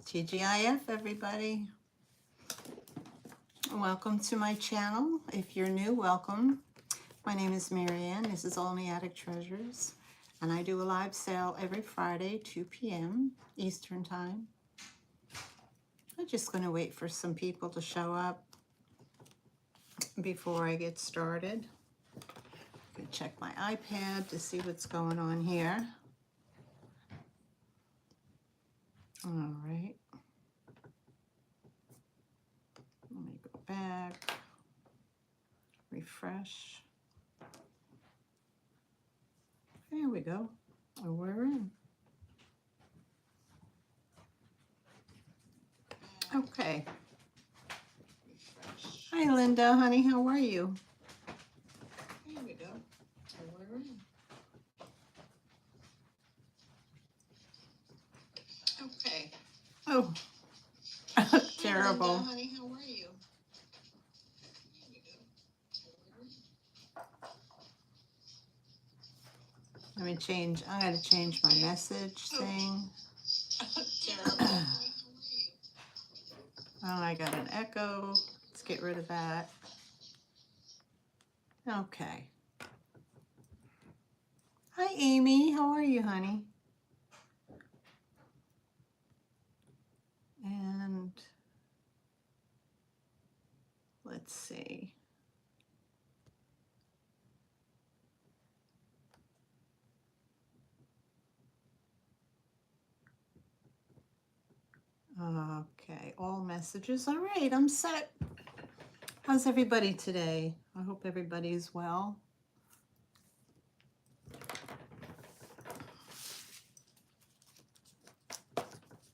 TGIF, everybody. Welcome to my channel. If you're new, welcome. My name is Marianne. This is Allintheattictreasures, and I do a live sale every Friday, 2 p.m. Eastern Time. I'm just going to wait for some people to show up before I get started. I'm going to check my iPad to see what's going on here. All right. Let me go back, refresh. There we go. Oh, we're in. Okay. Hi, Linda, honey. How are you? There we go. Oh, we're in. Okay. Oh, terrible. Linda, honey. How are you? Let me change. I gotta change my message thing. Terrible. Oh, I got an echo. Let's get rid of that. Okay. Hi, Amy. How are you, honey? And let's see. Okay, all messages. All right, I'm set. How's everybody today? I hope everybody's well.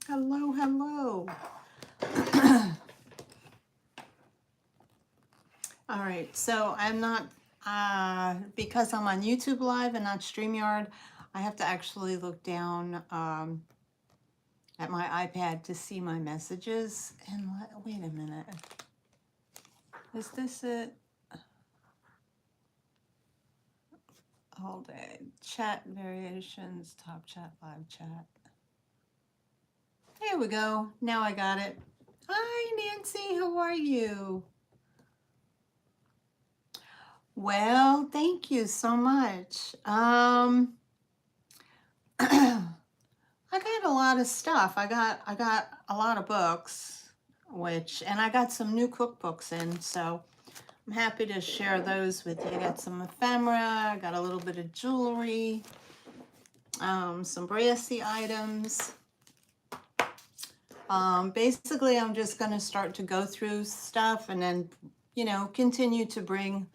Hello, hello. All right, so I'm not, because I'm on YouTube Live and not StreamYard, I have to actually look down at my iPad to see my messages. And wait a minute. Is this it? Hold it. Chat variations, top chat, live chat. There we go. Now I got it. Hi, Nancy. How are you? Well, thank you so much. I got a lot of stuff. I got a lot of books, and I got some new cookbooks in, so I'm happy to share those with you. I got some ephemera, I got a little bit of jewelry, some brassy items. Basically, I'm just going to start to go through stuff and then, you know, continue to bring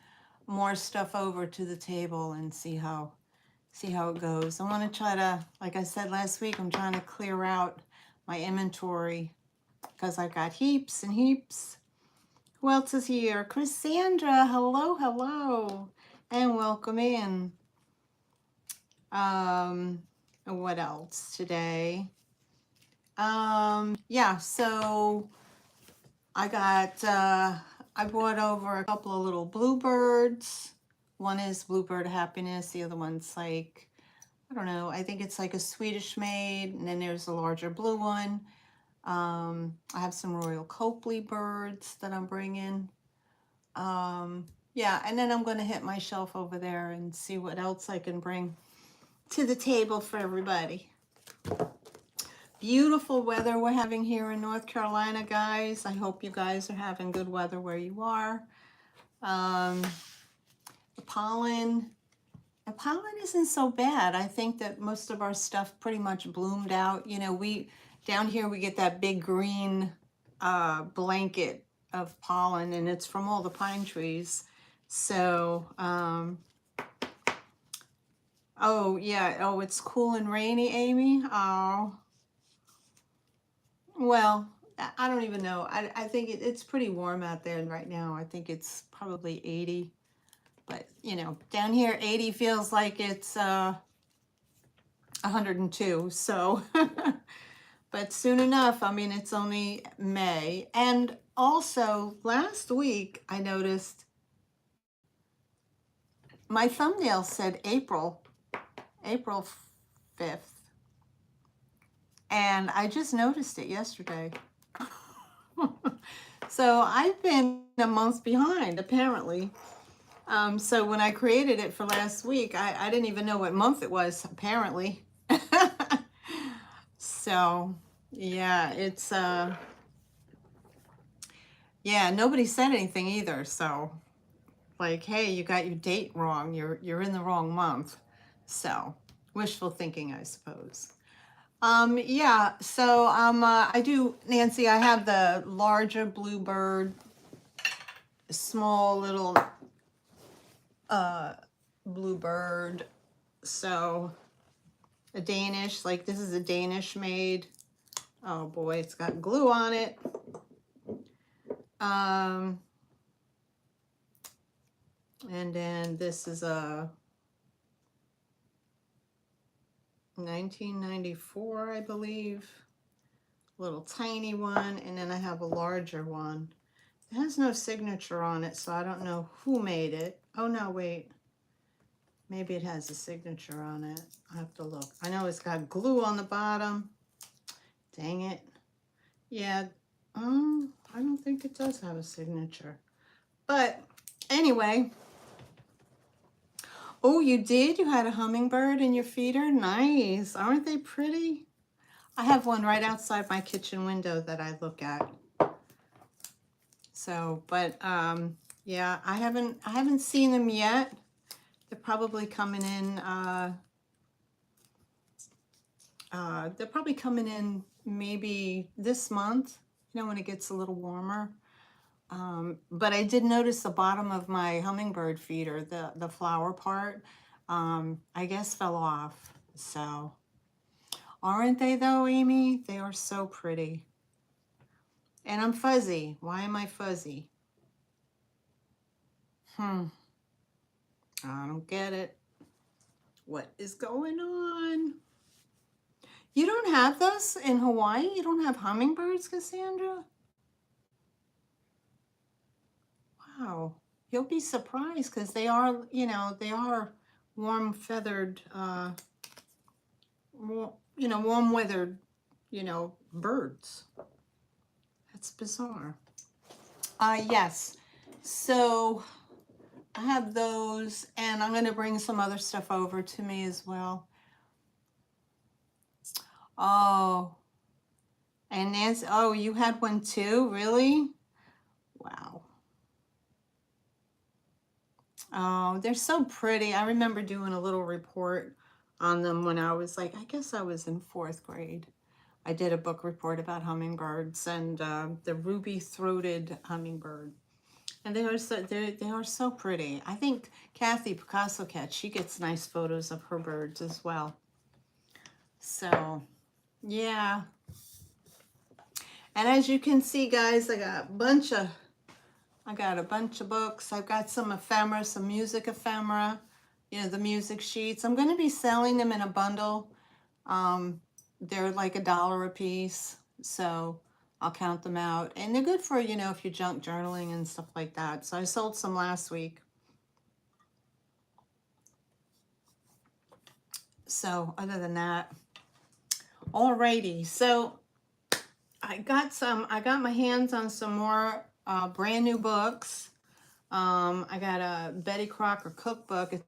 more stuff over to the table and see how it goes. I want to try to, like I said last week, I'm trying to clear out my inventory because I've got heaps and heaps. Who else is here? Cassandra, hello, hello, and welcome in. What else today? Yeah, so I brought over a couple of little bluebirds. One is Bluebird Happiness. The other one's like, I don't know, I think it's like a Swedish made. And then there's a larger blue one. I have some Royal Copley birds that I'm bringing. Yeah, and then I'm going to hit my shelf over there and see what else I can bring to the table for everybody. Beautiful weather we're having here in North Carolina, guys. I hope you guys are having good weather where you are. The pollen isn't so bad. I think that most of our stuff pretty much bloomed out. You know, down here we get that big green blanket of pollen, and it's from all the pine trees. So, oh yeah, oh, it's cool and rainy, Amy. Oh. Well, I don't even know. I think it's pretty warm out there right now. I think it's probably 80. But, you know, down here, 80 feels like it's 102. So, but soon enough, I mean, it's only May. And also, last week, I noticed my thumbnail said April 5th. And I just noticed it yesterday. So I've been a month behind, apparently. So when I created it for last week, I didn't even know what month it was, apparently. So yeah, it's yeah, nobody said anything either. So like, hey, you got your date wrong. You're in the wrong month. So wishful thinking, I suppose. Yeah, so I do, Nancy, I have the larger bluebird, small little uh bluebird. So a Danish, like this is a Danish made. Oh boy, it's got glue on it. Um, and then this is a 1994, I believe. Little tiny one, and then I have a larger one. It has no signature on it, so I don't know who made it. Oh no, wait. Maybe it has a signature on it. I have to look. I know it's got glue on the bottom. Dang it. Yeah, I don't think it does have a signature. But anyway. Oh, you did? You had a hummingbird in your feeder? Nice. Aren't they pretty? I have one right outside my kitchen window that I look at. So, but yeah, I haven't seen them yet. They're probably coming in they're probably coming in maybe this month, you know, when it gets a little warmer. But I did notice the bottom of my hummingbird feeder, the flower part, I guess fell off. So, aren't they though, Amy? They are so pretty. And I'm fuzzy. Why am I fuzzy? I don't get it. What is going on? You don't have those in Hawaii? You don't have hummingbirds, Cassandra? Wow. You'll be surprised because they are, you know, they are warm feathered, warm weathered, birds. That's bizarre. Yes. So I have those, and I'm going to bring some other stuff over to me as well. Oh, and Nancy, oh, you had one too? Really? Wow. Oh, they're so pretty. I remember doing a little report on them when I was like, I guess I was in 4th grade. I did a book report about hummingbirds and the ruby-throated hummingbird. And they are so pretty. I think Kathy Picasso Cat, she gets nice photos of her birds as well. So, yeah. And as you can see, guys, I got a bunch of books. I've got some ephemera, some music ephemera, the music sheets. I'm going to be selling them in a bundle. They're like $1 a piece. So I'll count them out. And they're good for, if you're junk journaling and stuff like that. So I sold some last week. So other than that, alrighty. So I got my hands on some more brand new books. I got a Betty Crocker cookbook. It's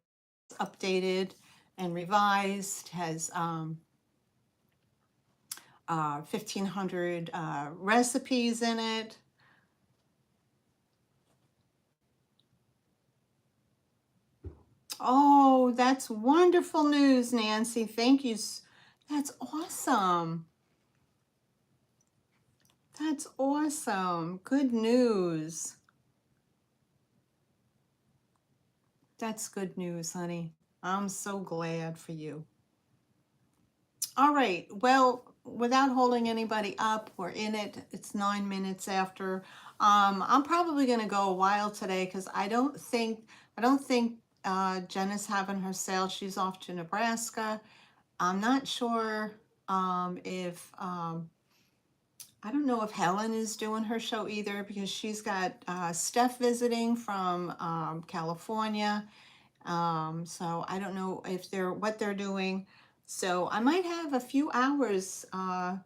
updated and revised, has 1,500 recipes in it. Oh, that's wonderful news, Nancy. Thank you. That's awesome. That's awesome. Good news. That's good news, honey. I'm so glad for you. All right. Well, without holding anybody up, we're in it. It's 9 minutes after. I'm probably going to go a while today because I don't think Jen is having her sale. She's off to Nebraska. I'm not sure if I don't know if Helen is doing her show either because she's got Steph visiting from California. So I don't know if what they're doing. So I might have a few hours, a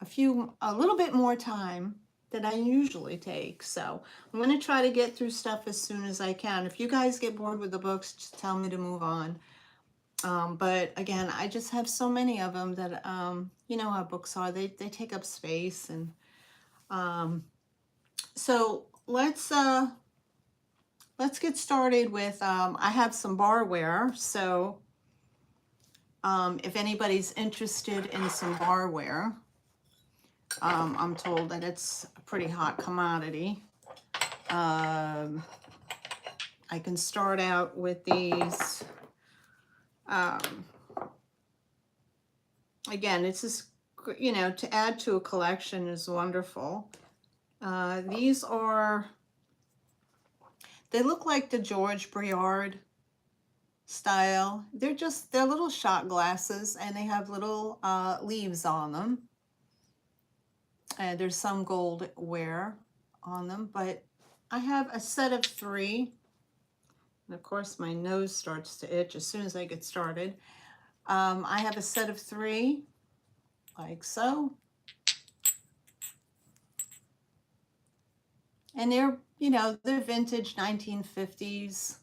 little bit more time than I usually take. So I'm going to try to get through stuff as soon as I can. If you guys get bored with the books, just tell me to move on. But again, I just have so many of them that, you know how books are, they take up space. And so let's get started with, I have some barware. So if anybody's interested in some barware, I'm told that it's a pretty hot commodity. I can start out with these. Again, it's just, you know, to add to a collection is wonderful. These are, they look like the George Briard style. They're little shot glasses, and they have little leaves on them. And there's some gold wear on them, but I have a set of 3. And of course, my nose starts to itch as soon as I get started. I have a set of 3, like so. And they're, you know, they're vintage 1950s.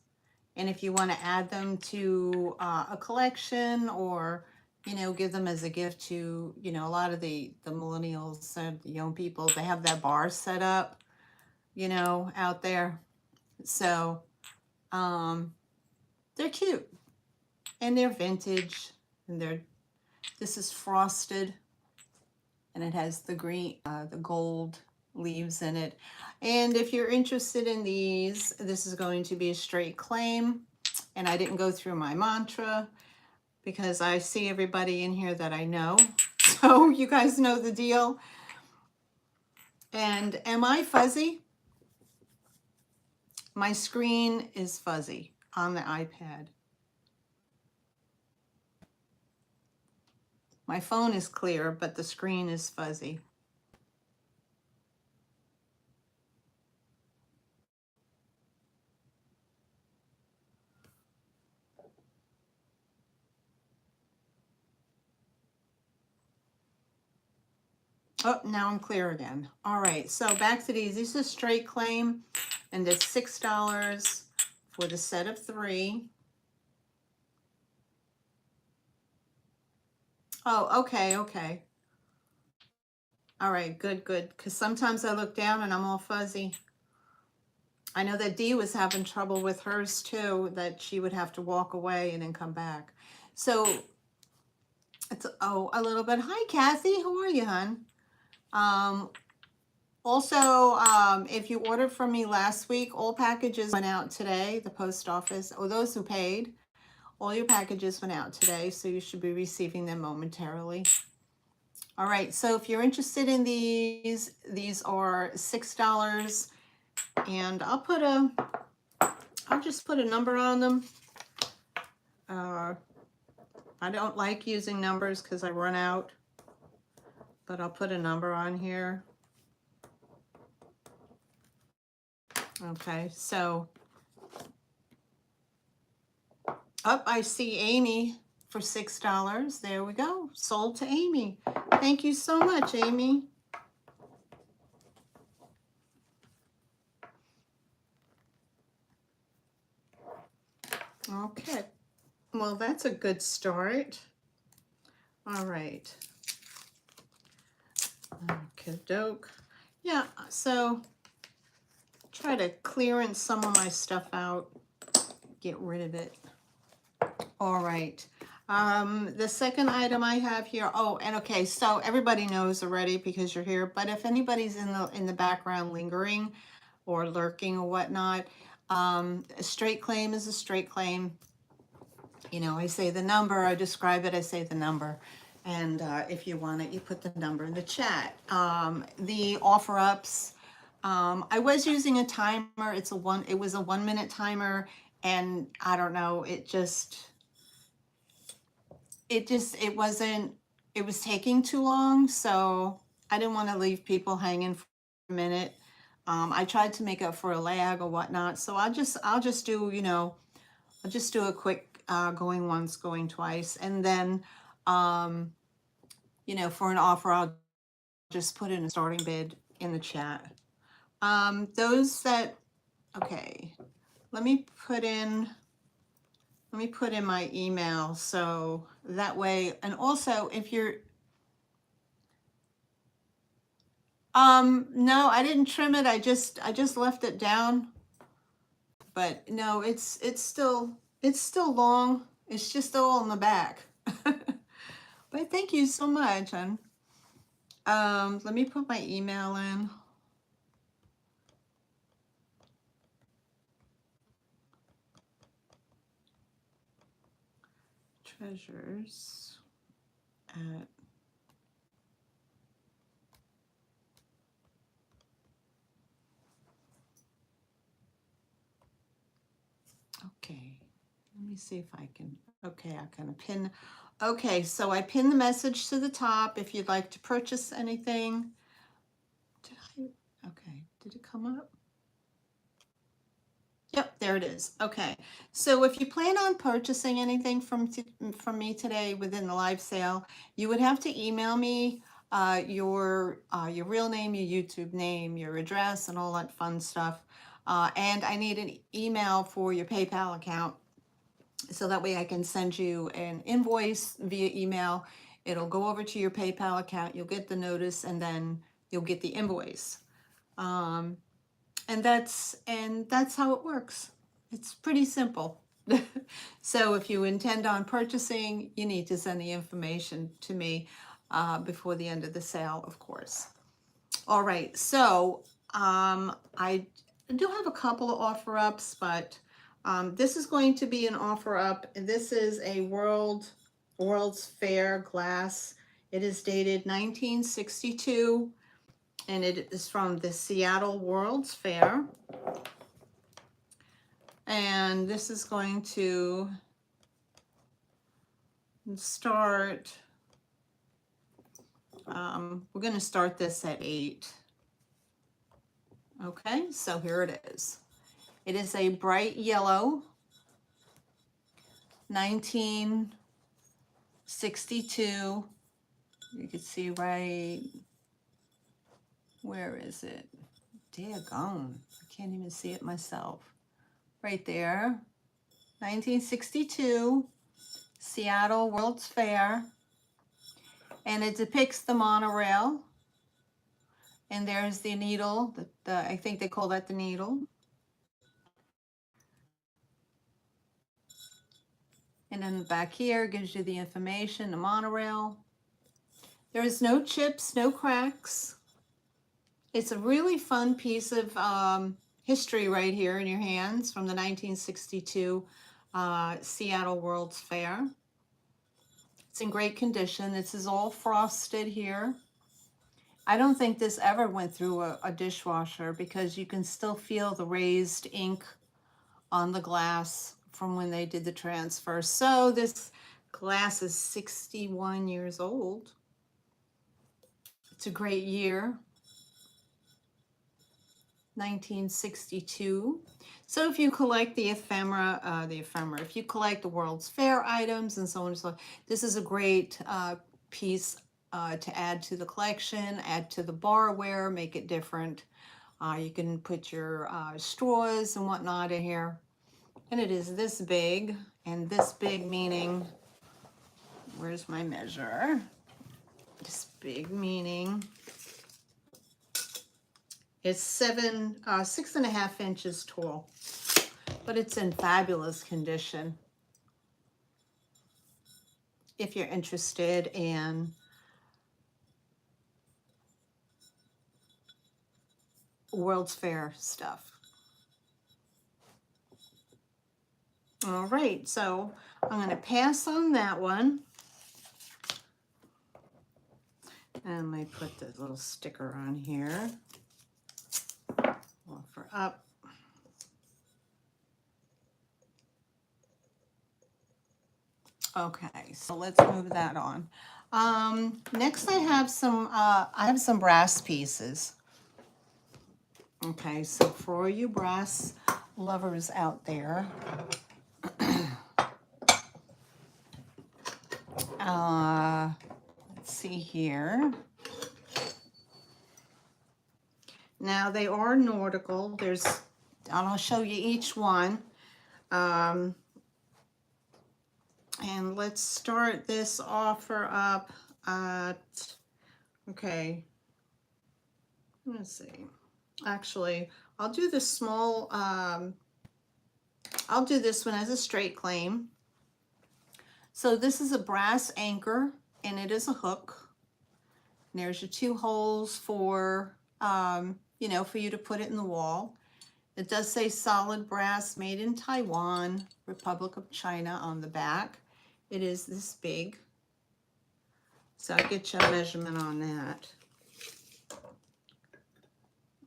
And if you want to add them to a collection, or, you know, give them as a gift to, you know, a lot of the millennials and the young people, they have that bar set up, you know, out there. So they're cute, and they're vintage, and this is frosted, and it has the green, the gold leaves in it. And if you're interested in these, this is going to be a straight claim, and I didn't go through my mantra because I see everybody in here that I know, so you guys know the deal. And am I fuzzy? My screen is fuzzy on the iPad. My phone is clear, but the screen is fuzzy. Oh, now I'm clear again. All right, so back to these. These are straight claim, and it's $6 for the set of 3. Oh, okay, okay. All right, good, good. Because sometimes I look down and I'm all fuzzy. I know that Dee was having trouble with hers too, that she would have to walk away and then come back. So it's, oh, a little bit. Hi, Kathy. How are you, hon? Also, if you ordered from me last week, all packages went out today, the post office, or those who paid, all your packages went out today, so you should be receiving them momentarily. All right, so if you're interested in these are $6, and I'll just put a number on them. I don't like using numbers because I run out, but I'll put a number on here. Okay, so, I see Amy for $6. There we go, sold to Amy. Thank you so much, Amy. Okay, well, that's a good start. All right. Okay, doke. Yeah, so try to clearance some of my stuff out, get rid of it. All right. The second item I have here, oh, and okay, so everybody knows already because you're here, but if anybody's in the background lingering or lurking or whatnot, a straight claim is a straight claim. You know, I say the number, I describe it, I say the number. And if you want it, you put the number in the chat. The offer ups, I was using a timer. It was a 1 minute timer, and I don't know, it was taking too long, so I didn't want to leave people hanging for a minute. I tried to make up for a lag or whatnot, so I'll just do, you know, I'll just do a quick going once, going twice. And then, you know, for an offer, I'll just put in a starting bid in the chat. Those that, okay, let me put in my email so that way, and also if you're, no, I didn't trim it. I just left it down. But no, it's still long. It's just all in the back. But thank you so much. And let me put my email in. Treasures at okay. Let me see if I can. Okay, I can pin. Okay, so I pin the message to the top if you'd like to purchase anything. Did I? Okay, did it come up? Yep, there it is. Okay, so if you plan on purchasing anything from me today within the live sale, you would have to email me your real name, your YouTube name, your address, and all that fun stuff. And I need an email for your PayPal account, so that way I can send you an invoice via email. It'll go over to your PayPal account. You'll get the notice, and then you'll get the invoice. And that's how it works. It's pretty simple. So if you intend on purchasing, you need to send the information to me before the end of the sale, of course. All right, so I do have a couple of offer ups, but this is going to be an offer up. This is a World's Fair glass. It is dated 1962. And it is from the Seattle World's Fair. And this is going to start, we're going to start this at 8. Okay, so here it is. It is a bright yellow, 1962. You can see right, where is it? Daggone, I can't even see it myself. Right there, 1962, Seattle World's Fair. And it depicts the monorail. And there's the needle, I think they call that the needle. And then the back here gives you the information, the monorail. There is no chips, no cracks. It's a really fun piece of history right here in your hands from the 1962 Seattle World's Fair. It's in great condition. This is all frosted here. I don't think this ever went through a dishwasher because you can still feel the raised ink on the glass from when they did the transfer. So this glass is 61 years old. It's a great year. 1962. So if you collect the ephemera, if you collect the World's Fair items and so on and so on, this is a great piece to add to the collection, add to the barware, make it different. You can put your straws and whatnot in here. And it is this big, and this big meaning, where's my measure? This big meaning it's 6.5 inches tall, but it's in fabulous condition. If you're interested in World's Fair stuff. All right, so I'm going to pass on that one. And let me put the little sticker on here. Offer up. Okay, so let's move that on. Next I have some brass pieces. Okay, so for you brass lovers out there, Let's see here. Now they are nautical. I'll show you each one. And let's start this offer up at, okay, let's see. Actually, I'll do the small, I'll do this one as a straight claim. So this is a brass anchor, and it is a hook. And there's your 2 holes for, you know, for you to put it in the wall. It does say solid brass, made in Taiwan, Republic of China on the back. It is this big. So I'll get you a measurement on that.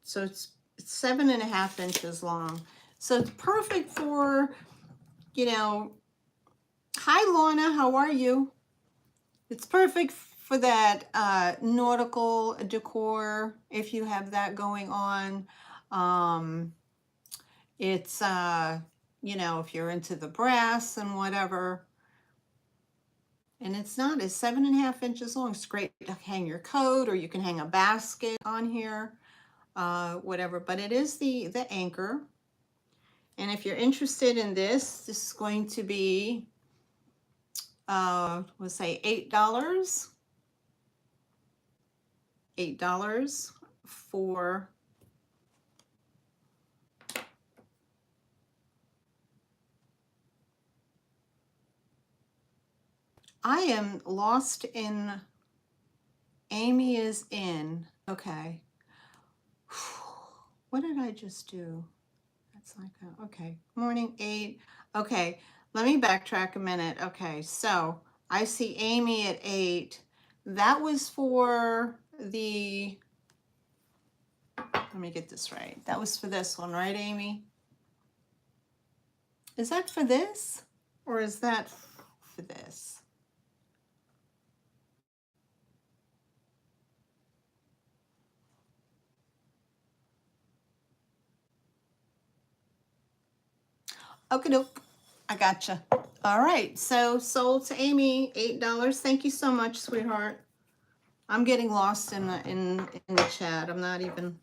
So it's 7.5 inches long. So it's perfect for, you know, hi Lorna, how are you? It's perfect for that nautical decor if you have that going on. It's, you know, if you're into the brass and whatever. And it's 7.5 inches long. It's great to hang your coat, or you can hang a basket on here, whatever. But it is the anchor. And if you're interested in this is going to be, we'll say $8. $8 for I am lost in Amy is in. Okay. What did I just do? That's like a, okay. Morning 8. Okay. Let me backtrack a minute. Okay. So I see Amy at 8. That was for the, let me get this right. That was for this one, right, Amy? Is that for this? Or is that for this? Okay, doke. I gotcha. All right, so sold to Amy, $8. Thank you so much, sweetheart. I'm getting lost in the chat. I'm not even.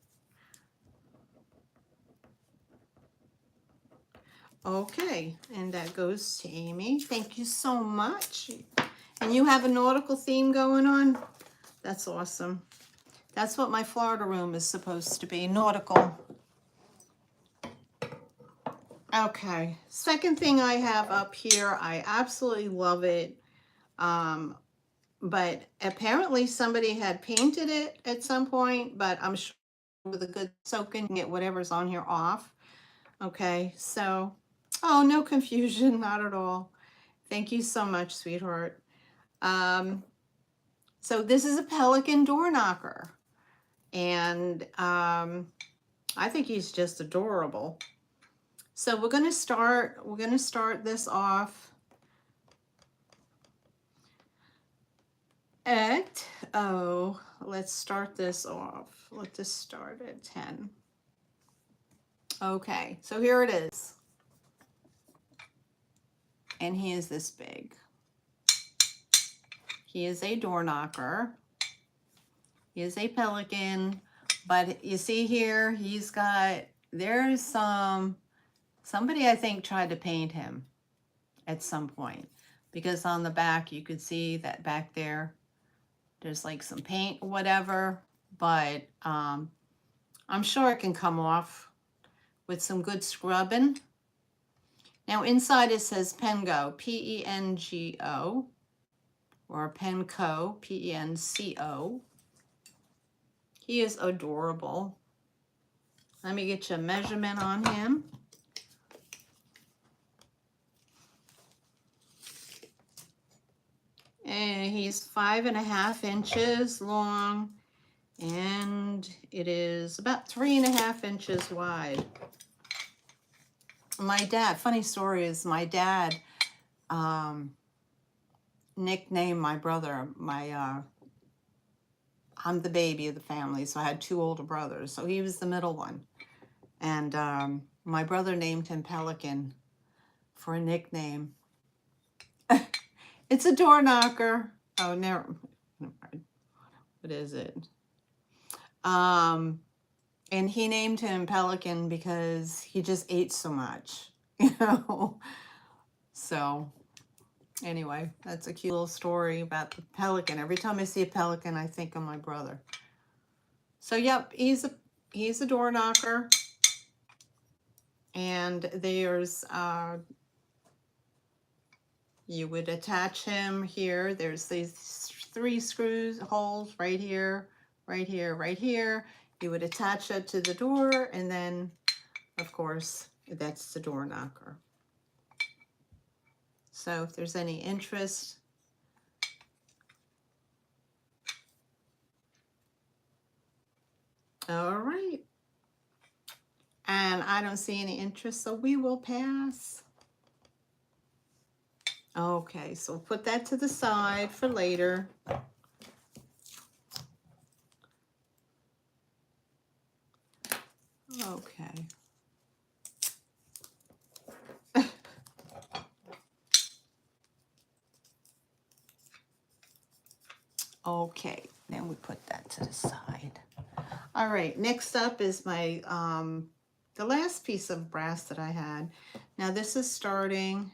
Okay, and that goes to Amy. Thank you so much. And you have a nautical theme going on? That's awesome. That's what my Florida room is supposed to be, nautical. Okay, second thing I have up here, I absolutely love it. But apparently somebody had painted it at some point, but I'm sure with a good soak in, get whatever's on here off. Okay, so, oh, no confusion, not at all. Thank you so much, sweetheart. So this is a pelican door knocker, and I think he's just adorable. So we're gonna start this off at, oh, let's start this off. Let this start at 10. Okay, so here it is. And he is this big. He is a door knocker. He is a pelican, but you see here, he's got, there's somebody I think tried to paint him at some point, because on the back you could see that back there's like some paint or whatever, but I'm sure it can come off with some good scrubbing. Now inside it says Pengo, P-E-N-G-O, or Penco, P-E-N-C-O. He is adorable. Let me get you a measurement on him. And he's 5.5 inches long, and it is about 3.5 inches wide. My dad, funny story is my dad nicknamed my brother, I'm the baby of the family, so I had 2 older brothers, so he was the middle one. And my brother named him Pelican for a nickname. It's a door knocker. Oh, never mind. What is it? And he named him Pelican because he just ate so much, you know. So anyway, that's a cute little story about the pelican. Every time I see a pelican, I think of my brother. So yep, he's a door knocker. And there's you would attach him here. There's these 3 screws holes right here, right here, right here. You would attach it to the door, and then of course that's the door knocker. So if there's any interest, all right. And I don't see any interest, so we will pass. Okay, so put that to the side for later. Okay. Okay, then we put that to the side. All right, next up is my the last piece of brass that I had. Now this is starting,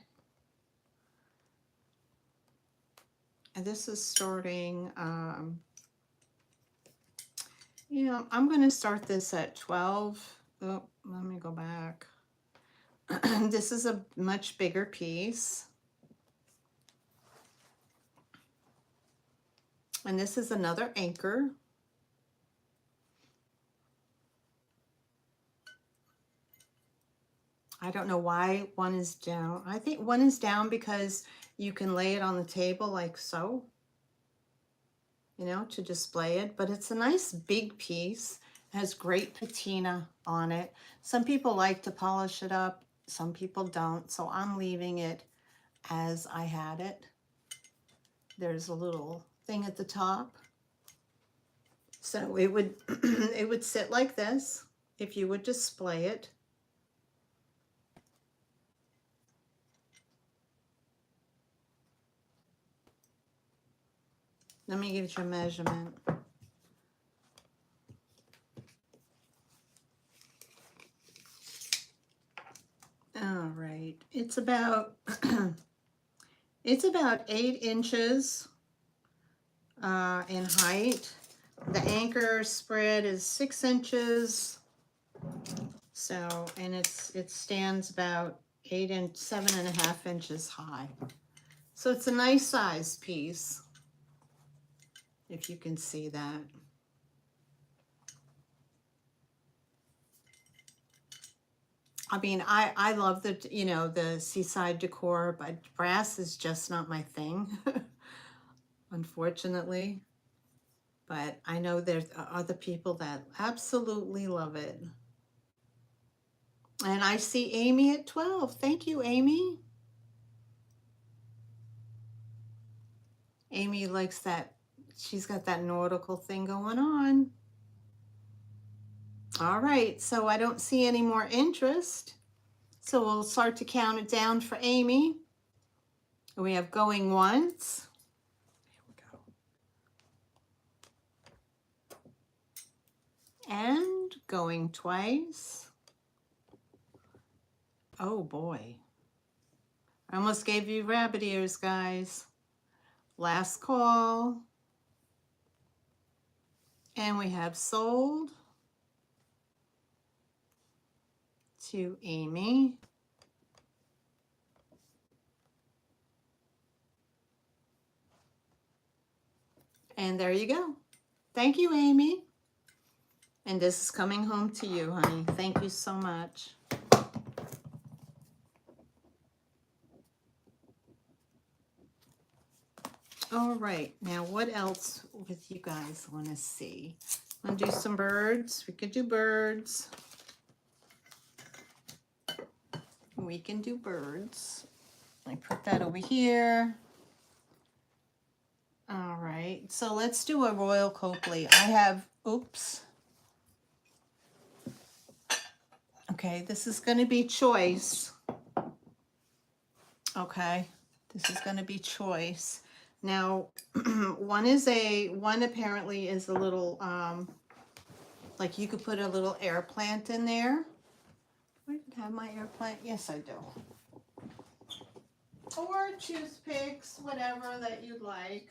you know, I'm going to start this at 12. Oh, let me go back. This is a much bigger piece. And this is another anchor. I don't know why one is down. I think one is down because you can lay it on the table like so, you know, to display it. But it's a nice big piece. It has great patina on it. Some people like to polish it up. Some people don't. So I'm leaving it as I had it. There's a little thing at the top. So it would it would sit like this if you would display it. Let me give you a measurement. All right, it's about it's about 8 inches in height. The anchor spread is 6 inches. So, and it stands about 8 and 7.5 inches high. So it's a nice size piece, if you can see that. I mean, I love the, you know, the seaside decor, but brass is just not my thing, unfortunately. But I know there's other people that absolutely love it. And I see Amy at 12. Thank you, Amy. Amy likes that. She's got that nautical thing going on. All right, so I don't see any more interest. So we'll start to count it down for Amy. We have going once. Here we go. And going twice. Oh boy. I almost gave you rabbit ears, guys. Last call. And we have sold to Amy. And there you go. Thank you, Amy. And this is coming home to you, honey. Thank you so much. All right, now what else with you guys want to see? Want to do some birds? We could do birds. We can do birds. I put that over here. All right, so let's do a Royal Copley. I have, oops. Okay, this is going to be choice. Okay. This is going to be choice. Now, one apparently is a little, like you could put a little air plant in there. I didn't have my air plant. Yes, I do. Or toothpicks, whatever that you'd like.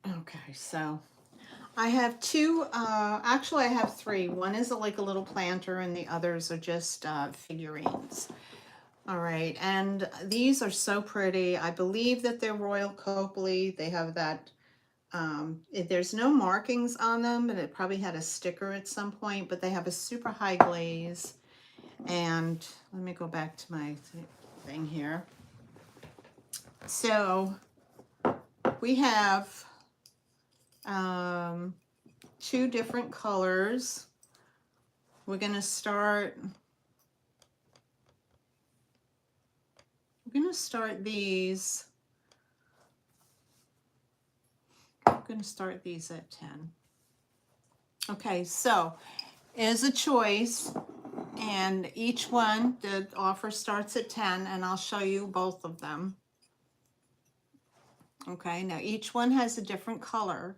Okay, so I have two, actually I have three. One is like a little planter and the others are just figurines. All right, and these are so pretty. I believe that they're Royal Copley. They have that, there's no markings on them, and it probably had a sticker at some point, but they have a super high glaze. And let me go back to my thing here. So we have two different colors. We're going to start these. I'm going to start these at 10. Okay, so is a choice, and each one, the offer starts at 10, and I'll show you both of them. Okay, now each one has a different color.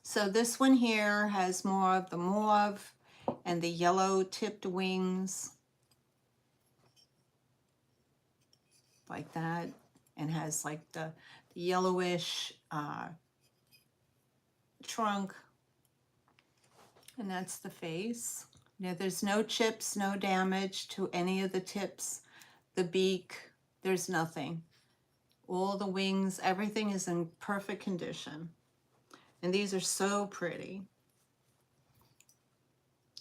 So this one here has more of the mauve and the yellow tipped wings, like that, and has like the yellowish trunk, and that's the face. Now there's no chips, no damage to any of the tips, the beak, there's nothing. All the wings, everything is in perfect condition. And these are so pretty.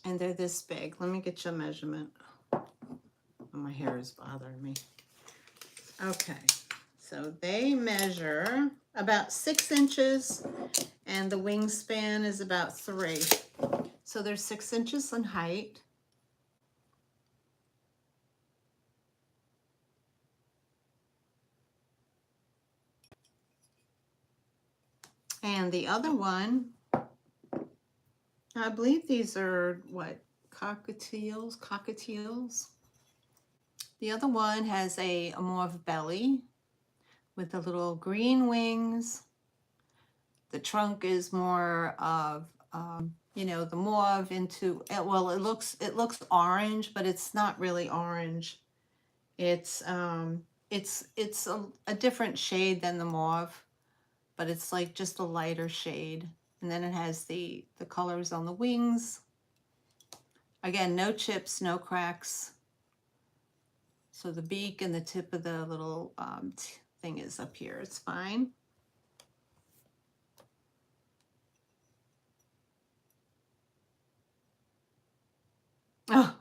And they're this big. Let me get you a measurement. Oh, my hair is bothering me. Okay, so they measure about 6 inches and the wingspan is about 3. So they're 6 inches in height. And the other one, I believe these are what, cockatiels. The other one has a mauve belly with the little green wings. The trunk is more of, you know, the mauve into, well, it looks orange, but it's not really orange. It's a different shade than the mauve, but it's like just a lighter shade. And then it has the colors on the wings. Again, no chips, no cracks. So the beak and the tip of the little thing is up here. It's fine. Oh,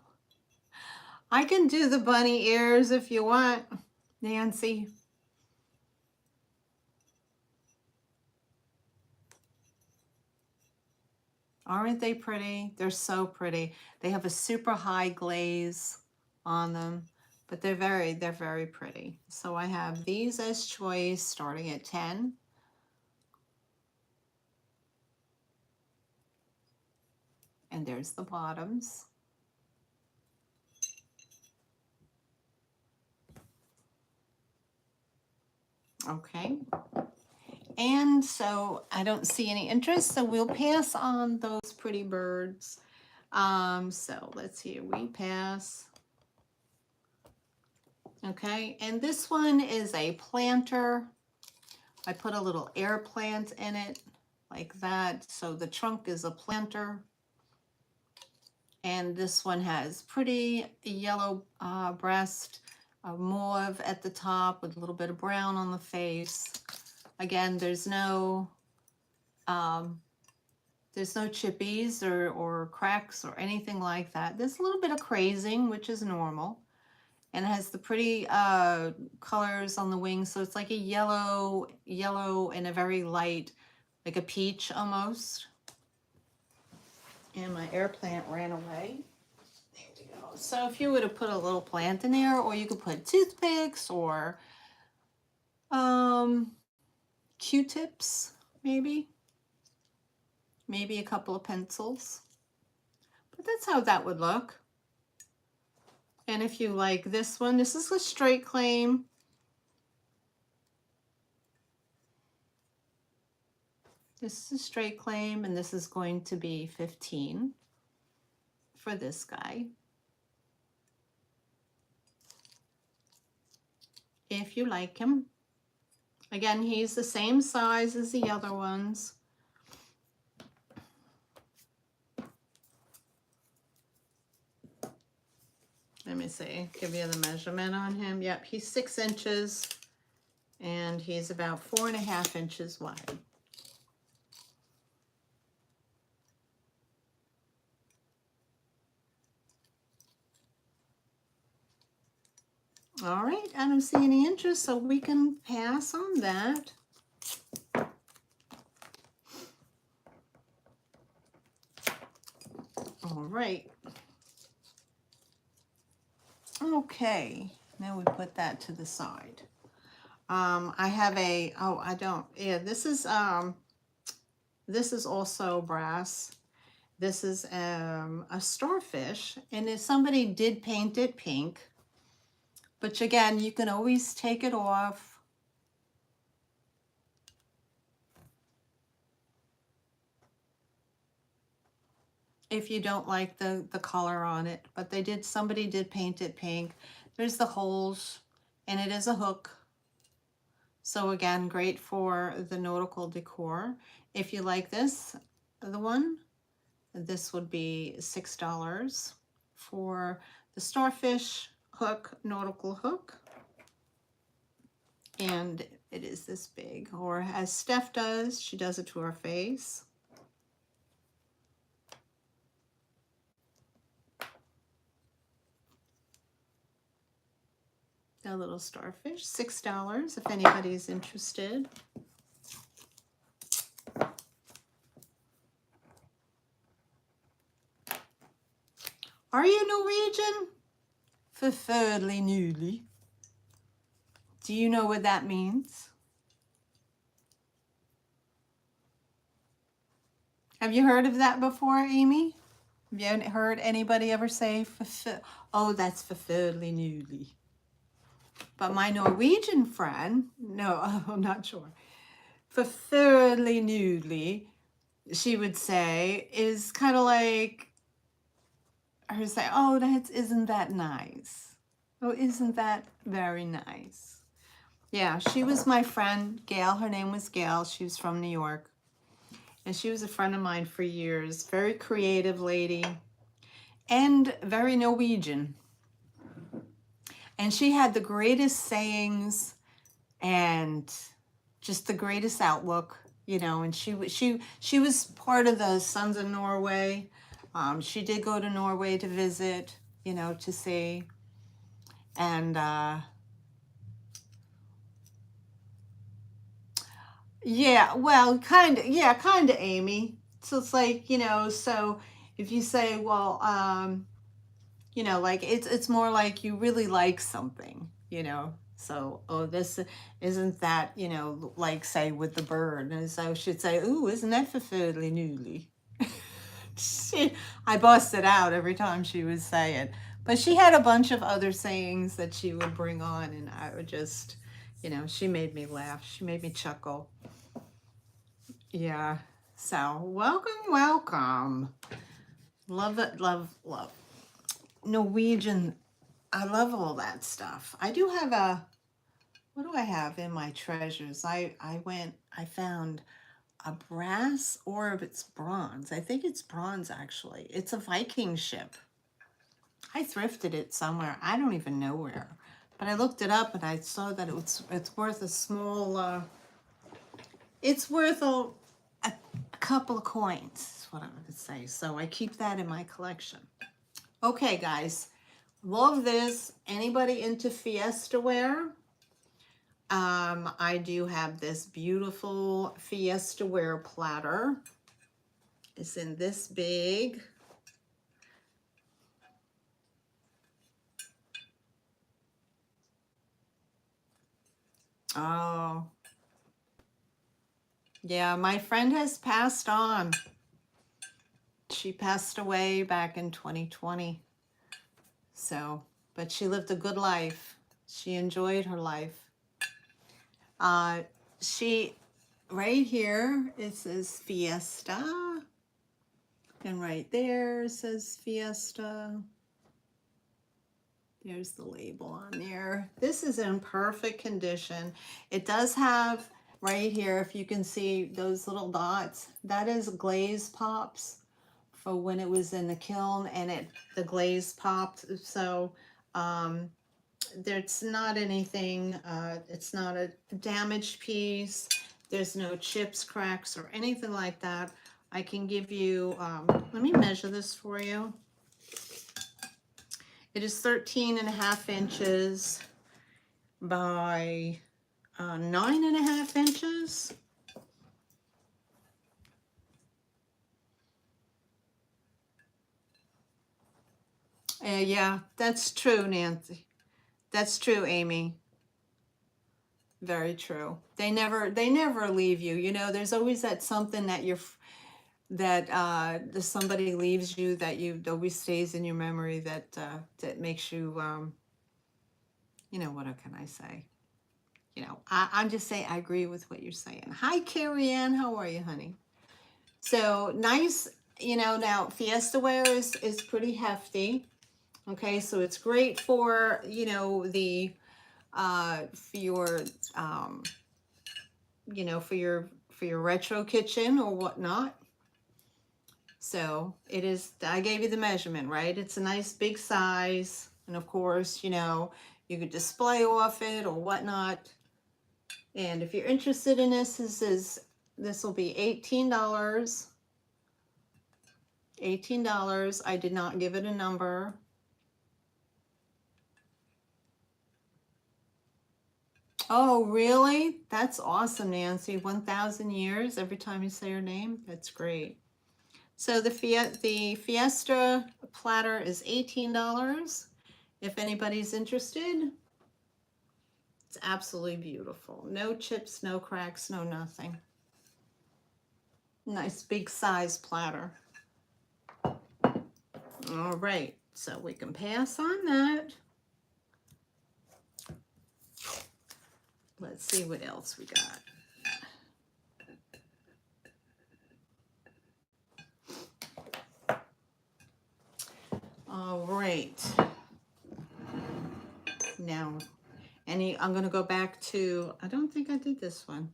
I can do the bunny ears if you want, Nancy. Aren't they pretty? They're so pretty. They have a super high glaze on them, but they're very pretty. So I have these as choice starting at 10. And there's the bottoms. Okay. And so I don't see any interest, so we'll pass on those pretty birds. So let's see, we pass. Okay, and this one is a planter. I put a little air plant in it like that. So the trunk is a planter. And this one has pretty yellow breast, mauve at the top with a little bit of brown on the face. Again, there's no chippies or cracks or anything like that. There's a little bit of crazing, which is normal. And it has the pretty colors on the wings. So it's like a yellow and a very light, like a peach almost. And my air plant ran away. There we go. So if you would have put a little plant in there, or you could put toothpicks or Q-tips, maybe a couple of pencils. But that's how that would look. And if you like this one, this is a straight claim. This is a straight claim, and this is going to be 15 for this guy. If you like him. Again, he's the same size as the other ones. Let me see, give you the measurement on him. Yep, he's 6 inches and he's about 4.5 inches wide. All right, I don't see any interest, so we can pass on that. All right. Okay, now we put that to the side. I have a, oh, I don't, yeah, this is also brass. This is a starfish, and if somebody did paint it pink, but again, you can always take it off. If you don't like the color on it, but somebody did paint it pink. There's the holes, and it is a hook. So again, great for the nautical decor. If you like this, this would be $6 for the starfish hook, nautical hook. And it is this big, or as Steph does, she does it to her face. A little starfish, $6 if anybody's interested. Are you Norwegian? Forferdelig nydelig. Do you know what that means? Have you heard of that before, Amy? Have you heard anybody ever say, oh, that's forferdelig nydelig? But my Norwegian friend, no, I'm not sure. Forferdelig nydelig, she would say, is kind of like her say, oh, isn't that nice? Oh, isn't that very nice? Yeah, she was my friend, Gail. Her name was Gail. She was from New York. And she was a friend of mine for years. Very creative lady and very Norwegian. And she had the greatest sayings and just the greatest outlook, you know, and she was part of the Sons of Norway. She did go to Norway to visit, you know, to see. And yeah, well, kind of, Amy. So it's like, you know, so if you say, well, you know, like it's more like you really like something, you know. So, oh, this isn't that, you know, like say with the bird. And so I should say, ooh, isn't that forferdelig nydelig? I busted out every time she would say it. But she had a bunch of other sayings that she would bring on, and I would just, you know, she made me laugh. She made me chuckle. Yeah. So, welcome. Love it, love. Norwegian, I love all that stuff. I do have what do I have in my treasures? I found a brass, or if it's bronze. I think it's bronze, actually. It's a Viking ship. I thrifted it somewhere. I don't even know where. But I looked it up and I saw that it's worth a small, it's worth a couple of coins, is what I'm going to say. So I keep that in my collection. Okay, guys. Love this. Anybody into Fiesta wear? I do have this beautiful Fiesta ware platter. It's in this big. Oh. Yeah, my friend has passed on. She passed away back in 2020. So, but she lived a good life. She enjoyed her life. She, right here, it says Fiesta. And right there it says Fiesta. There's the label on there. This is in perfect condition. It does have right here, if you can see those little dots, that is glaze pops for when it was in the kiln and the glaze popped. So there's not anything, it's not a damaged piece. There's no chips, cracks, or anything like that. I can give you, let me measure this for you. It is 13.5 inches by 9.5 inches. Yeah, that's true, Nancy. That's true, Amy. Very true. They never leave you. You know, there's always that something that somebody leaves you that always stays in your memory that makes you you know, what can I say? You know, I'm just saying I agree with what you're saying. Hi, Carrie Ann. How are you, honey? So nice, you know, now Fiesta ware is pretty hefty. Okay, so it's great for, you know, for your you know, for your retro kitchen or whatnot. So it is, I gave you the measurement, right? It's a nice big size. And of course, you know, you could display off it or whatnot. And if you're interested in this, this will be $18. $18. I did not give it a number. Oh, really? That's awesome, Nancy. 1,000 years every time you say her name. That's great. So the Fiesta platter is $18. If anybody's interested, it's absolutely beautiful. No chips, no cracks, no nothing. Nice big size platter. All right, so we can pass on that. Let's see what else we got. All right. Now, I'm going to go back to, I don't think I did this one.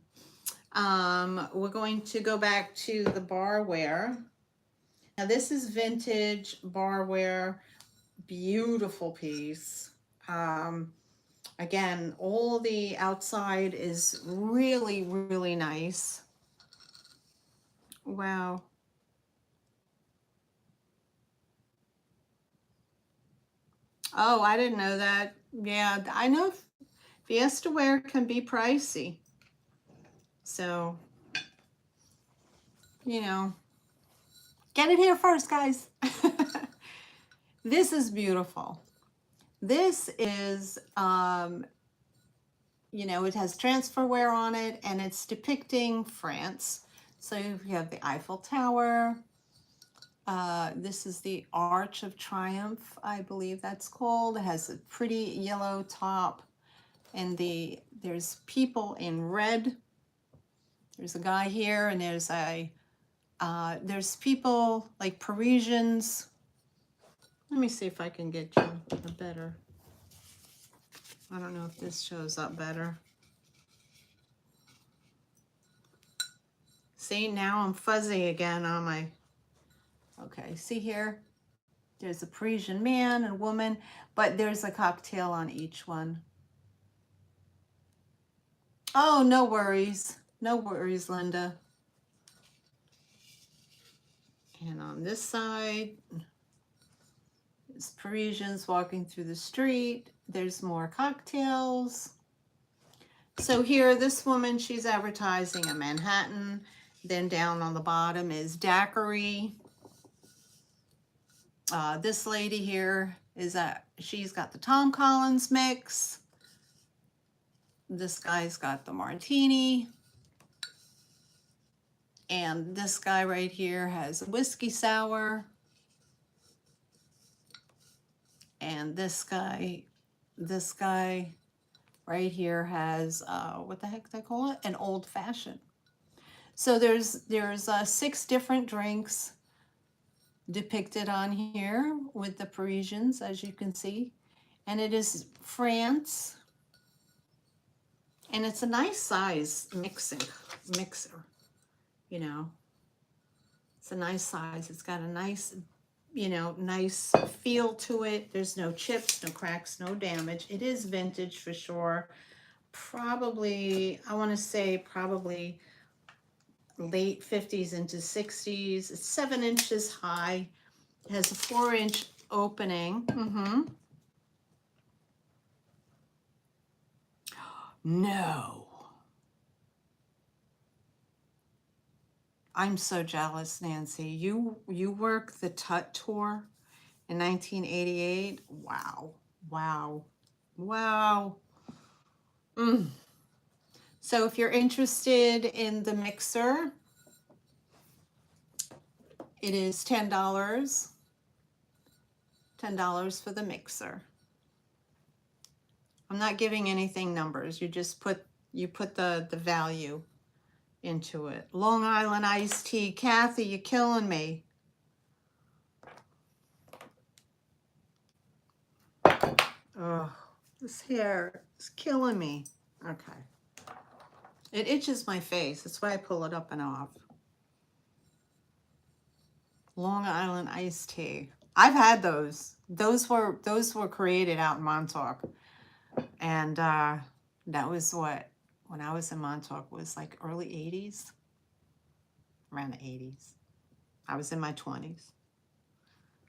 We're going to go back to the barware. Now this is vintage barware, beautiful piece. Again, all the outside is really, really nice. Wow. Oh, I didn't know that. Yeah, I know Fiesta ware can be pricey. So, you know, get it here first, guys. This is beautiful. This is, you know, it has transferware on it and it's depicting France. So you have the Eiffel Tower. This is the Arch of Triumph, I believe that's called. It has a pretty yellow top and there's people in red. There's a guy here and there's people like Parisians. Let me see if I can get you a better. I don't know if this shows up better. See, now I'm fuzzy again on my, okay, see here? There's a Parisian man and woman, but there's a cocktail on each one. Oh, no worries. No worries, Linda. And on this side, there's Parisians walking through the street. There's more cocktails. So here, this woman, she's advertising a Manhattan. Then down on the bottom is daiquiri. This lady here she's got the Tom Collins mix. This guy's got the martini. And this guy right here has a whiskey sour. And this guy right here has, what the heck do they call it? An old fashioned. So there's 6 different drinks depicted on here with the Parisians, as you can see. And it is France. And it's a nice size mixer, you know. It's a nice size. It's got a nice, you know, nice feel to it. There's no chips, no cracks, no damage. It is vintage for sure. Probably, I want to say probably late 50s into 60s. It's 7 inches high. It has a 4-inch opening. No. I'm so jealous, Nancy. You worked the Tut tour in 1988. Wow. Wow. Wow. So if you're interested in the mixer, it is $10. $10 for the mixer. I'm not giving anything numbers. You just put the value into it. Long Island iced tea. Kathy, you're killing me. Oh, this hair is killing me. Okay. It itches my face. That's why I pull it up and off. Long Island iced tea. I've had those. Those were created out in Montauk. And that was what, when I was in Montauk, was like early 80s. Around the 80s. I was in my 20s.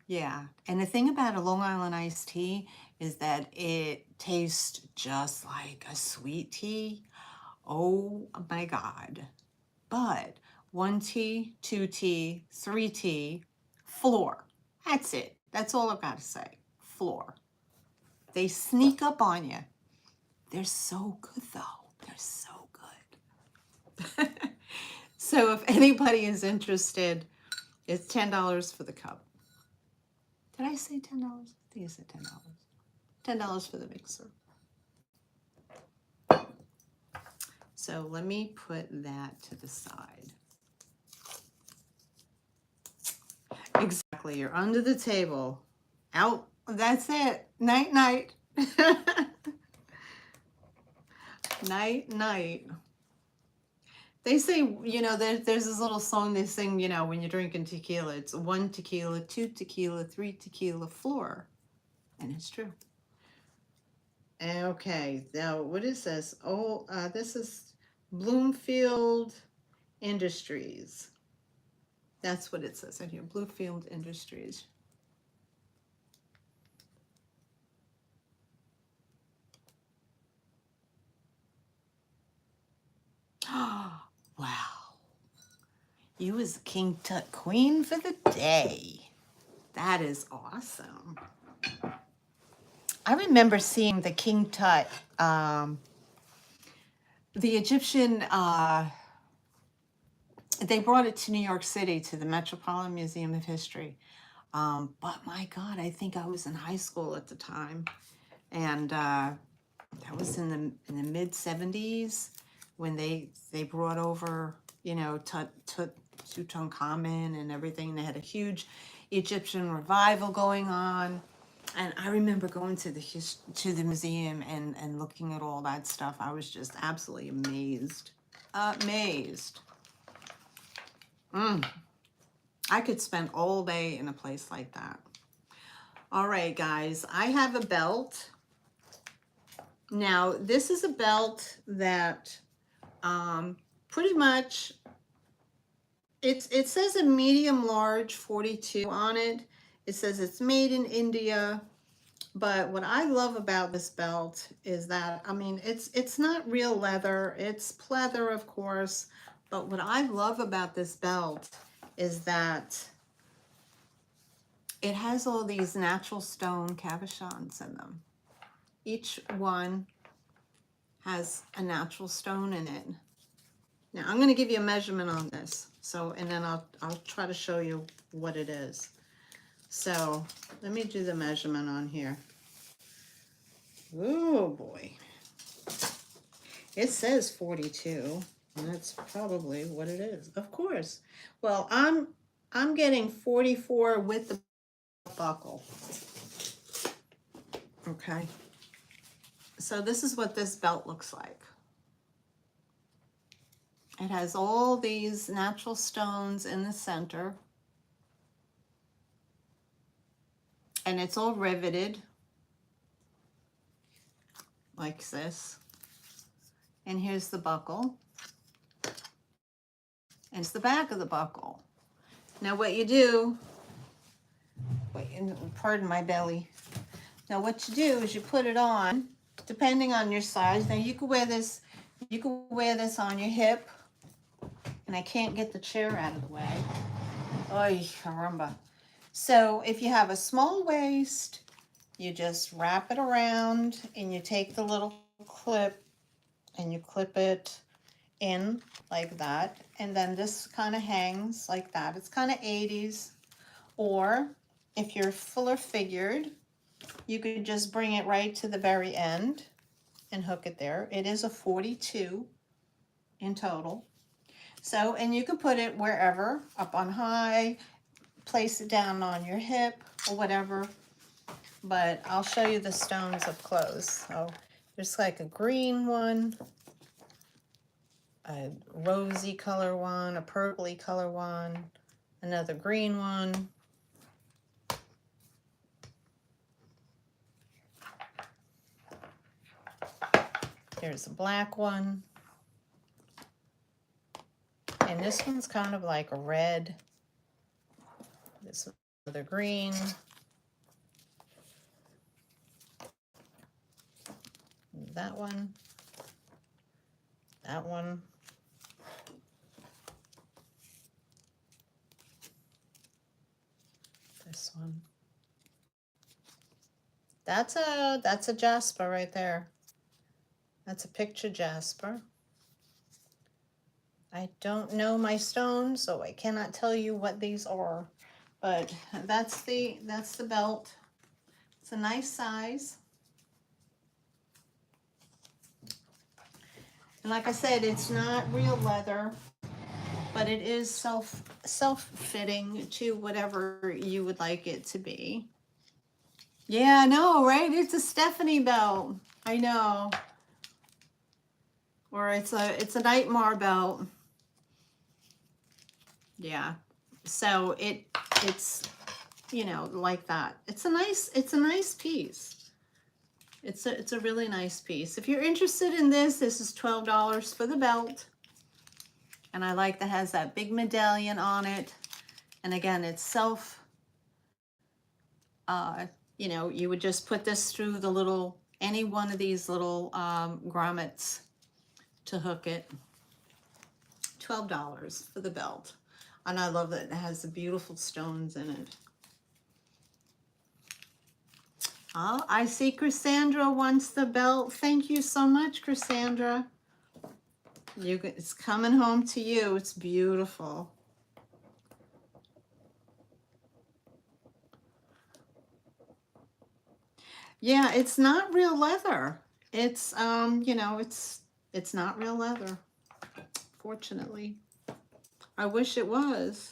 Yeah. And the thing about a Long Island iced tea is that it tastes just like a sweet tea. Oh my God. But 1 tea, 2 tea, 3 tea, floor. That's it. That's all I've got to say. Floor. They sneak up on you. They're so good though. They're so good. So if anybody is interested, it's $10 for the cup. Did I say $10? I think I said $10. $10 for the mixer. So let me put that to the side. Exactly. You're under the table. Out. That's it. Night, night. Night, night. They say, you know, there's this little song they sing, you know, when you're drinking tequila. It's 1 tequila, 2 tequila, 3 tequila, floor. And it's true. Okay, now what is this? Oh, this is Bloomfield Industries. That's what it says in here, Bloomfield Industries. Wow. You was the King Tut Queen for the day. That is awesome. I remember seeing the King Tut, the Egyptian, they brought it to New York City to the Metropolitan Museum of History. But my God, I think I was in high school at the time. And that was in the mid 70s when they brought over, you know, Tutankhamun and everything. They had a huge Egyptian revival going on. And I remember going to the museum and looking at all that stuff. I was just absolutely amazed. Amazed. I could spend all day in a place like that. All right, guys, I have a belt. Now, this is a belt that pretty much, it says a medium large 42 on it. It says it's made in India. But what I love about this belt is that, I mean, it's not real leather. It's pleather, of course. But what I love about this belt is that it has all these natural stone cabochons in them. Each one has a natural stone in it. Now I'm going to give you a measurement on this. So, and then I'll try to show you what it is. So let me do the measurement on here. Oh boy. It says 42, and that's probably what it is. Of course. Well, I'm getting 44 with the buckle. Okay. So this is what this belt looks like. It has all these natural stones in the center. And it's all riveted like this. And here's the buckle. And it's the back of the buckle. Now what you do, wait, pardon my belly. Now what you do is you put it on, depending on your size. Now you could wear this on your hip. And I can't get the chair out of the way. Ay, caramba. So if you have a small waist, you just wrap it around and you take the little clip and you clip it in like that. And then this kind of hangs like that. It's kind of 80s. Or if you're fuller figured, you could just bring it right to the very end and hook it there. It is a 42 in total. So, and you can put it wherever, up on high, place it down on your hip or whatever. But I'll show you the stones up close. So there's like a green one, a rosy color one, a purpley color one, another green one. There's a black one. And this one's kind of like a red. This one's another green. That one. That one. This one. That's a jasper right there. That's a picture jasper. I don't know my stones, so I cannot tell you what these are. But that's the belt. It's a nice size. And like I said, it's not real leather, but it is self-fitting to whatever you would like it to be. Yeah, I know, right? It's a Stephanie belt. I know. Or it's a Nightmare belt. Yeah. So it's you know, like that. It's a nice piece. It's a really nice piece. If you're interested in this is $12 for the belt. And I like that it has that big medallion on it. And again, it's you know, you would just put this through the little, any one of these little grommets to hook it. $12 for the belt. And I love that it has the beautiful stones in it. Oh, I see Cassandra wants the belt. Thank you so much, Cassandra. It's coming home to you. It's beautiful. Yeah, it's not real leather. It's you know, it's not real leather, fortunately. I wish it was.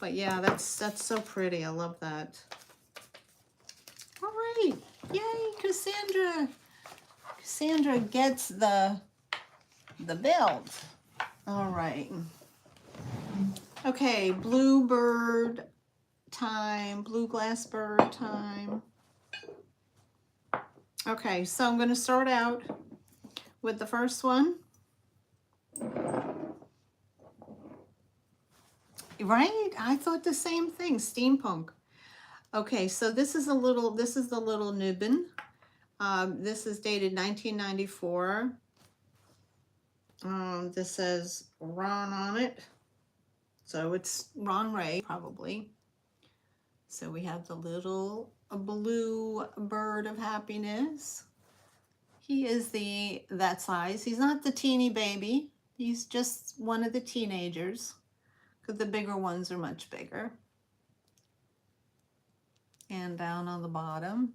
But yeah, that's so pretty. I love that. All right. Yay, Cassandra. Cassandra gets the belt. All right. Okay, bluebird time, blue glass bird time. Okay, so I'm going to start out with the first one. Right? I thought the same thing, steampunk. Okay, so this is the little Nubbin. This is dated 1994. This says Ron on it. So it's Ron Ray, probably. So we have the little blue bird of happiness. He is that size. He's not the teeny baby. He's just one of the teenagers, because the bigger ones are much bigger. And down on the bottom,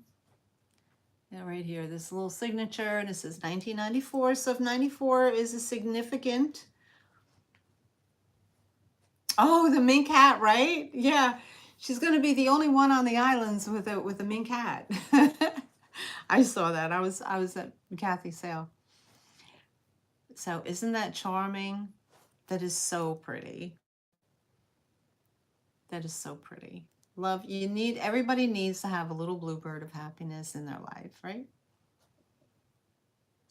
and right here, this little signature, and it says 1994. So if 94 is a significant, oh, the mink hat, right? Yeah, she's going to be the only one on the islands with a mink hat. I saw that. I was at Kathy's sale. So isn't that charming? That is so pretty. That is so pretty. Love, everybody needs to have a little bluebird of happiness in their life, right?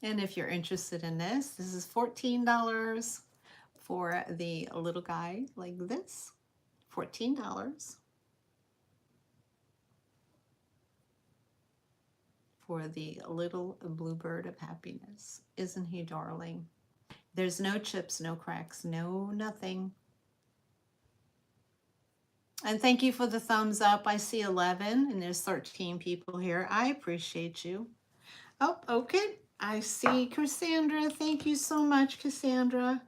And if you're interested in this is $14 for the little guy like this. $14 for the little bluebird of happiness. Isn't he darling? There's no chips, no cracks, no nothing. And thank you for the thumbs up. I see 11 and there's 13 people here. I appreciate you. Oh, okay. I see Cassandra. Thank you so much, Cassandra.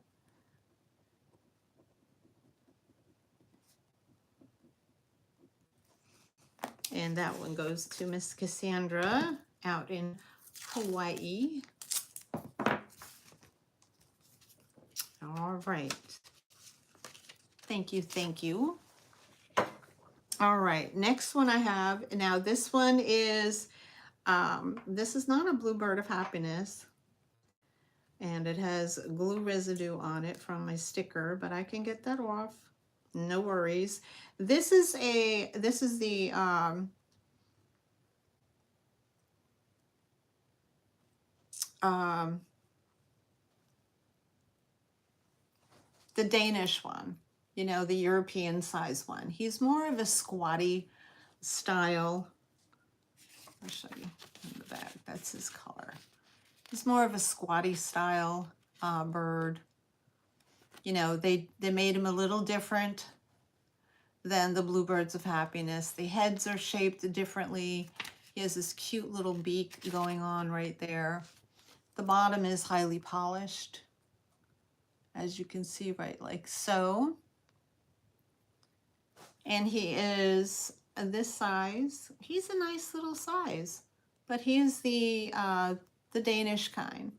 And that one goes to Miss Cassandra out in Hawaii. All right. Thank you, thank you. All right, next one I have, now this one is, this is not a bluebird of happiness. And it has glue residue on it from my sticker, but I can get that off. No worries. This is the Danish one, you know, the European size one. He's more of a squatty style. I'll show you in the back. That's his color. He's more of a squatty style bird. You know, they made him a little different than the bluebirds of happiness. The heads are shaped differently. He has this cute little beak going on right there. The bottom is highly polished, as you can see, right like so. And he is this size. He's a nice little size, but he's the Danish kind.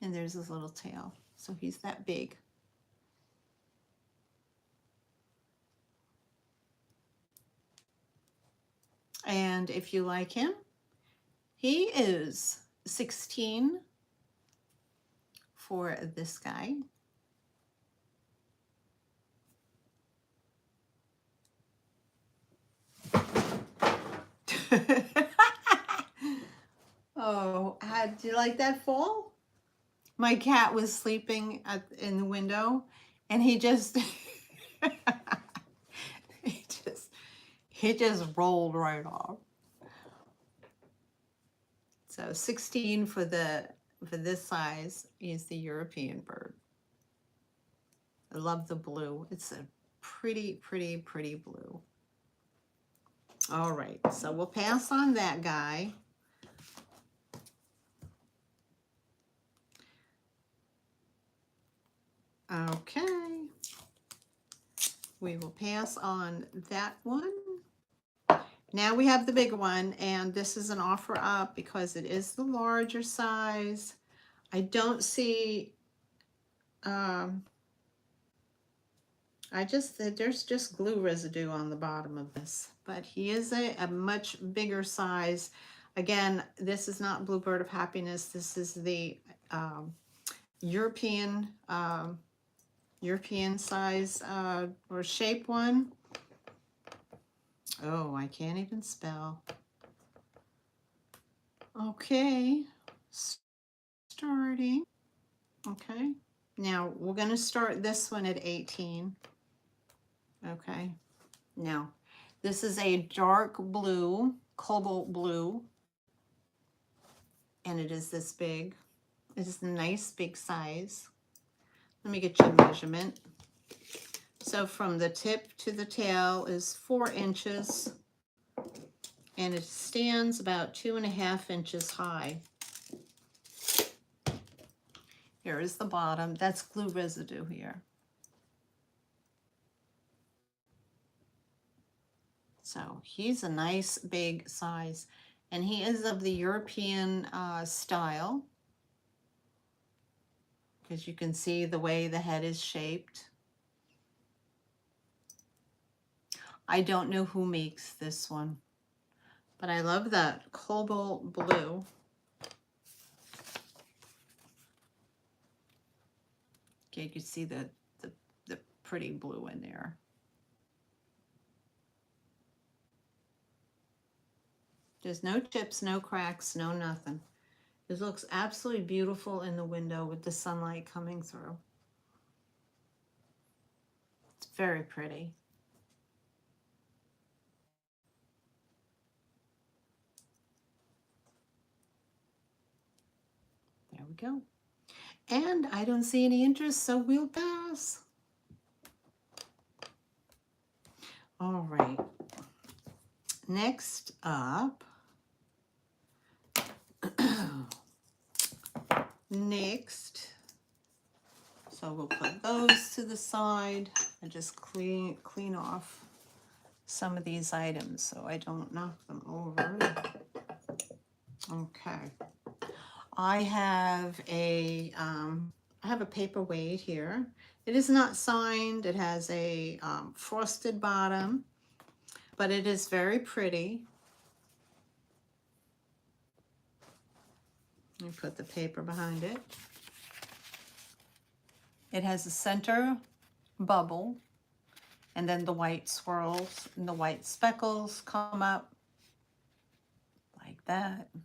And there's his little tail. So he's that big. And if you like him, he is 16 for this guy. Oh, do you like that fall? My cat was sleeping in the window, and he just he just rolled right off. So 16 for this size is the European bird. I love the blue. It's a pretty, pretty, pretty blue. All right, so we'll pass on that guy. Okay. We will pass on that one. Now we have the big one, and this is an offer up because it is the larger size. I don't see, there's just glue residue on the bottom of this, but he is a much bigger size. Again, this is not Bluebird of Happiness. This is the European size or shape one. Oh, I can't even spell. Okay, starting. Okay, now we're going to start this one at 18. Okay, now this is a dark blue, cobalt blue, and it is this big. It is a nice big size. Let me get you a measurement. So from the tip to the tail is 4 inches, and it stands about 2.5 inches high. Here is the bottom. That's glue residue here. So he's a nice big size, and he is of the European style, because you can see the way the head is shaped. I don't know who makes this one, but I love that cobalt blue. Okay, you can see the pretty blue in there. There's no chips, no cracks, no nothing. This looks absolutely beautiful in the window with the sunlight coming through. It's very pretty. There we go. And I don't see any interest, so we'll pass. All right. Next up, so we'll put those to the side and just clean off some of these items so I don't knock them over. Okay. I have a paperweight here. It is not signed. It has a frosted bottom, but it is very pretty. Let me put the paper behind it. It has a center bubble, and then the white swirls and the white speckles come up like that. It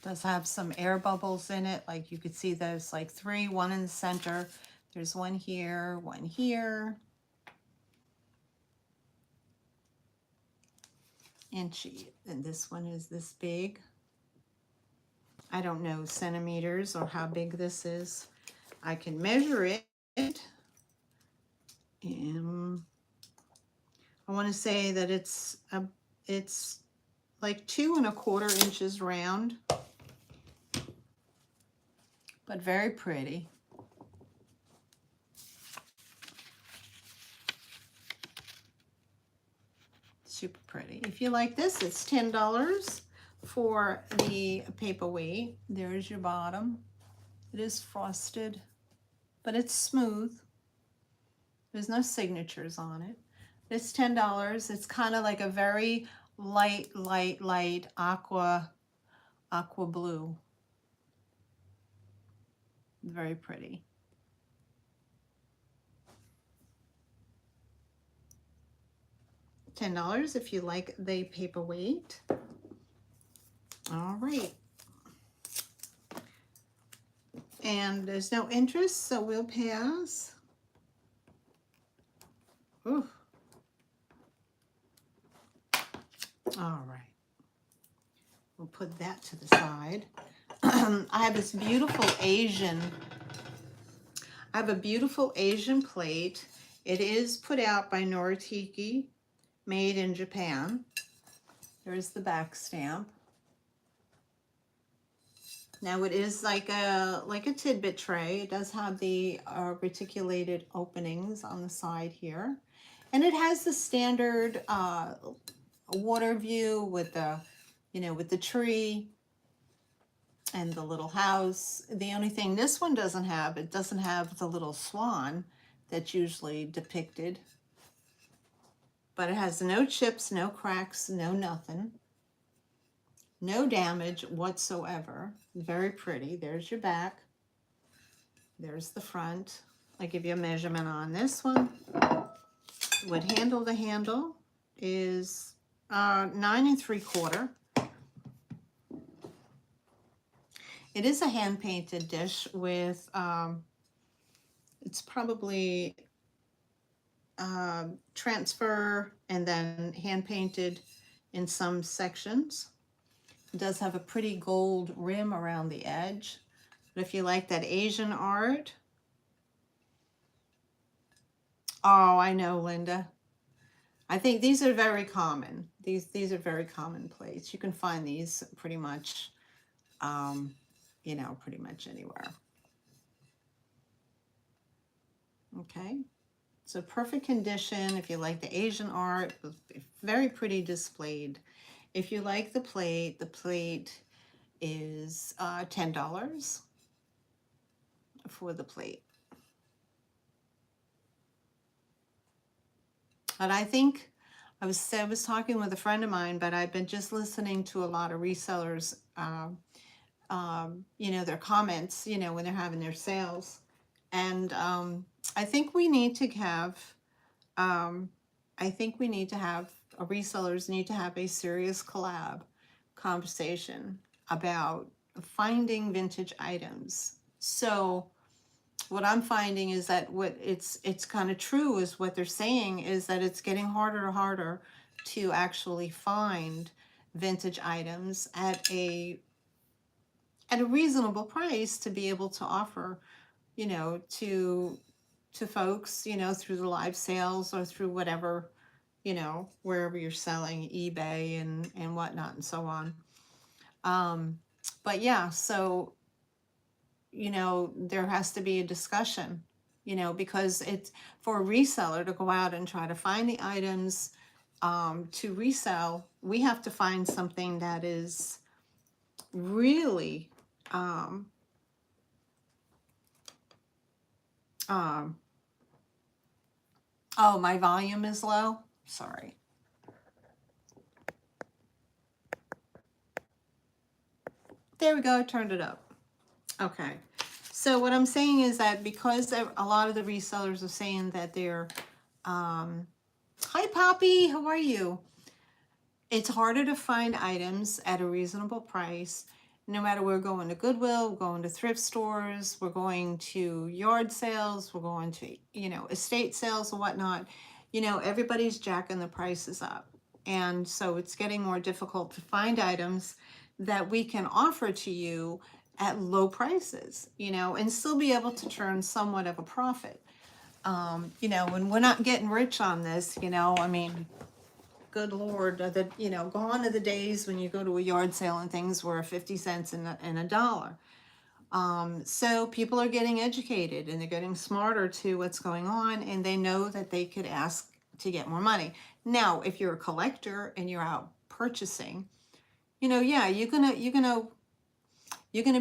does have some air bubbles in it, like you could see there's like three, one in the center. There's one here, one here. And this one is this big. I don't know centimeters or how big this is. I can measure it. And I want to say that it's like 2¼ inches round, but very pretty. Super pretty. If you like this, it's $10 for the paperweight. There's your bottom. It is frosted, but it's smooth. There's no signatures on it. It's $10. It's kind of like a very light aqua blue. Very pretty. $10 if you like the paperweight. All right. And there's no interest, so we'll pass. Ooh. All right. We'll put that to the side. I have this beautiful Asian. I have a beautiful Asian plate. It is put out by Noritiki, made in Japan. There's the back stamp. Now it is like a tidbit tray. It does have the reticulated openings on the side here, and it has the standard water view with the, with the tree and the little house. The only thing this one doesn't have, it doesn't have the little swan that's usually depicted. But it has no chips, no cracks, no nothing. No damage whatsoever. Very pretty. There's your back. There's the front. I give you a measurement on this one. Wood handle to handle is 9 3/4. It is a hand-painted dish with, it's probably transfer and then hand-painted in some sections. It does have a pretty gold rim around the edge. But if you like that Asian art, oh, I know, Linda. I think these are very common. These are very common plates. You can find these pretty much, pretty much anywhere. Okay. It's a perfect condition if you like the Asian art, very pretty displayed. If you like the plate is $10 for the plate. And I think I was talking with a friend of mine, but I've been just listening to a lot of resellers, you know, their comments, you know, when they're having their sales. And I think we need to have, I think we need to have, resellers need to have a serious collab conversation about finding vintage items. So what I'm finding is that what it's kind of true is what they're saying is that it's getting harder and harder to actually find vintage items at a reasonable price to be able to offer, you know, to folks, you know, through the live sales or through whatever, you know, wherever you're selling, eBay and whatnot and so on. But yeah, so you know, there has to be a discussion, you know, because it's for a reseller to go out and try to find the items to resell. We have to find something that is really um, oh, my volume is low. Sorry. There we go. I turned it up. Okay. So what I'm saying is that because a lot of the resellers are saying that they're, hi Poppy, how are you? It's harder to find items at a reasonable price. No matter we're going to Goodwill, we're going to thrift stores, we're going to yard sales, we're going to, you know, estate sales and whatnot, you know, everybody's jacking the prices up. And so it's getting more difficult to find items that we can offer to you at low prices, you know, and still be able to turn somewhat of a profit. You know, and we're not getting rich on this, you know, I mean, good Lord, that, you know, gone are the days when you go to a yard sale and things were 50 cents and a dollar. So people are getting educated and they're getting smarter to what's going on, and they know that they could ask to get more money. Now, if you're a collector and you're out purchasing, you know, yeah, you're gonna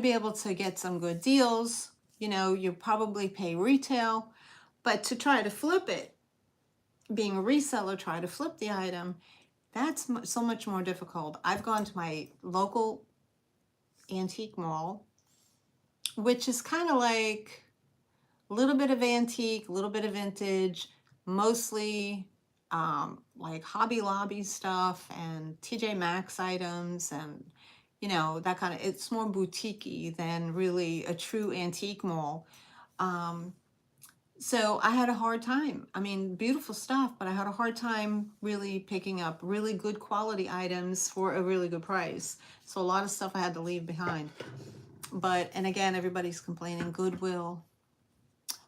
be able to get some good deals. You know, you probably pay retail, but to try to flip it, being a reseller, try to flip the item, that's so much more difficult. I've gone to my local antique mall, which is kind of like a little bit of antique, a little bit of vintage, mostly like Hobby Lobby stuff and TJ Maxx items and, you know, that kind of, it's more boutique-y than really a true antique mall. So I had a hard time. I mean, beautiful stuff, but I had a hard time really picking up really good quality items for a really good price. So a lot of stuff I had to leave behind. But, and again, everybody's complaining, Goodwill.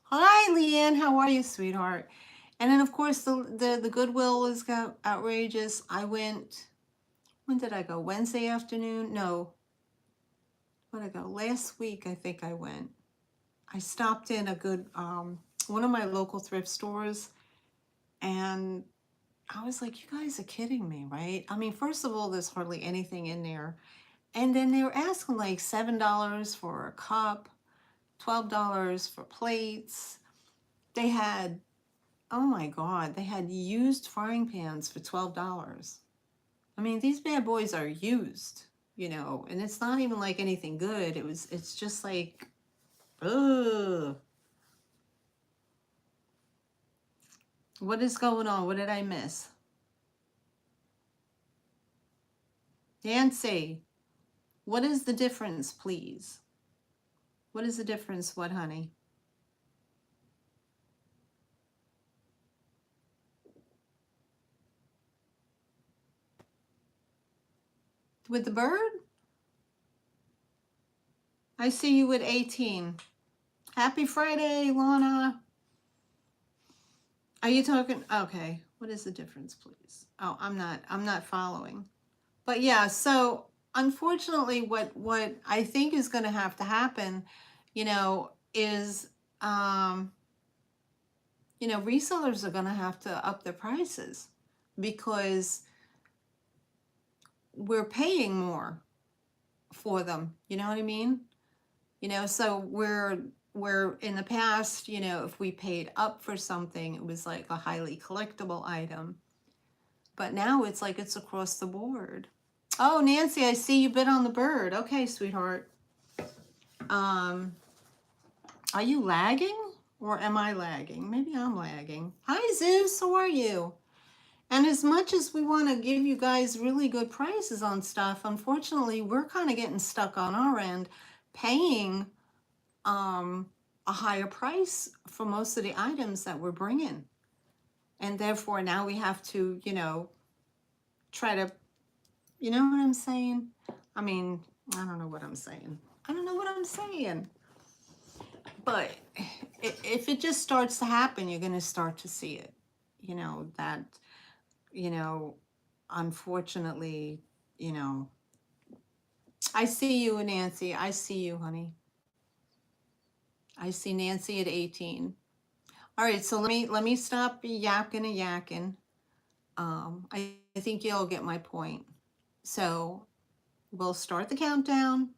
Hi, Leanne, how are you, sweetheart? And then, of course, the Goodwill is outrageous. I went, when did I go? Wednesday afternoon? No. When did I go? Last week, I think I went. I stopped in a good, one of my local thrift stores, and I was like, you guys are kidding me, right? I mean, first of all, there's hardly anything in there. And then they were asking like $7 for a cup, $12 for plates. They had, oh my God, they had used frying pans for $12. I mean, these bad boys are used, you know, and it's not even like anything good. It's just like, ugh. What is going on? What did I miss? Nancy, what is the difference, please? What is the difference? What, honey? With the bird? I see you with 18. Happy Friday, Lana. Are you talking? Okay. What is the difference, please? Oh, I'm not following. But yeah, so unfortunately what I think is going to have to happen, you know, is you know, resellers are going to have to up their prices because we're paying more for them. You know what I mean? You know, so we're in the past, you know, if we paid up for something, it was like a highly collectible item. But now it's like it's across the board. Oh, Nancy, I see you bit on the bird. Okay, sweetheart. Are you lagging or am I lagging? Maybe I'm lagging. Hi, Zeus. How are you? And as much as we want to give you guys really good prices on stuff, unfortunately, we're kind of getting stuck on our end paying a higher price for most of the items that we're bringing. And therefore, now we have to, you know, try to, you know what I'm saying? I mean, I don't know what I'm saying. I don't know what I'm saying. But if it just starts to happen, you're going to start to see it. You know, that, you know, unfortunately, you know, I see you, Nancy. I see you, honey. I see Nancy at 18. All right, so let me stop yakking and yakking. I think you'll get my point. So we'll start the countdown,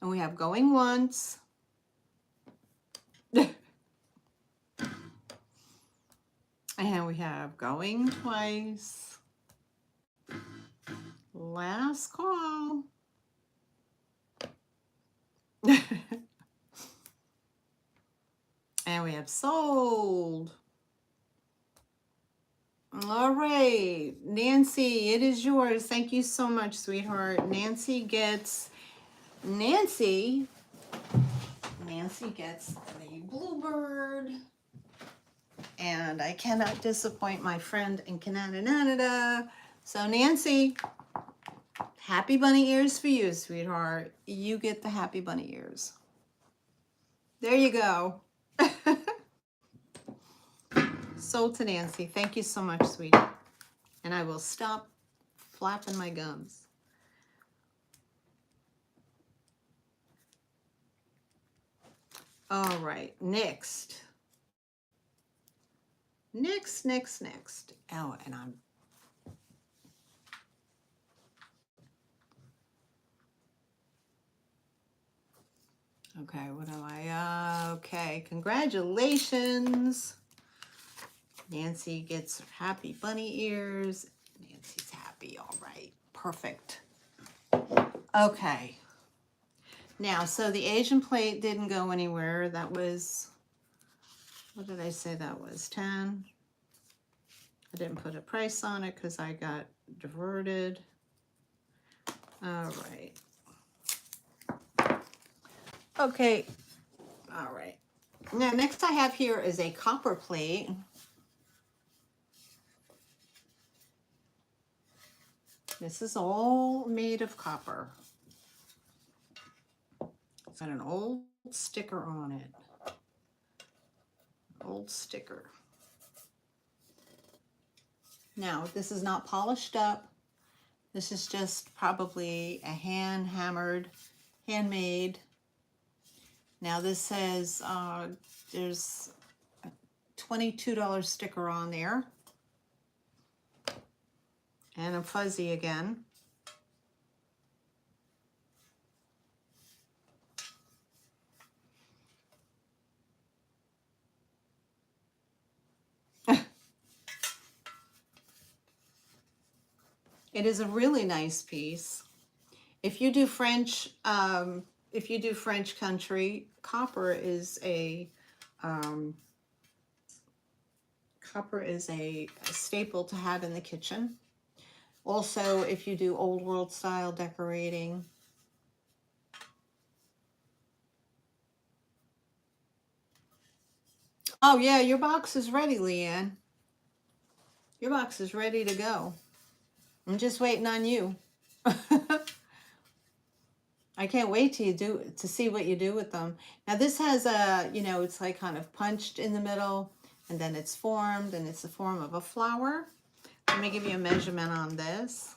and we have going once. And we have going twice. Last call. And we have sold. All right, Nancy, it is yours. Thank you so much, sweetheart. Nancy gets the bluebird. And I cannot disappoint my friend in Canada. So Nancy, happy bunny ears for you, sweetheart. You get the happy bunny ears. There you go. Sold to Nancy. Thank you so much, sweetie. And I will stop flapping my gums. All right, next. Next. Oh, and I'm okay. What am I? Okay, congratulations. Nancy gets happy bunny ears. Nancy's happy. All right, perfect. Okay. Now, so the Asian plate didn't go anywhere. That was, what did I say that was? 10. I didn't put a price on it because I got diverted. All right. Okay. All right. Now, next I have here is a copper plate. This is all made of copper. It's got an old sticker on it. Old sticker. Now, this is not polished up. This is just probably a hand-hammered, handmade. Now this says there's a $22 sticker on there. And a fuzzy again. It is a really nice piece. If you do French country, copper is a staple to have in the kitchen. Also, if you do old world style decorating. Oh yeah, your box is ready, Leanne. Your box is ready to go. I'm just waiting on you. I can't wait to see what you do with them. Now this has a, you know, it's like kind of punched in the middle, and then it's formed, and it's the form of a flower. Let me give you a measurement on this.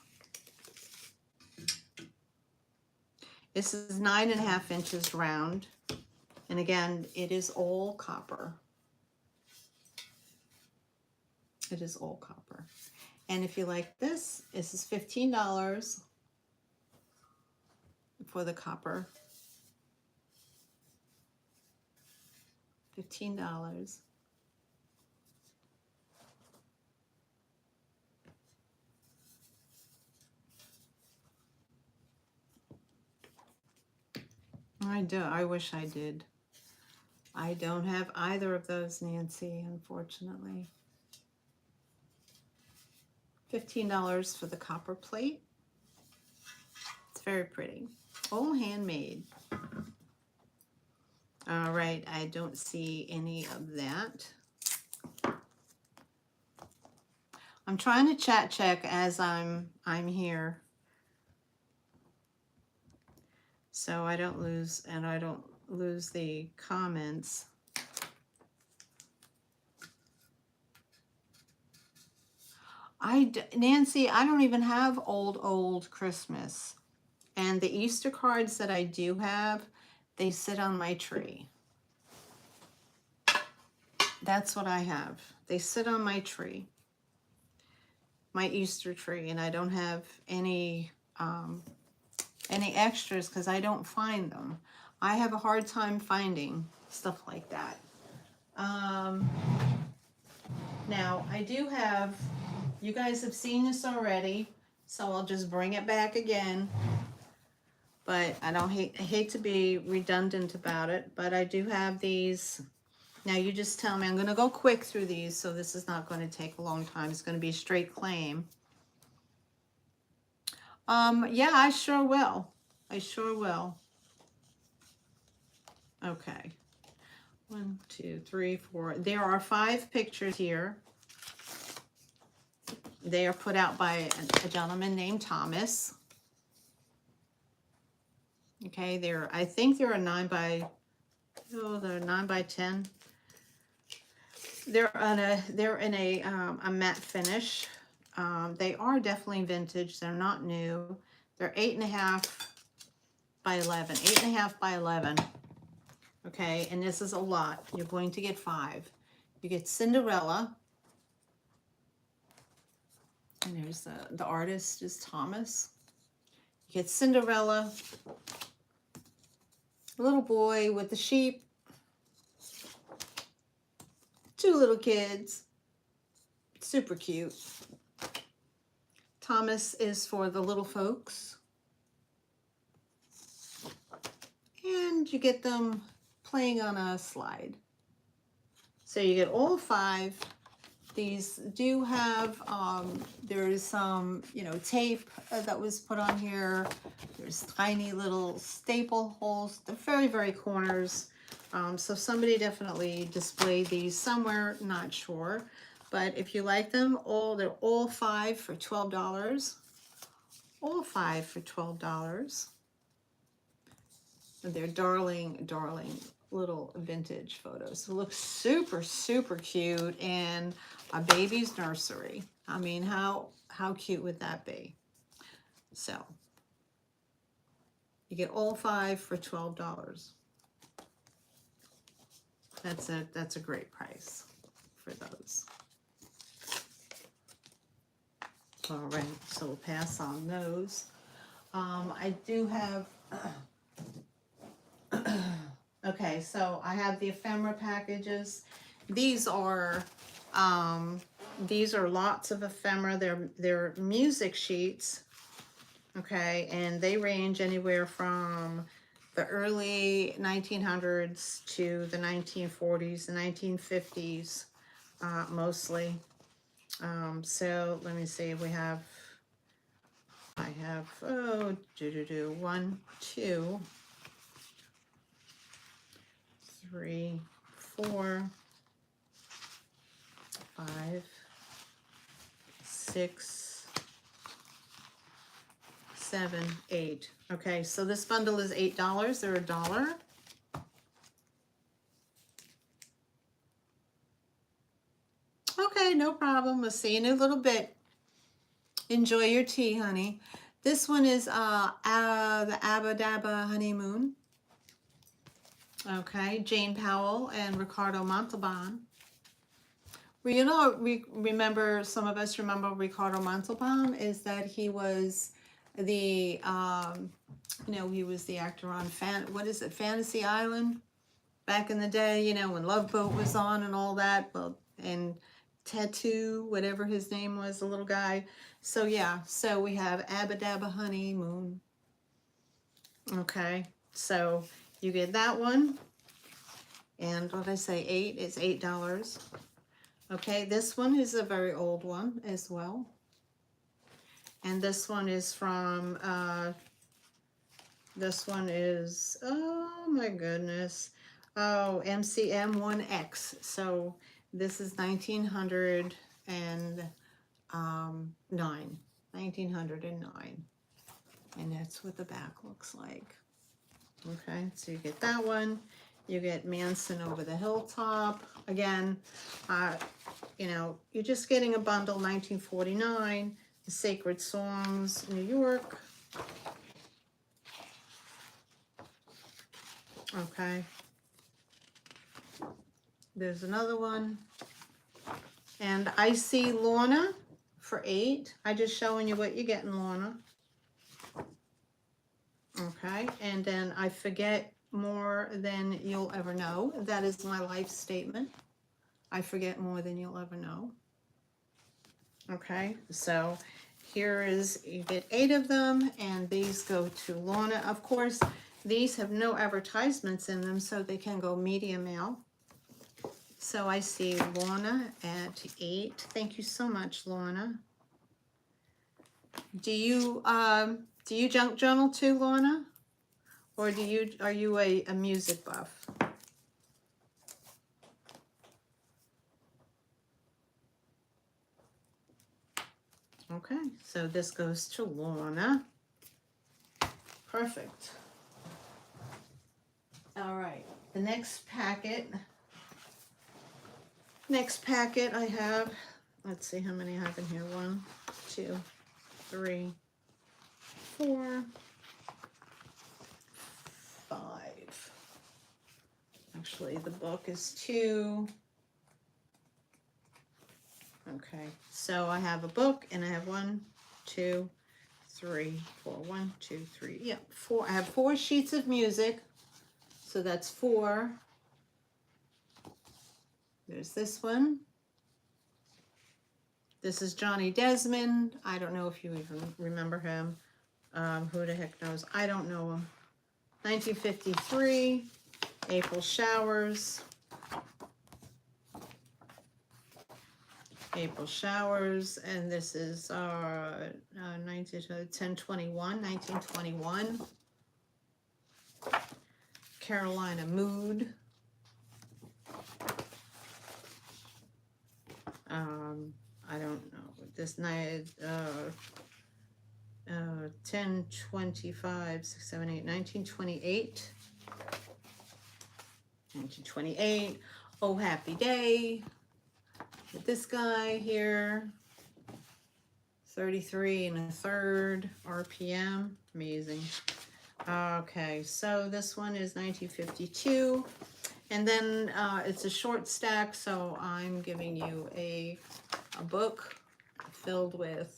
This is 9.5 inches round. And again, it is all copper. It is all copper. And if you like this is $15 for the copper. $15. I wish I did. I don't have either of those, Nancy, unfortunately. $15 for the copper plate. It's very pretty. All handmade. All right, I don't see any of that. I'm trying to chat check as I'm here, so I don't lose the comments. Nancy, I don't even have old Christmas. And the Easter cards that I do have, they sit on my tree. That's what I have. They sit on my tree. My Easter tree, and I don't have any extras because I don't find them. I have a hard time finding stuff like that. Now, I do have, you guys have seen this already, so I'll just bring it back again. But I don't hate to be redundant about it, but I do have these. Now you just tell me. I'm going to go quick through these, so this is not going to take a long time. It's going to be a straight claim. Yeah, I sure will. I sure will. Okay. 1, 2, 3, 4. There are 5 pictures here. They are put out by a gentleman named Thomas. Okay, I think they're a 9 by 10. They're in a matte finish. They are definitely vintage. They're not new. They're 8.5 by 11. 8.5 by 11. Okay, and this is a lot. You're going to get 5. You get Cinderella. And there's the artist is Thomas. You get Cinderella. A little boy with the sheep. 2 little kids. Super cute. Thomas is for the little folks. And you get them playing on a slide. So you get all 5. These do have, there's some, tape that was put on here. There's tiny little staple holes, the very, very corners. So somebody definitely displayed these somewhere, not sure. But if you like them, they're all 5 for $12. All 5 for $12. And they're darling, darling little vintage photos. It looks super, super cute in a baby's nursery. I mean, how cute would that be? So you get all 5 for $12. That's a great price for those. All right, so we'll pass on those. I do have. Okay, so I have the ephemera packages. These are lots of ephemera. They're music sheets. Okay, and they range anywhere from the early 1900s to the 1940s, the 1950s, mostly. So let me see. I have 1, 2, 3, 4, 5, 6, 7, 8. Okay, so this bundle is $8. They're $1. Okay, no problem. We'll see you in a little bit. Enjoy your tea, honey. This one is the Abba Dabba Honeymoon. Okay, Jane Powell and Ricardo Montalban. Well, you know, we remember, some of us remember Ricardo Montalban, is that he was the, you know, he was the actor on what is it, Fantasy Island? Back in the day, you know, when Love Boat was on and all that, well, and Tattoo, whatever his name was, the little guy. So yeah, so we have Abba Dabba Honeymoon. Okay, so you get that one. And what did I say, it's $8. Okay, this one is a very old one as well. And this one is from, this one is, oh my goodness. Oh, MCM1X. So this is 1909. 1909. And that's what the back looks like. Okay, so you get that one. You get Manson Over the Hilltop. Again, you know, you're just getting a bundle. 1949. The Sacred Songs, New York. Okay. There's another one. And I see Lorna for $8. I just showing you what you get in Lorna. Okay, and then I Forget More Than You'll Ever Know. That is my life statement. I forget more than you'll ever know. Okay, so here is, you get 8 of them, and these go to Lorna. Of course, these have no advertisements in them, so they can go media mail. So I see Lorna at 8. Thank you so much, Lorna. Do you junk journal too, Lorna? Or are you a music buff? Okay, so this goes to Lorna. Perfect. All right, the next packet I have, let's see how many I have in here. 1, 2, 3, 4, 5. Actually, the book is 2. Okay, so I have a book, and I have 1, 2, 3, 4. 1, 2, 3. Yeah, 4. I have 4 sheets of music, so that's 4. There's this one. This is Johnny Desmond. I don't know if you even remember him. Who the heck knows? I don't know him. 1953, April Showers. April Showers, and this is 1921. Carolina Mood. I don't know. This night, 10, 25, 6, 7, 8, 1928. 1928. Oh Happy Day. With this guy here. 33 1/3 RPM. Amazing. Okay, so this one is 1952. And then it's a short stack, so I'm giving you a book filled with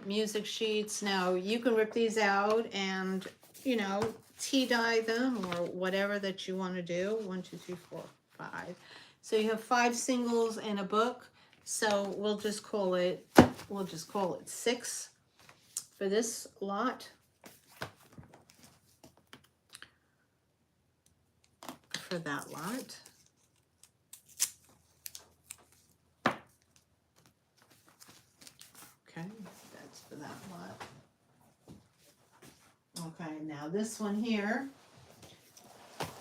music sheets. Now, you can rip these out and, you know, tea dye them or whatever that you want to do. 1, 2, 3, 4, 5. So you have 5 singles and a book. So we'll just call it 6 for this lot. For that lot. Okay, that's for that lot. Okay, now this one here.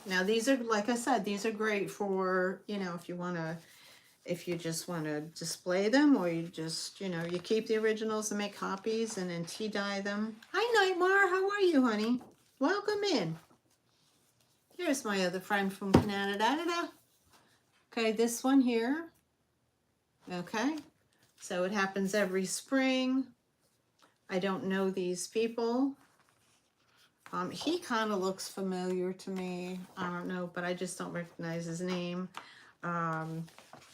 Now these are, like I said, these are great for, you know, if you just want to display them, or you just, you know, you keep the originals and make copies and then tea dye them. Hi Nightmare, how are you, honey? Welcome in. Here's my other friend from Canada. Okay, this one here. Okay, so it happens every spring. I don't know these people. He kind of looks familiar to me. I don't know, but I just don't recognize his name.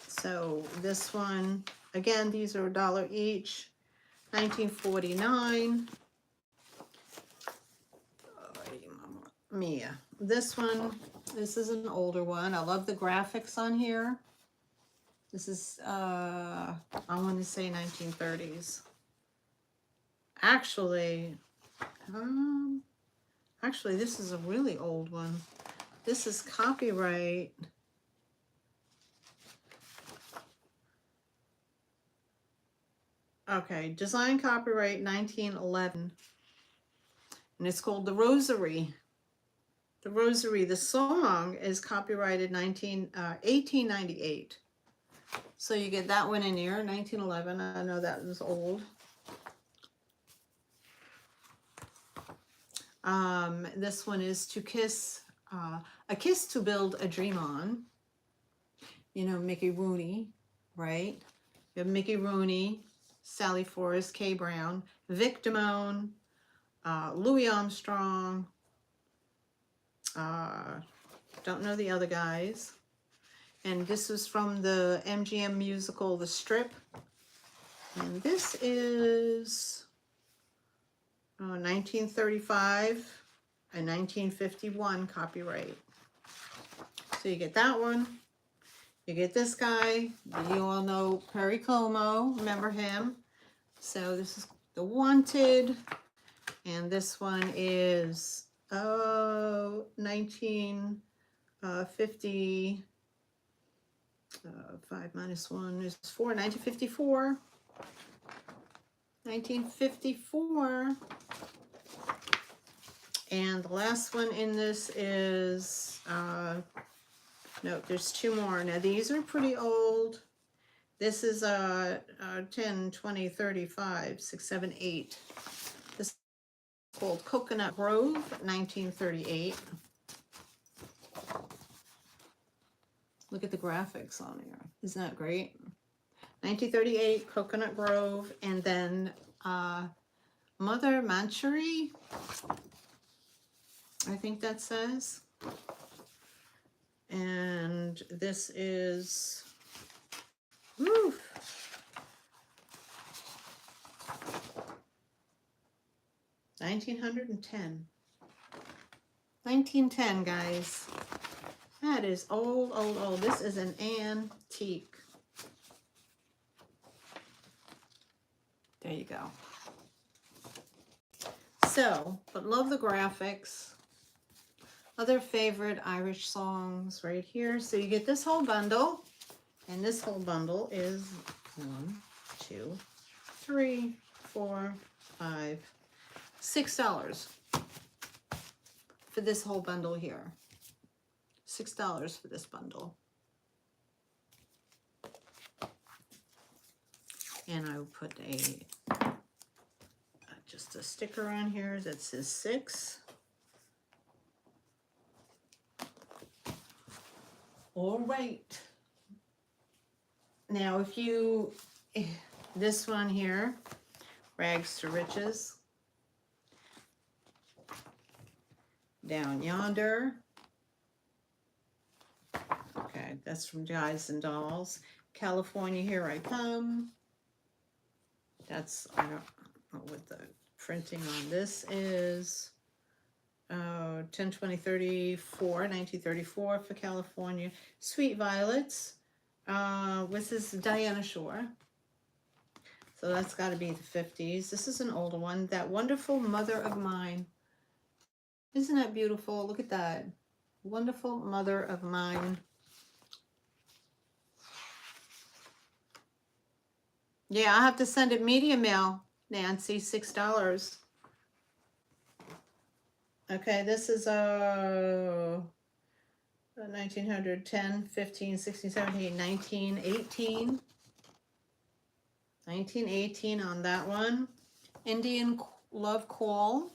So this one, again, these are $1 each, 1949. Mia. This one, this is an older one. I love the graphics on here. This is, I want to say 1930s. Actually, this is a really old one. This is copyright. Okay, design copyright 1911. And it's called The Rosary. The Rosary. The song is copyrighted 1898. So you get that one in here, 1911. I know that was old. This one is To Kiss, A Kiss to Build a Dream On. You know, Mickey Rooney, right? You have Mickey Rooney, Sally Forrest, Kay Brown, Vic Damone, Louis Armstrong. Don't know the other guys. And this was from the MGM musical, The Strip. And this is 1935 and 1951 copyright. So you get that one. You get this guy. You all know Perry Como. Remember him? So this is The Wanted. And this one is 1950. 5 minus 1 is 4. 1954. 1954. And the last one in this is, no, there's 2 more. Now these are pretty old. This is 10, 20, 35, 6, 7, 8. This is called Coconut Grove, 1938. Look at the graphics on here. Isn't that great? 1938, Coconut Grove, and then Mother Manchery, I think that says. And this is, woof, $1910. 1910, guys. That is old, old, old. This is an antique. There you go. So, but love the graphics. Other favorite Irish songs right here. So you get this whole bundle. And this whole bundle is 1, 2, 3, 4, 5, $6 for this whole bundle here. $6 for this bundle. And I will put just a sticker on here that says 6. All right. Now, this one here, Rags to Riches. Down Yonder. Okay, that's from Guys and Dolls. California, Here I Come. That's, I don't know what the printing on this is. 10, 20, 34, 1934 for California. Sweet Violets. This is Diana Shore. So that's got to be the 50s. This is an older one. That Wonderful Mother of Mine. Isn't that beautiful? Look at that. Wonderful Mother of Mine. Yeah, I have to send it media mail, Nancy, $6. Okay, this is 1900, 10, 15, 16, 17, 19, 18. 1918 on that one. Indian Love Call.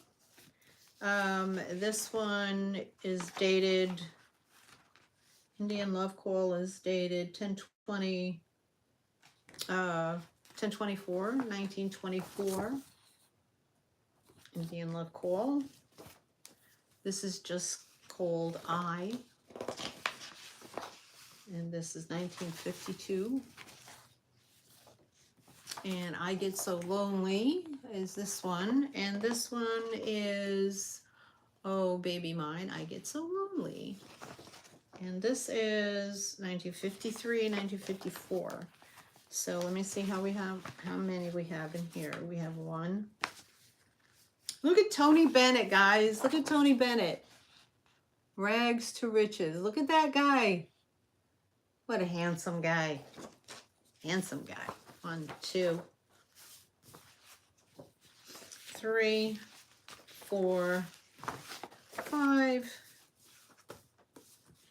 This one is dated, Indian Love Call is dated 10/20, 10/24, 1924. Indian Love Call. This is just called I. And this is 1952. And I Get So Lonely is this one. And this one is, Oh Baby Mine, I Get So Lonely. And this is 1953, 1954. So let me see how many we have in here. We have one. Look at Tony Bennett, guys. Look at Tony Bennett. Rags to Riches. Look at that guy. What a handsome guy. Handsome guy. 1, 2, 3, 4, 5,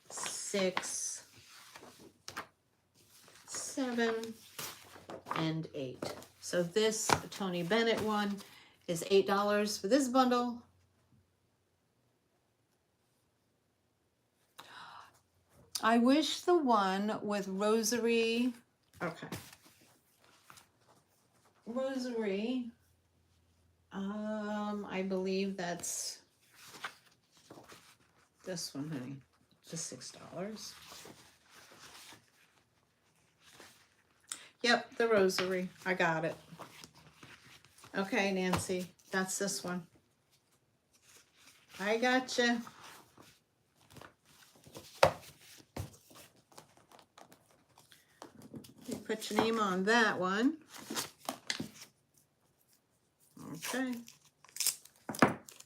6, 7, and 8. So this Tony Bennett one is $8 for this bundle. I wish the one with Rosary, okay. Rosary, I believe that's this one, honey, just $6. Yep, the Rosary, I got it. Okay, Nancy, that's this one. I gotcha. You put your name on that one. Okay.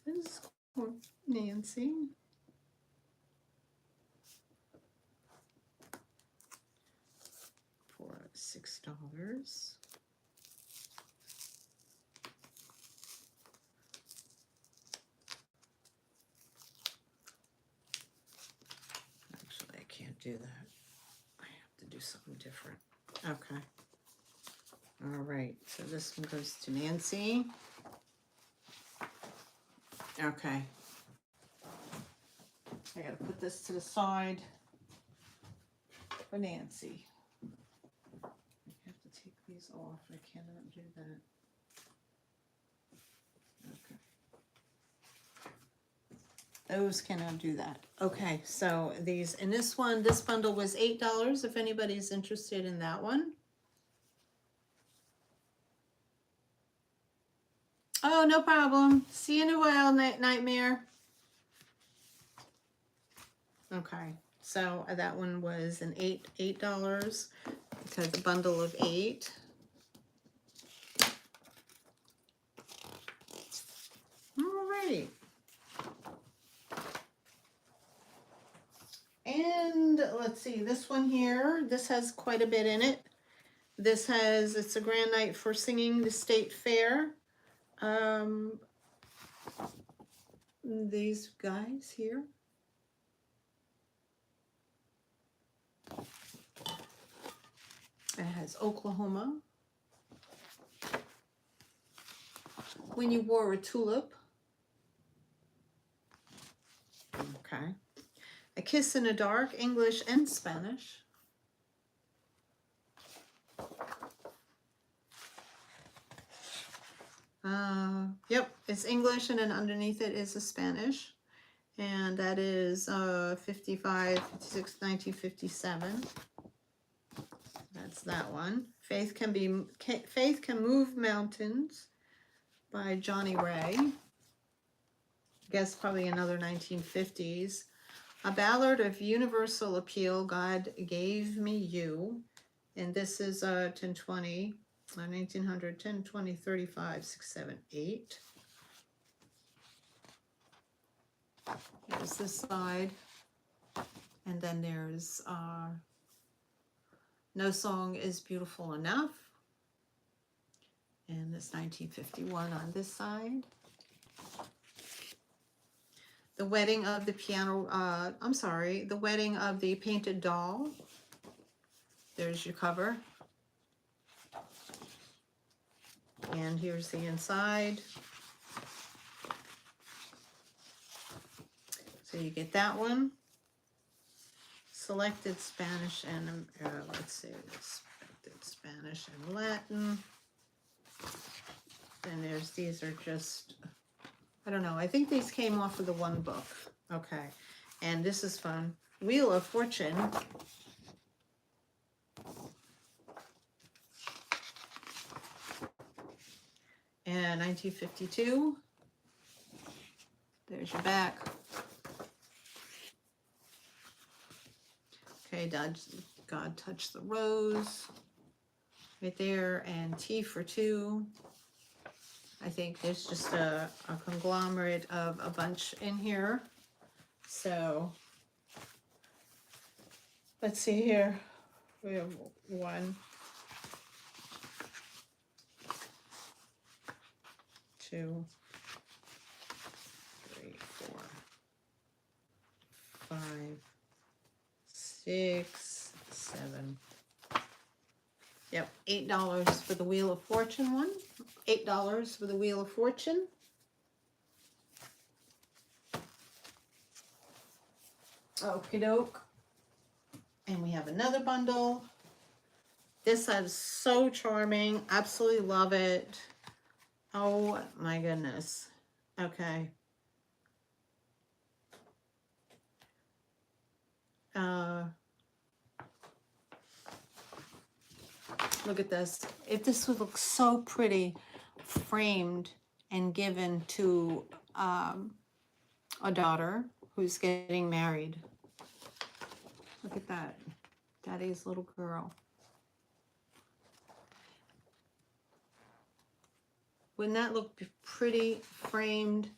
This is cool. Nancy. For $6. Actually, I can't do that. I have to do something different. Okay. All right. So this one goes to Nancy. Okay. I gotta put this to the side for Nancy. I have to take these off. I cannot do that. Okay. Those cannot do that. Okay, so these, and this one, this bundle was $8 if anybody's interested in that one. Oh, no problem. See you in a while, Nightmare. Okay, so that one was an $8 because a bundle of 8. Alrighty. And let's see, this one here, this has quite a bit in it. This has, it's a grand night for singing the state fair. These guys here. It has Oklahoma. When You Wore a Tulip. Okay. A Kiss in the Dark, English and Spanish. Yep, it's English and then underneath it is a Spanish. And that is 55, 56, 1957. That's that one. Faith Can Move Mountains by Johnny Ray. I guess probably another 1950s. A Ballad of Universal Appeal, God Gave Me You. And this is 1020, 1900, 1020, 35, 6, 7, 8. There's this side. And then there's No Song Is Beautiful Enough. And it's 1951 on this side. The Wedding of the Piano, The Wedding of the Painted Doll. There's your cover. And here's the inside. So you get that one. Selected Spanish and, let's see, selected Spanish and Latin. Then there's, these are just, I don't know, I think these came off of the one book. Okay, and this is fun. Wheel of Fortune. and 1952. There's your back. Okay, God Touch the Rose. Right there, and T for Two. I think there's just a conglomerate of a bunch in here. So, let's see here. We have 1, 2, 3, 4, 5, 6, 7. Yep, $8 for the Wheel of Fortune one. $8 for the Wheel of Fortune. Okie doke. And we have another bundle. This is so charming. Absolutely love it. Oh my goodness. Okay. Look at this. If this would look so pretty framed and given to a daughter who's getting married. Look at that. Daddy's little girl. Wouldn't that look pretty framed?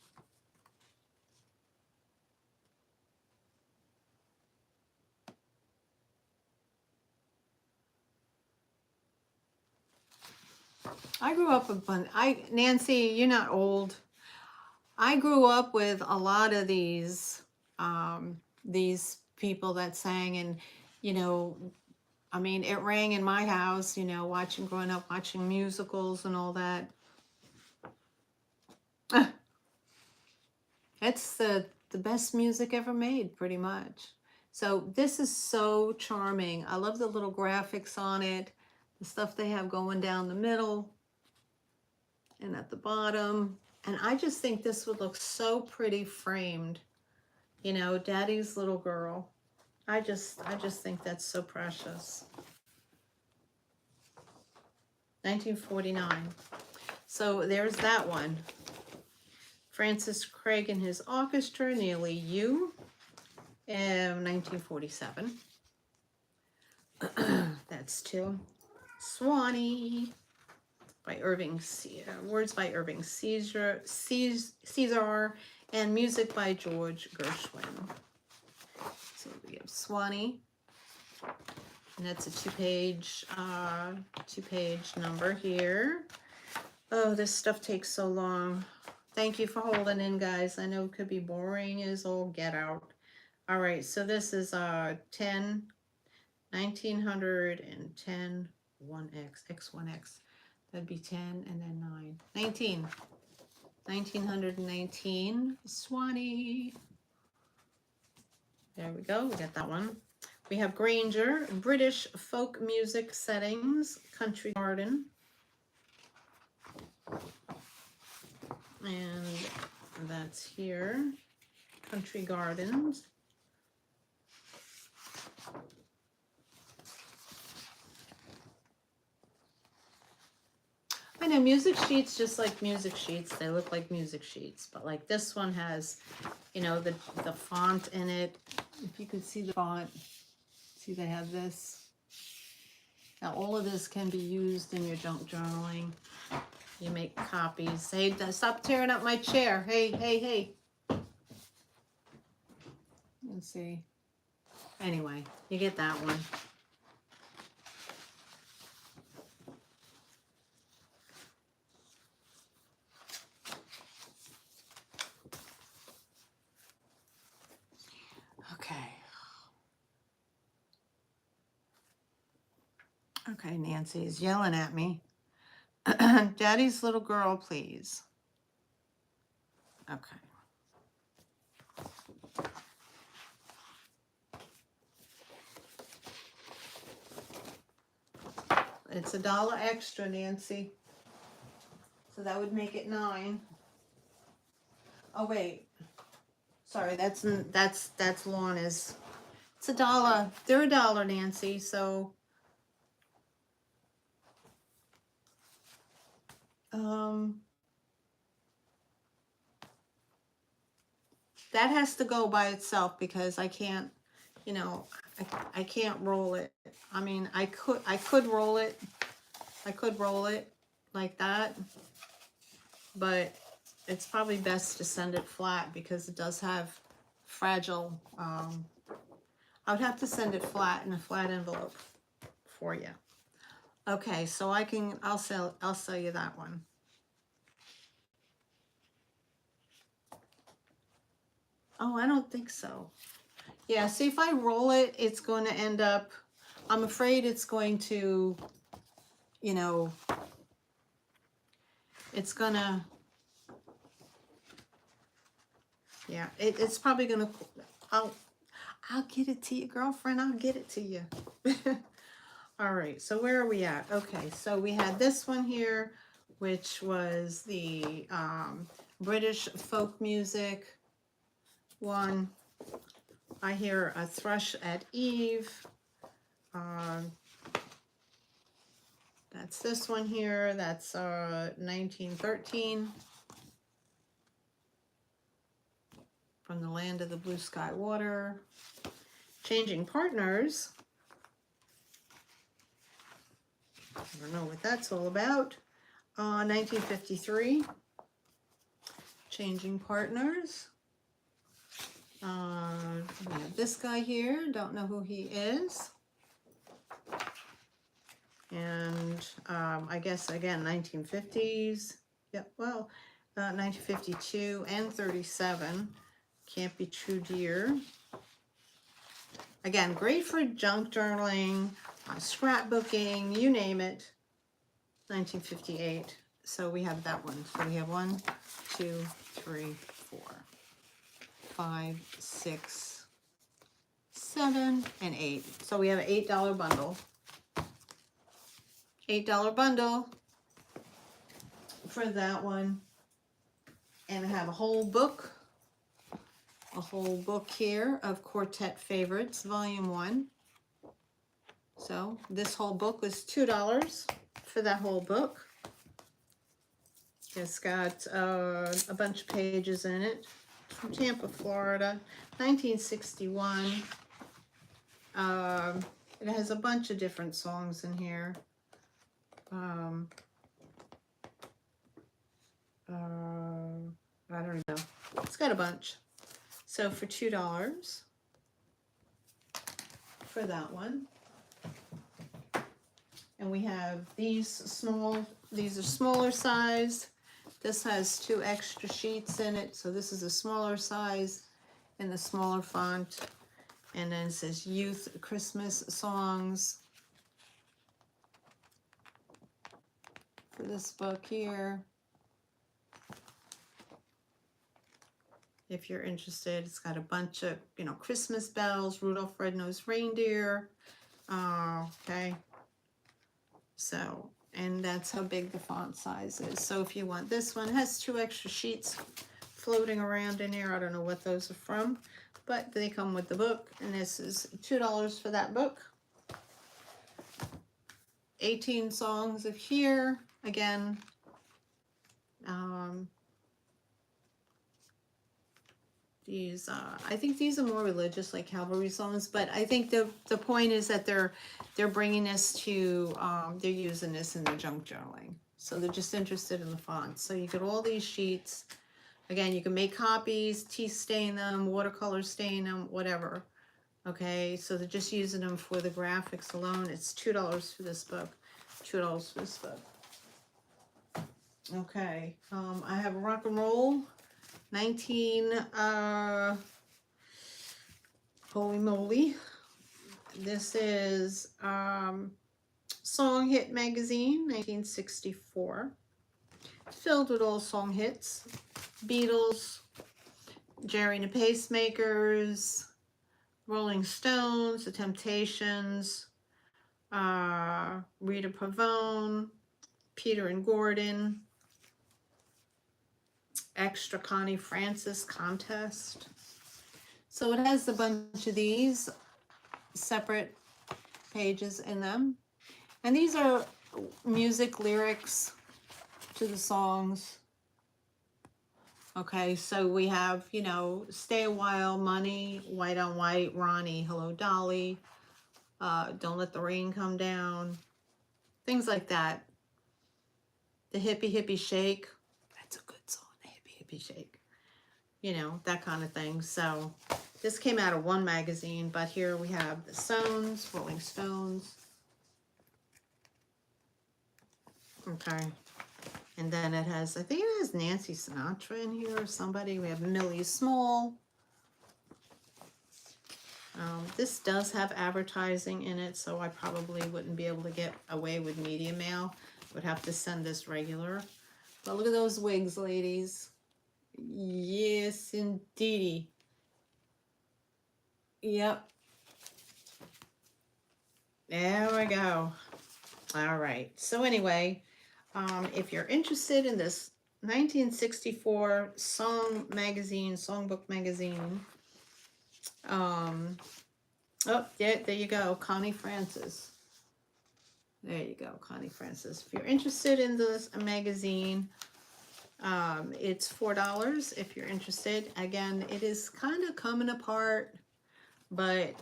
I grew up with Nancy, you're not old. I grew up with a lot of these people that sang, and you know, I mean, it rang in my house, you know, growing up watching musicals and all that. It's the best music ever made, pretty much. So this is so charming. I love the little graphics on it, the stuff they have going down the middle and at the bottom. And I just think this would look so pretty framed. You know, Daddy's little girl. I just think that's so precious. 1949. So there's that one. Francis Craig and his orchestra, Nearly You, 1947. That's 2. Swanee, by Irving words by Irving Caesar, and music by George Gershwin. So we have Swanee, and that's a two-page number here. Oh, this stuff takes so long. Thank you for holding in, guys. I know it could be boring as all get out. All right, so this is 10, 1910, 1x, x1x. That'd be 10 and then 9. 19. 1919, Swanee. There we go, we got that one. We have Granger, British folk music settings, Country Garden. And that's here, Country Gardens. I know music sheets, just like music sheets, they look like music sheets, but like this one has, you know, the font in it. If you could see the font, see they have this. Now all of this can be used in your junk journaling. You make copies. Hey, stop tearing up my chair. Hey, hey, hey. Let's see. Anyway, you get that one. Okay. Okay, Nancy's yelling at me. Daddy's little girl, please. Okay. It's $1 extra, Nancy. So that would make it 9. Oh wait. Sorry, that's Lorna's. It's $1. They're $1, Nancy, so that has to go by itself because I can't, you know, I can't roll it. I mean, I could roll it. I could roll it like that, but it's probably best to send it flat because it does have fragile, I would have to send it flat in a flat envelope for you. Okay, so I'll sell you that one. Oh, I don't think so. Yeah, see, if I roll it, it's going to end up, I'm afraid it's going to, you know, it's gonna, yeah, it's probably gonna, I'll get it to you, girlfriend, I'll get it to you. All right, so where are we at? Okay, so we had this one here, which was the British folk music one. I hear a thrush at eve. That's this one here. That's 1913. From the Land of the Blue Sky Water. Changing Partners. I don't know what that's all about. 1953. Changing Partners. We have this guy here. Don't know who he is. And I guess, again, 1950s. Yep, well, 1952 and 37. Can't Be True Dear. Again, great for junk journaling, scrapbooking, you name it. 1958. So we have that one. So we have 1, 2, 3, 4, 5, 6, 7, and 8. So we have an $8 bundle. $8 bundle for that one. And I have a whole book here of Quartet Favorites, Volume 1. So this whole book was $2 for that whole book. It's got a bunch of pages in it. From Tampa, Florida, 1961. It has a bunch of different songs in here. I don't know. It's got a bunch. So for $2 for that one. And we have these are smaller size. This has 2 extra sheets in it. So this is a smaller size in the smaller font. And then it says Youth Christmas Songs for this book here. If you're interested, it's got a bunch of, you know, Christmas bells, Rudolph Red-Nosed Reindeer. Okay. So, and that's how big the font size is. So if you want this one, it has 2 extra sheets floating around in here. I don't know what those are from, but they come with the book. And this is $2 for that book. 18 songs of here. Again, these, I think these are more religious, like cavalry songs, but I think the point is that they're bringing this to, they're using this in their junk journaling. So they're just interested in the font. So you get all these sheets. Again, you can make copies, tea stain them, watercolor stain them, whatever. Okay, so they're just using them for the graphics alone. It's $2 for this book. $2 for this book. Okay, I have a rock and roll. 19, holy moly. This is Song Hit Magazine, 1964. Filled with all song hits. Beatles, Jerry and the Pacemakers, Rolling Stones, The Temptations, Rita Pavone, Peter and Gordon, Extra Connie Francis Contest. So it has a bunch of these separate pages in them. And these are music lyrics to the songs. Okay, so we have, you know, Stay a While, Money, White on White, Ronnie, Hello Dolly, Don't Let the Rain Come Down, things like that. The Hippie Hippie Shake, that's a good song, the Hippie Hippie Shake. You know, that kind of thing. So this came out of one magazine, but here we have the Stones, Rolling Stones. Okay. And then it has, I think it has Nancy Sinatra in here or somebody. We have Millie Small. This does have advertising in it, so I probably wouldn't be able to get away with media mail. Would have to send this regular. But look at those wigs, ladies. Yes, indeedy. Yep. There we go. All right. So anyway, if you're interested in this 1964 songbook magazine, oh, yeah, there you go, Connie Francis. There you go, Connie Francis. If you're interested in this magazine, it's $4 if you're interested. Again, it is kind of coming apart, but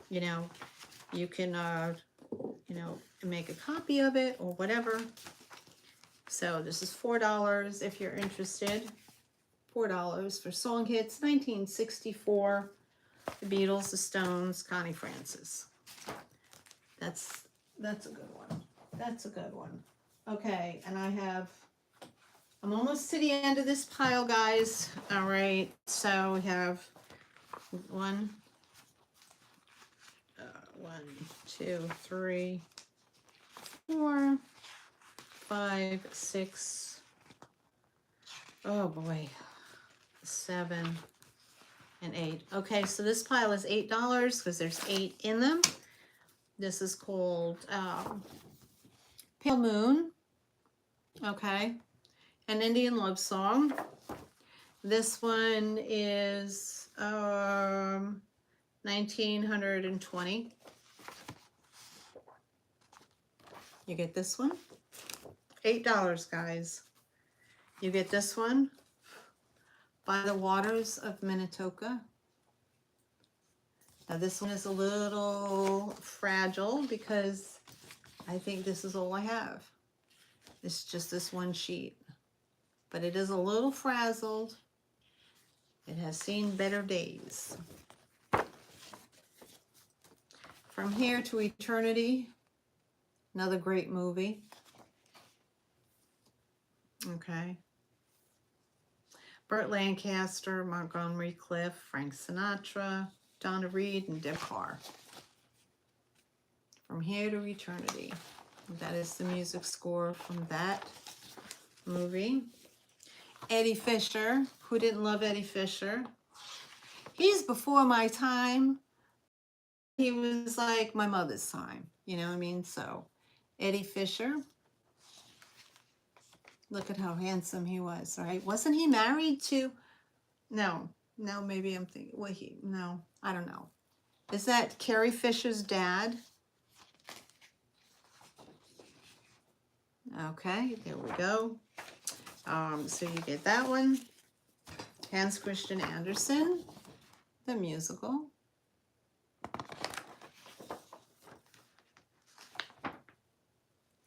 you know, you can you know, make a copy of it or whatever. So this is $4 if you're interested. $4 for Song Hits 1964. The Beatles, the Stones, Connie Francis. That's a good one. That's a good one. Okay, and I'm almost to the end of this pile, guys. All right, so we have 1, 2, 3, 4, 5, 6. Oh boy, 7 and 8. Okay, so this pile is $8 because there's 8 in them. This is called Pale Moon. Okay, an Indian love song. This one is 1920. You get this one. $8, guys. You get this one. By the Waters of Minnetonka. Now this one is a little fragile because I think this is all I have. It's just this one sheet. But it is a little frazzled. It has seen better days. From Here to Eternity. Another great movie. Okay. Burt Lancaster, Montgomery Clift, Frank Sinatra, Donna Reed, and Deb Carr. From Here to Eternity. That is the music score from that movie. Eddie Fisher. Who didn't love Eddie Fisher? He's before my time. He was like my mother's time. You know what I mean? So, Eddie Fisher. Look at how handsome he was, right? Wasn't he married to... No, maybe I'm thinking... Well, no, I don't know. Is that Carrie Fisher's dad? Okay, there we go. So you get that one. Hans Christian Andersen, the musical.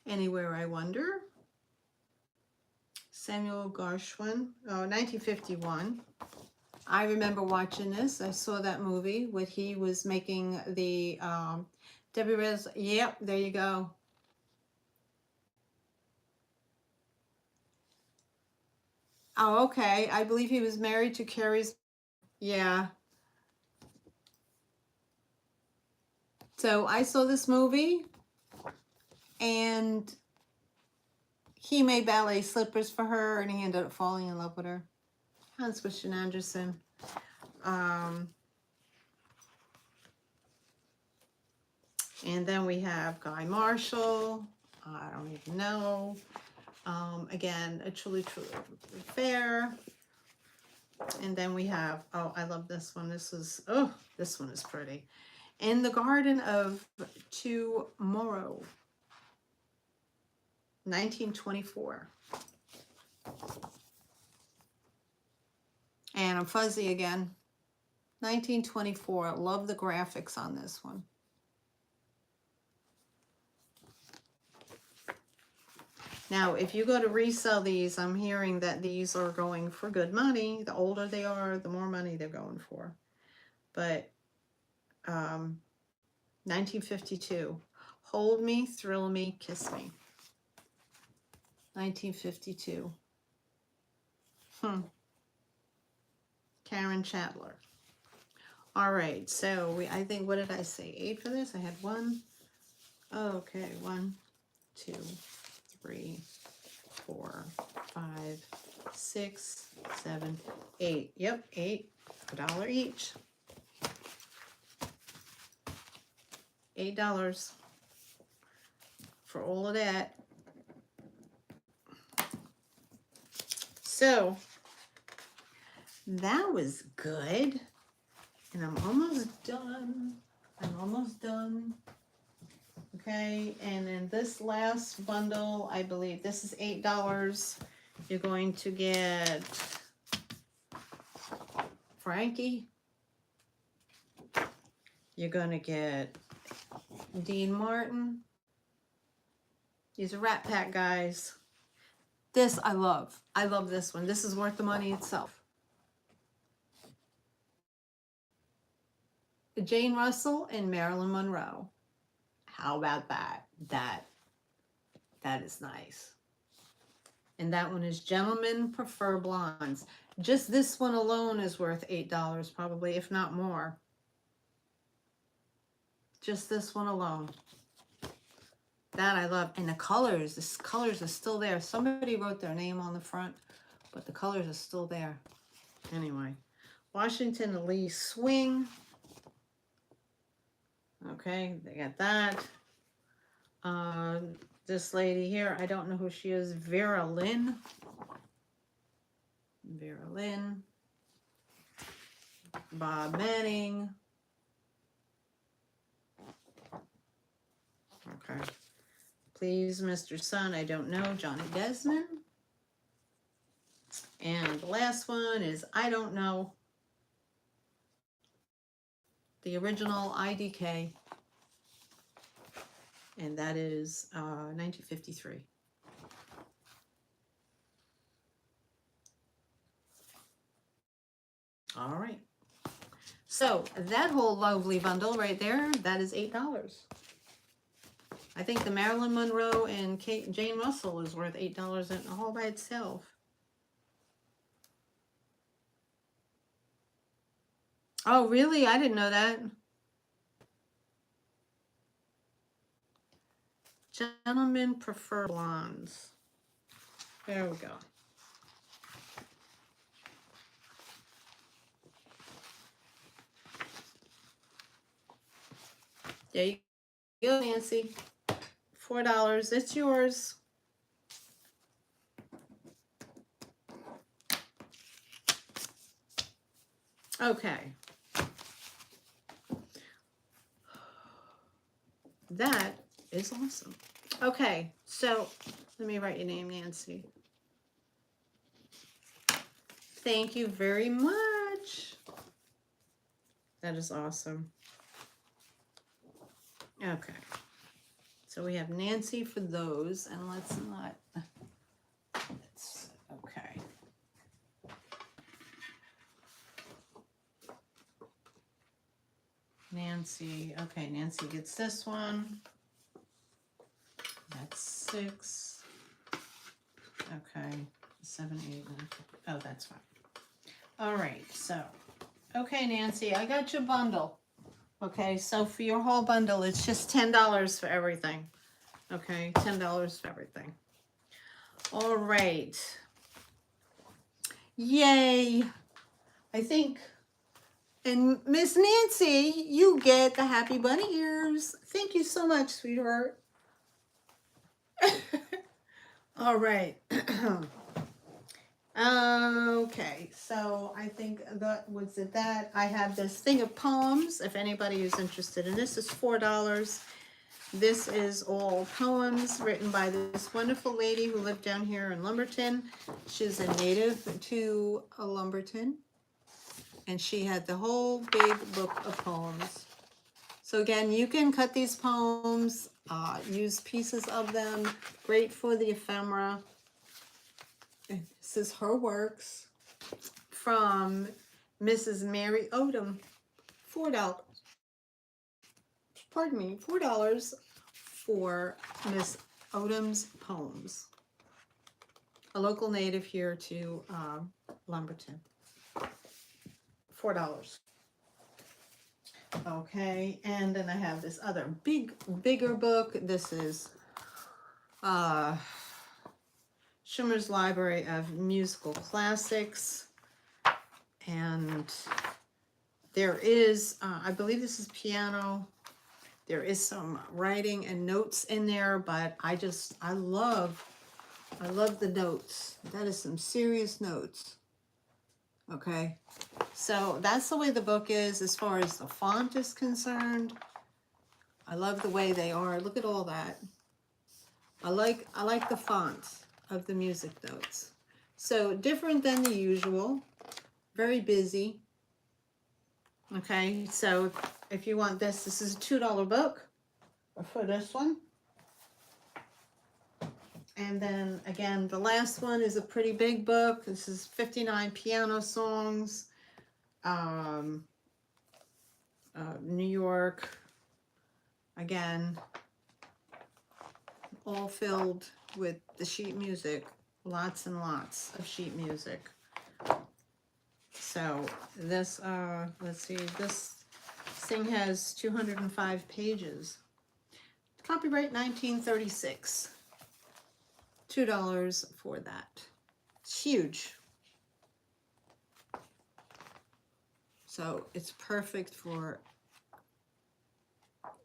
Anywhere I Wonder. Samuel Gershwin, 1951. I remember watching this. I saw that movie when he was making the Debbie Rez. Yep, there you go. Oh, okay. I believe he was married to Carrie's. Yeah. So I saw this movie, and he made ballet slippers for her, and he ended up falling in love with her. Hans Christian Andersen. And then we have Guy Marshall. I don't even know. Again, A Truly Fair. And then we have, oh, I love this one. This one is pretty. In the Garden of Tomorrow. 1924. And I'm fuzzy again. 1924. Love the graphics on this one. Now, if you go to resell these, I'm hearing that these are going for good money. The older they are, the more money they're going for. But 1952. Hold me, thrill me, kiss me. 1952. Karen Chandler. All right, so I think, what did I say? 8 for this? I had 1. Okay, 1, 2, 3, 4, 5, 6, 7, 8. Yep, 8. $1 each. $8 for all of that. So that was good. And I'm almost done. Okay, and in this last bundle, I believe this is $8. You're going to get Frankie. You're going to get Dean Martin. These are Rat Pack guys. This I love. I love this one. This is worth the money itself. Jane Russell and Marilyn Monroe. How about that? That is nice. And that one is Gentlemen Prefer Blondes. Just this one alone is worth $8 probably, if not more. Just this one alone. That I love. And the colors are still there. Somebody wrote their name on the front, but the colors are still there. Anyway, Washington Lee Swing. Okay, they got that. This lady here, I don't know who she is. Vera Lynn. Bob Manning. Okay. Please, Mr. Sun, I don't know. Johnny Desmond. And the last one is I don't know. The original IDK. And that is 1953. All right. So that whole lovely bundle right there, that is $8. I think the Marilyn Monroe and Jane Russell is worth $8 in all by itself. Oh, really? I didn't know that. Gentlemen Prefer Blondes. There we go. There you go, Nancy. $4. It's yours. Okay. That is awesome. Okay, so let me write your name, Nancy. Thank you very much. That is awesome. Okay. So we have Nancy for those, and let's not, okay. Nancy, okay, Nancy gets this one. That's 6. Okay, 7, 8, 9. Oh, that's fine. All right, so, okay, Nancy, I got your bundle. Okay, so for your whole bundle, it's just $10 for everything. Okay, $10 for everything. All right. Yay. I think, and Miss Nancy, you get the Happy Bunny ears. Thank you so much, sweetheart. All right. Okay, so I think that was it. That I have this thing of poems. If anybody is interested in this, is $4. This is all poems written by this wonderful lady who lived down here in Lumberton. She's a native to Lumberton, And she had the whole big book of poems. So again, you can cut these poems, use pieces of them. Great for the ephemera. And this is her works from Mrs. Mary Odom. $4. Pardon me, $4 for Miss Odom's poems. A local native here to Lumberton. $4. Okay, and then I have this other bigger book. This is Schummer's Library of Musical Classics. And there is, I believe this is piano. There is some writing and notes in there, but I love the notes. That is some serious notes. Okay, so that's the way the book is as far as the font is concerned. I love the way they are. Look at all that. I like the fonts of the music notes. So different than the usual. Very busy. Okay, so if you want this is a $2 book for this one. And then again, the last one is a pretty big book. This is 59 piano songs. New York. Again, all filled with the sheet music. Lots and lots of sheet music. So this, let's see, this thing has 205 pages. Copyright 1936. $2 for that. It's huge. So it's perfect for,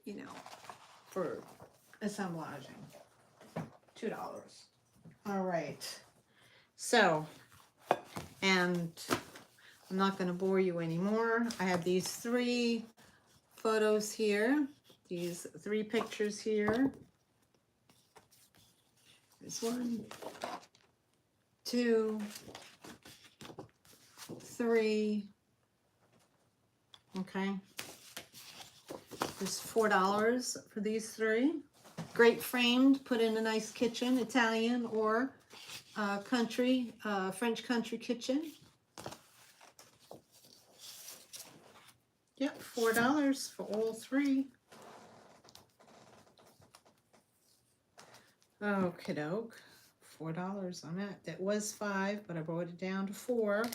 you know, for assemblaging. $2. All right. So, and I'm not going to bore you anymore. I have these 3 photos here. These 3 pictures here. There's 1, 2, 3. Okay. There's $4 for these 3. Great framed, put in a nice kitchen, Italian or country, French country kitchen. Yep, $4 for all 3. Okie doke, $4 on that. That was $5, but I brought it down to $4.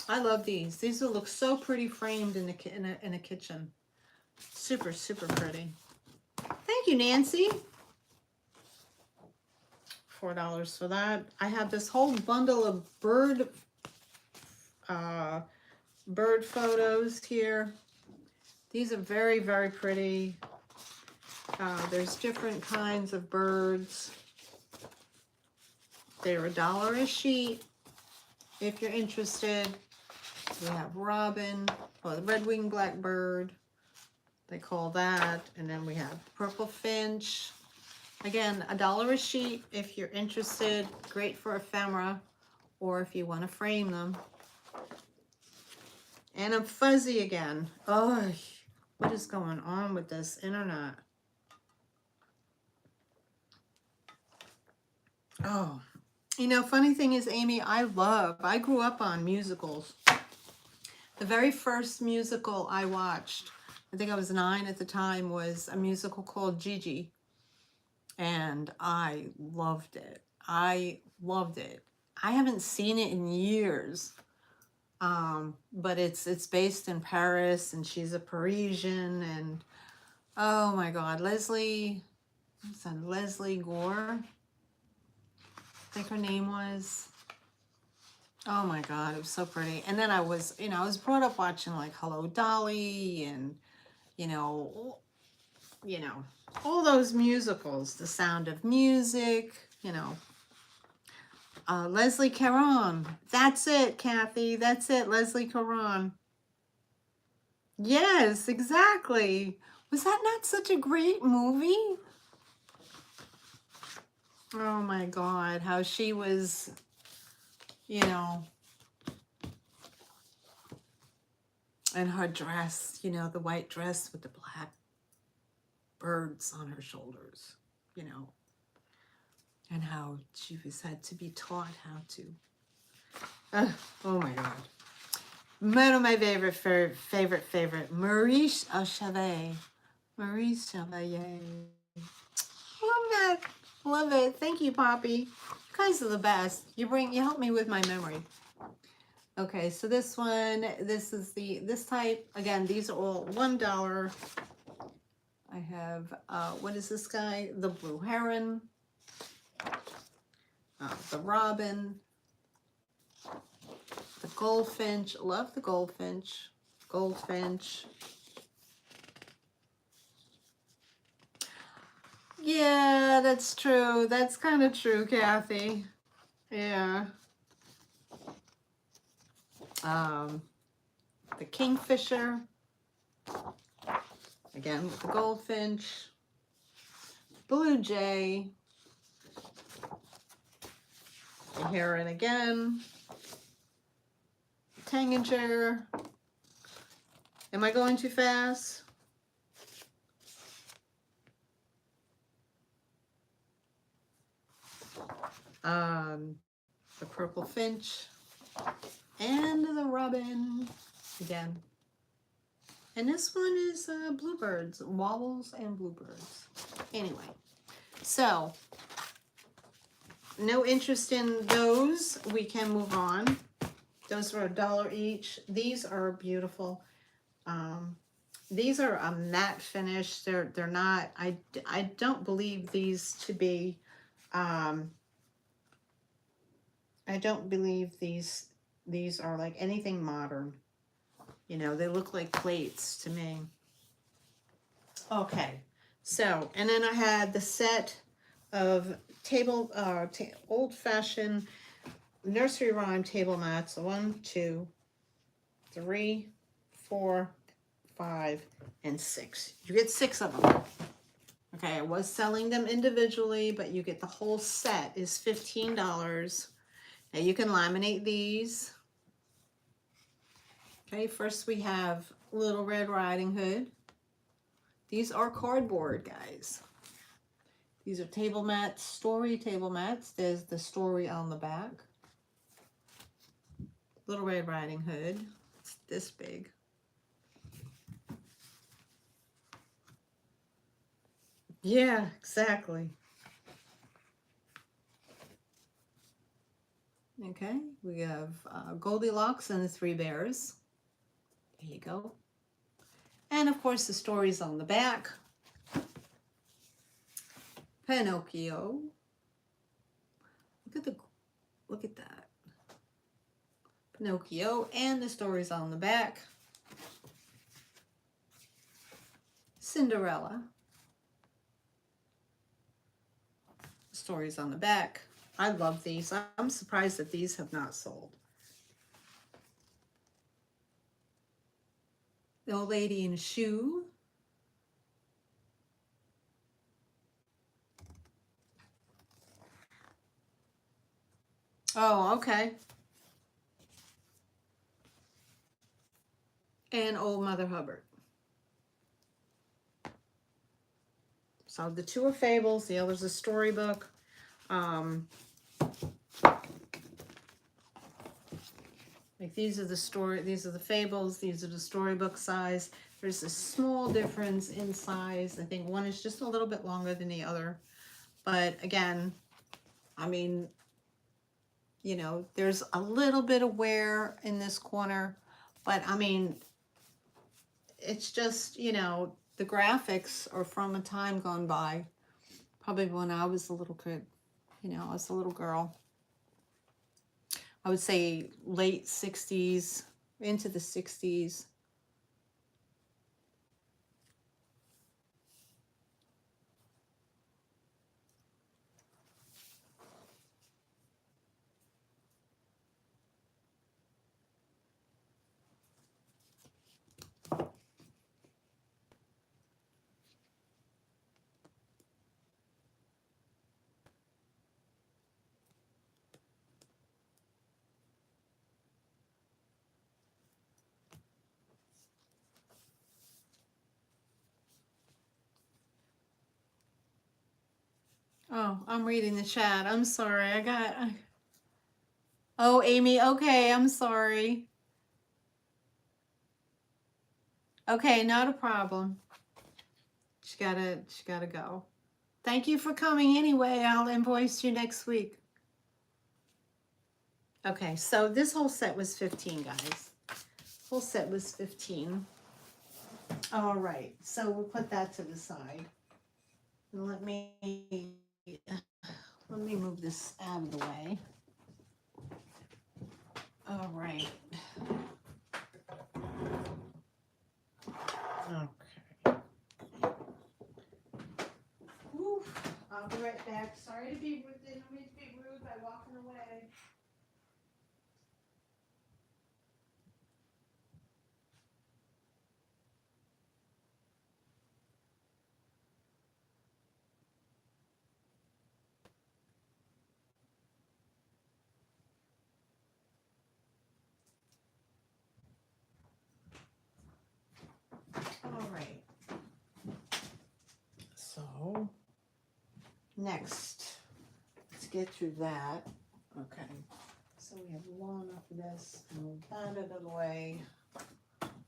I love these. These will look so pretty framed in a kitchen. Super, super pretty. Thank you, Nancy. $4 for that. I have this whole bundle of bird photos here. These are very, very pretty. There's different kinds of birds. They're $1 a sheet if you're interested. We have robin, or the red-winged blackbird, they call that. And then we have purple finch. Again, $1 a sheet if you're interested. Great for ephemera, or if you want to frame them. And I'm fuzzy again. Oh, what is going on with this internet? Oh, you know, funny thing is, Amy, I grew up on musicals. The very first musical I watched, I think I was 9 at the time, was a musical called Gigi. And I loved it. I loved it. I haven't seen it in years. But it's based in Paris, and she's a Parisian, and oh my God, Leslie Gore, I think her name was. Oh my God, it was so pretty. And then I was brought up watching like Hello Dolly, and you know, all those musicals, The Sound of Music, Leslie Caron. That's it, Kathy. That's it, Leslie Caron. Yes, exactly. Was that not such a great movie? Oh my God, how she was, And her dress, you know, the white dress with the black birds on her shoulders, you know, and how she was had to be taught how to. Oh my God. One of my favorite, Maurice Chevalier. Maurice Chevalier. Love that. Love it. Thank you, Poppy. You guys are the best. You help me with my memory. Okay, so this one, this type, again, these are all $1. I have, what is this guy? The blue heron, the robin, the goldfinch. Love the goldfinch. Goldfinch. Yeah, that's true. That's kind of true, Kathy. Yeah. The kingfisher. Again, with the goldfinch. Blue jay. The heron again. Tanager. Am I going too fast? The purple finch and the robin again. And this one is bluebirds, wobbles and bluebirds. Anyway, so no interest in those. We can move on. Those are $1 each. These are beautiful. These are a matte finish. They're not. I don't believe these to be. I don't believe these are like anything modern. You know, they look like plates to me. Okay, so, and then I had the set of old-fashioned nursery rhyme table mats. 1, 2, 3, 4, 5, and 6. You get 6 of them. Okay, I was selling them individually, but you get the whole set is $15. Now you can laminate these. Okay, first we have Little Red Riding Hood. These are cardboard, guys. These are table mats, story table mats. There's the story on the back. Little Red Riding Hood. It's this big. Yeah, exactly. Okay, we have Goldilocks and the Three Bears. There you go. And of course the stories on the back. Pinocchio. Look at that. Pinocchio and the stories on the back. Cinderella. Stories on the back. I love these. I'm surprised that these have not sold. The Old Lady in a Shoe. Oh, okay. And Old Mother Hubbard. So the 2 are fables, the other's a storybook. Like these are the fables, these are the storybook size. There's a small difference in size. I think one is just a little bit longer than the other. But again, I mean, you know, there's a little bit of wear in this corner, but I mean, it's just, you know, the graphics are from a time gone by, probably when I was a little kid, you know, I was a little girl. I would say late 60s, into the 60s. Oh, I'm reading the chat. I'm sorry. Oh, Amy. Okay, I'm sorry. Okay, not a problem. She gotta go. Thank you for coming anyway. I'll invoice you next week. Okay, so this whole set was 15, guys. Whole set was 15. All right, so we'll put that to the side. And let me move this out of the way. All right. Okay. Whew. I'll be right back. Sorry to be rude. Didn't mean to be rude by walking away. All right. So next, let's get through that. Okay. So we have one of this, move that out of the way.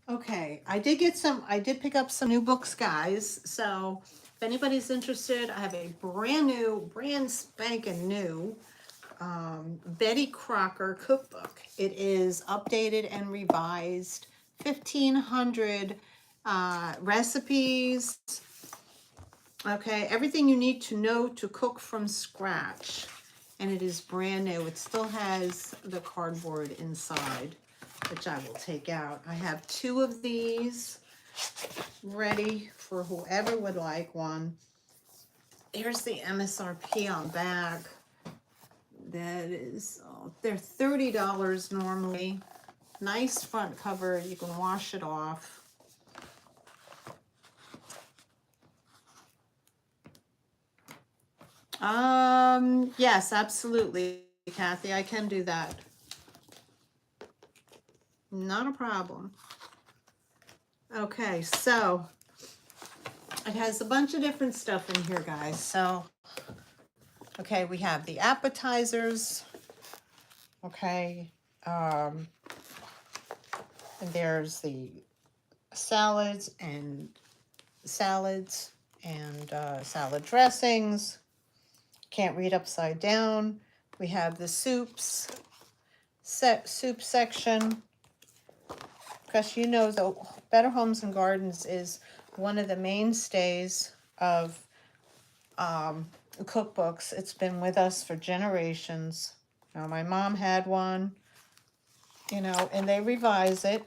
Okay, I did pick up some new books, guys. So if anybody's interested, I have a brand spanking new Betty Crocker cookbook. It is updated and revised, 1,500 recipes. Okay, everything you need to know to cook from scratch. And it is brand new. It still has the cardboard inside, which I will take out. I have 2 of these ready for whoever would like one. Here's the MSRP on back. That is, they're $30 normally. Nice front cover. You can wash it off. Yes, absolutely, Kathy. I can do that. Not a problem. Okay, so it has a bunch of different stuff in here, guys. So, okay, we have the appetizers. Okay, and there's the salads and salad dressings. Can't read upside down. We have the soup section, because you know the Better Homes and Gardens is one of the mainstays of cookbooks. It's been with us for generations. Now, my mom had one, you know, and they revise it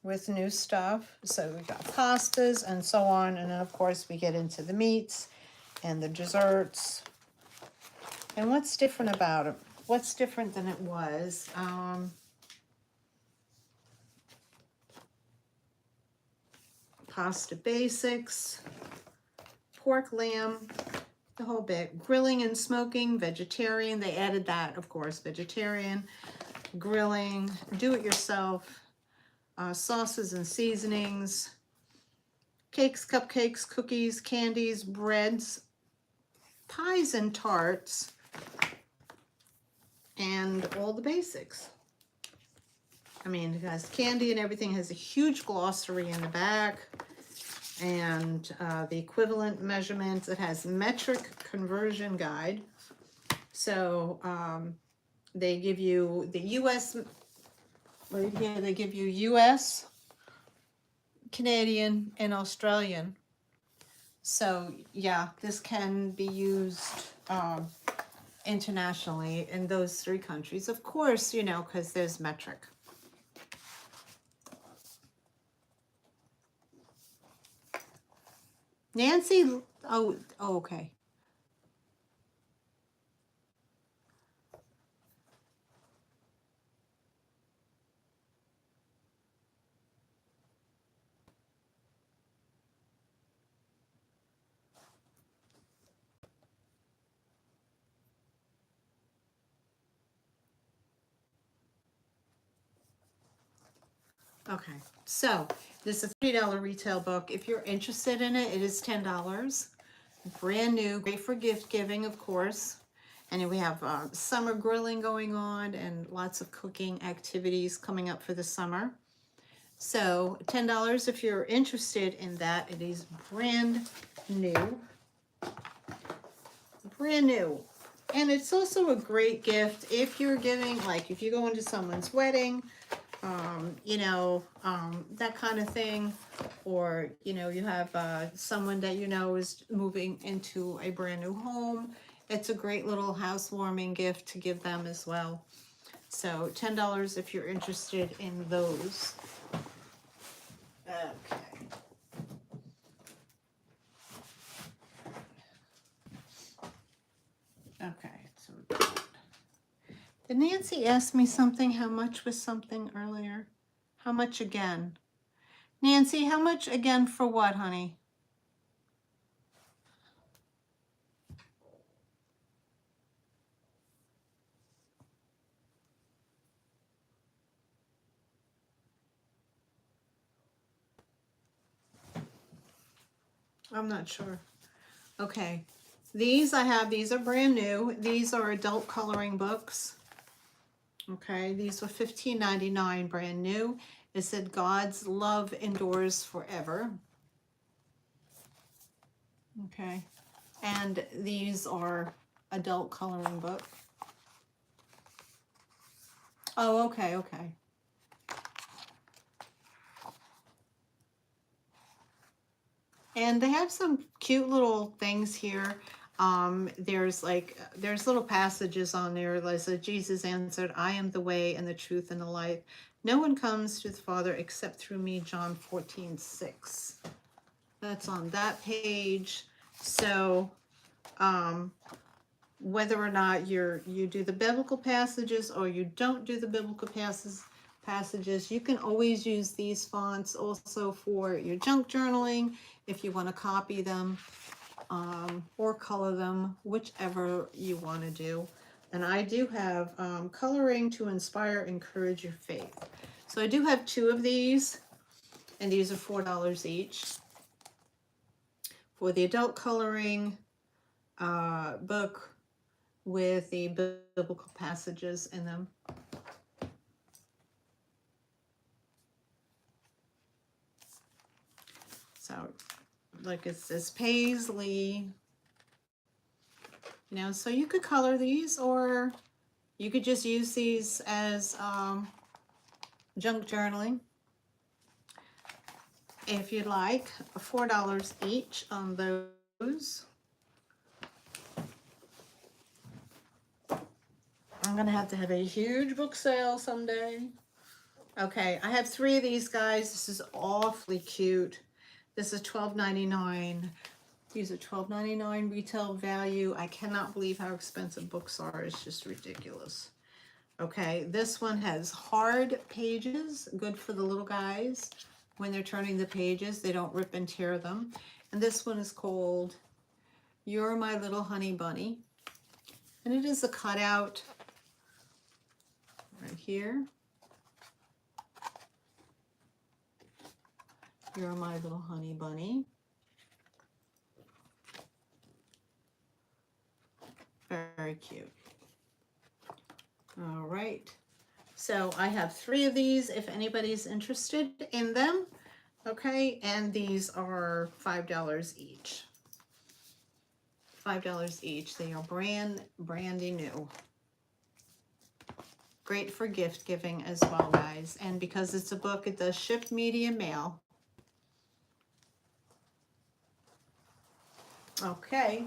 with new stuff. So we got pastas and so on, and then of course we get into the meats and the desserts. And what's different about it? What's different than it was? Pasta basics, pork, lamb, the whole bit. Grilling and smoking, vegetarian. They added that, of course, vegetarian. Grilling, do-it-yourself, sauces and seasonings, cakes, cupcakes, cookies, candies, breads, pies and tarts, and all the basics. I mean, it has candy and everything. It has a huge glossary in the back, and the equivalent measurements. It has metric conversion guide. So they give you the US, right here, they give you US, Canadian, and Australian. So yeah, this can be used internationally in those 3 countries. Of course, you know, because there's metric. Nancy, oh, okay. Okay, so this is a $30 retail book. If you're interested in it, it is $10. Brand new, great for gift giving, of course. And we have summer grilling going on and lots of cooking activities coming up for the summer. So $10 if you're interested in that. It is brand new. Brand new. And it's also a great gift if you're giving, like if you go into someone's wedding, you know, that kind of thing. Or, you know, you have someone that you know is moving into a brand new home. It's a great little housewarming gift to give them as well. So $10 if you're interested in those. Okay. Okay, so did Nancy ask me something? How much was something earlier? How much again? Nancy, how much again for what, honey? I'm not sure. Okay. These I have, these are brand new. These are adult coloring books. Okay, these were $15.99 brand new. It said God's love endures forever. Okay. And these are adult coloring book. Oh, okay, okay. And they have some cute little things here. There's little passages on there. Like so Jesus answered, I am the way and the truth and the life. No one comes to the Father except through me, John 14:6. That's on that page. So whether or not you do the biblical passages or you don't do the biblical passages, you can always use these fonts also for your junk journaling if you want to copy them or color them, whichever you want to do. And I do have coloring to inspire, encourage your faith. So I do have 2 of these, and these are $4 each. For the adult coloring book with the biblical passages in them. So, like it says Paisley, you know, so you could color these or you could just use these as junk journaling if you'd like. $4 each on those. I'm gonna have to have a huge book sale someday. Okay, I have 3 of these guys. This is awfully cute. This is $12.99. These are $12.99 retail value. I cannot believe how expensive books are. It's just ridiculous. Okay, this one has hard pages, good for the little guys. When they're turning the pages, they don't rip and tear them. And this one is called You're My Little Honey Bunny. And it is a cutout right here. You're my little honey bunny. Very cute. All right. So I have 3 of these if anybody's interested in them. Okay, and these are $5 each. $5 each. They are brandy new. Great for gift giving as well, guys. And because it's a book, it does ship medium mail. Okay.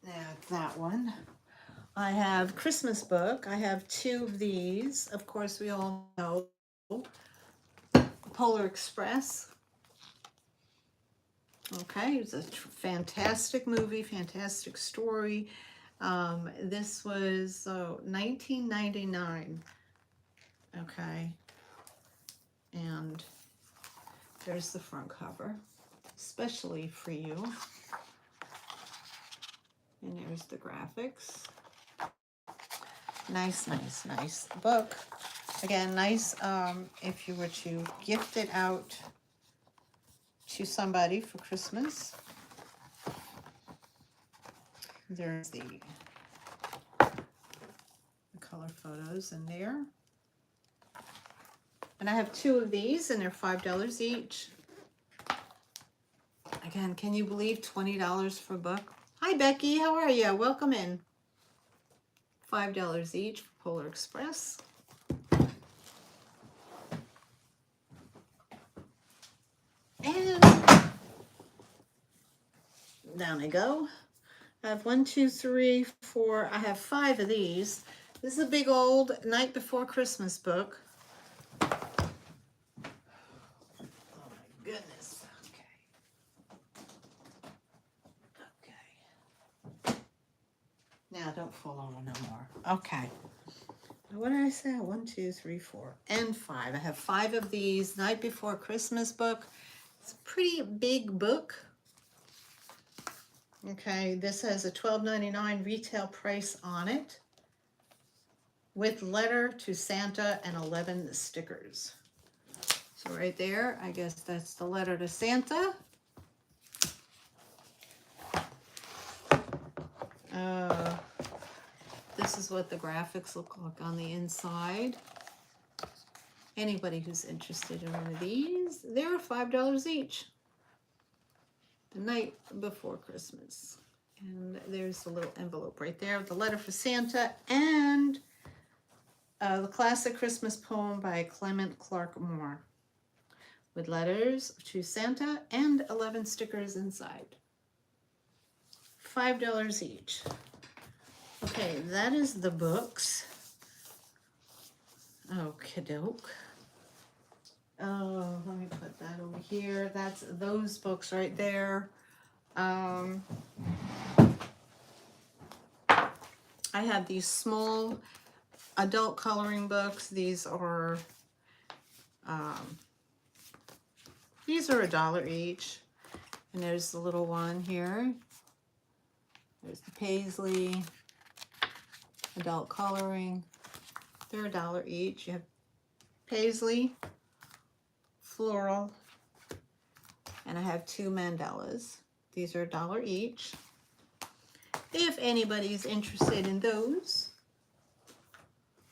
That's that one. I have Christmas book. I have 2 of these. Of course, we all know Polar Express. Okay, it's a fantastic movie, fantastic story. This was $19.99. Okay, and there's the front cover, especially for you. And there's the graphics. Nice, nice, nice book. Again, nice if you were to gift it out to somebody for Christmas. There's the color photos in there. And I have 2 of these, and they're $5 each. Again, can you believe $20 for a book? Hi, Becky. How are you? Welcome in. $5 each for Polar Express. And down I go. I have 1, 2, 3, 4. I have 5 of these. This is a big old Night Before Christmas book. Oh my goodness. Okay. Now don't fall over no more. Okay. What did I say? 1, 2, 3, 4, and 5. I have 5 of these Night Before Christmas book. It's a pretty big book. Okay, this has a $12.99 retail price on it, with letter to Santa and 11 stickers. So right there, I guess that's the letter to Santa. This is what the graphics look like on the inside. Anybody who's interested in one of these, they're $5 each. The Night Before Christmas. And there's the little envelope right there with the letter for Santa and the classic Christmas poem by Clement Clark Moore, with letters to Santa and 11 stickers inside. $5 each. Okay, that is the books. Okie doke. Oh, let me put that over here. That's those books right there. I have these small adult coloring books. These are $1 each. And there's the little one here. There's the Paisley adult coloring. They're $1 each. You have Paisley, floral, and I have 2 mandalas. These are $1 each. If anybody's interested in those.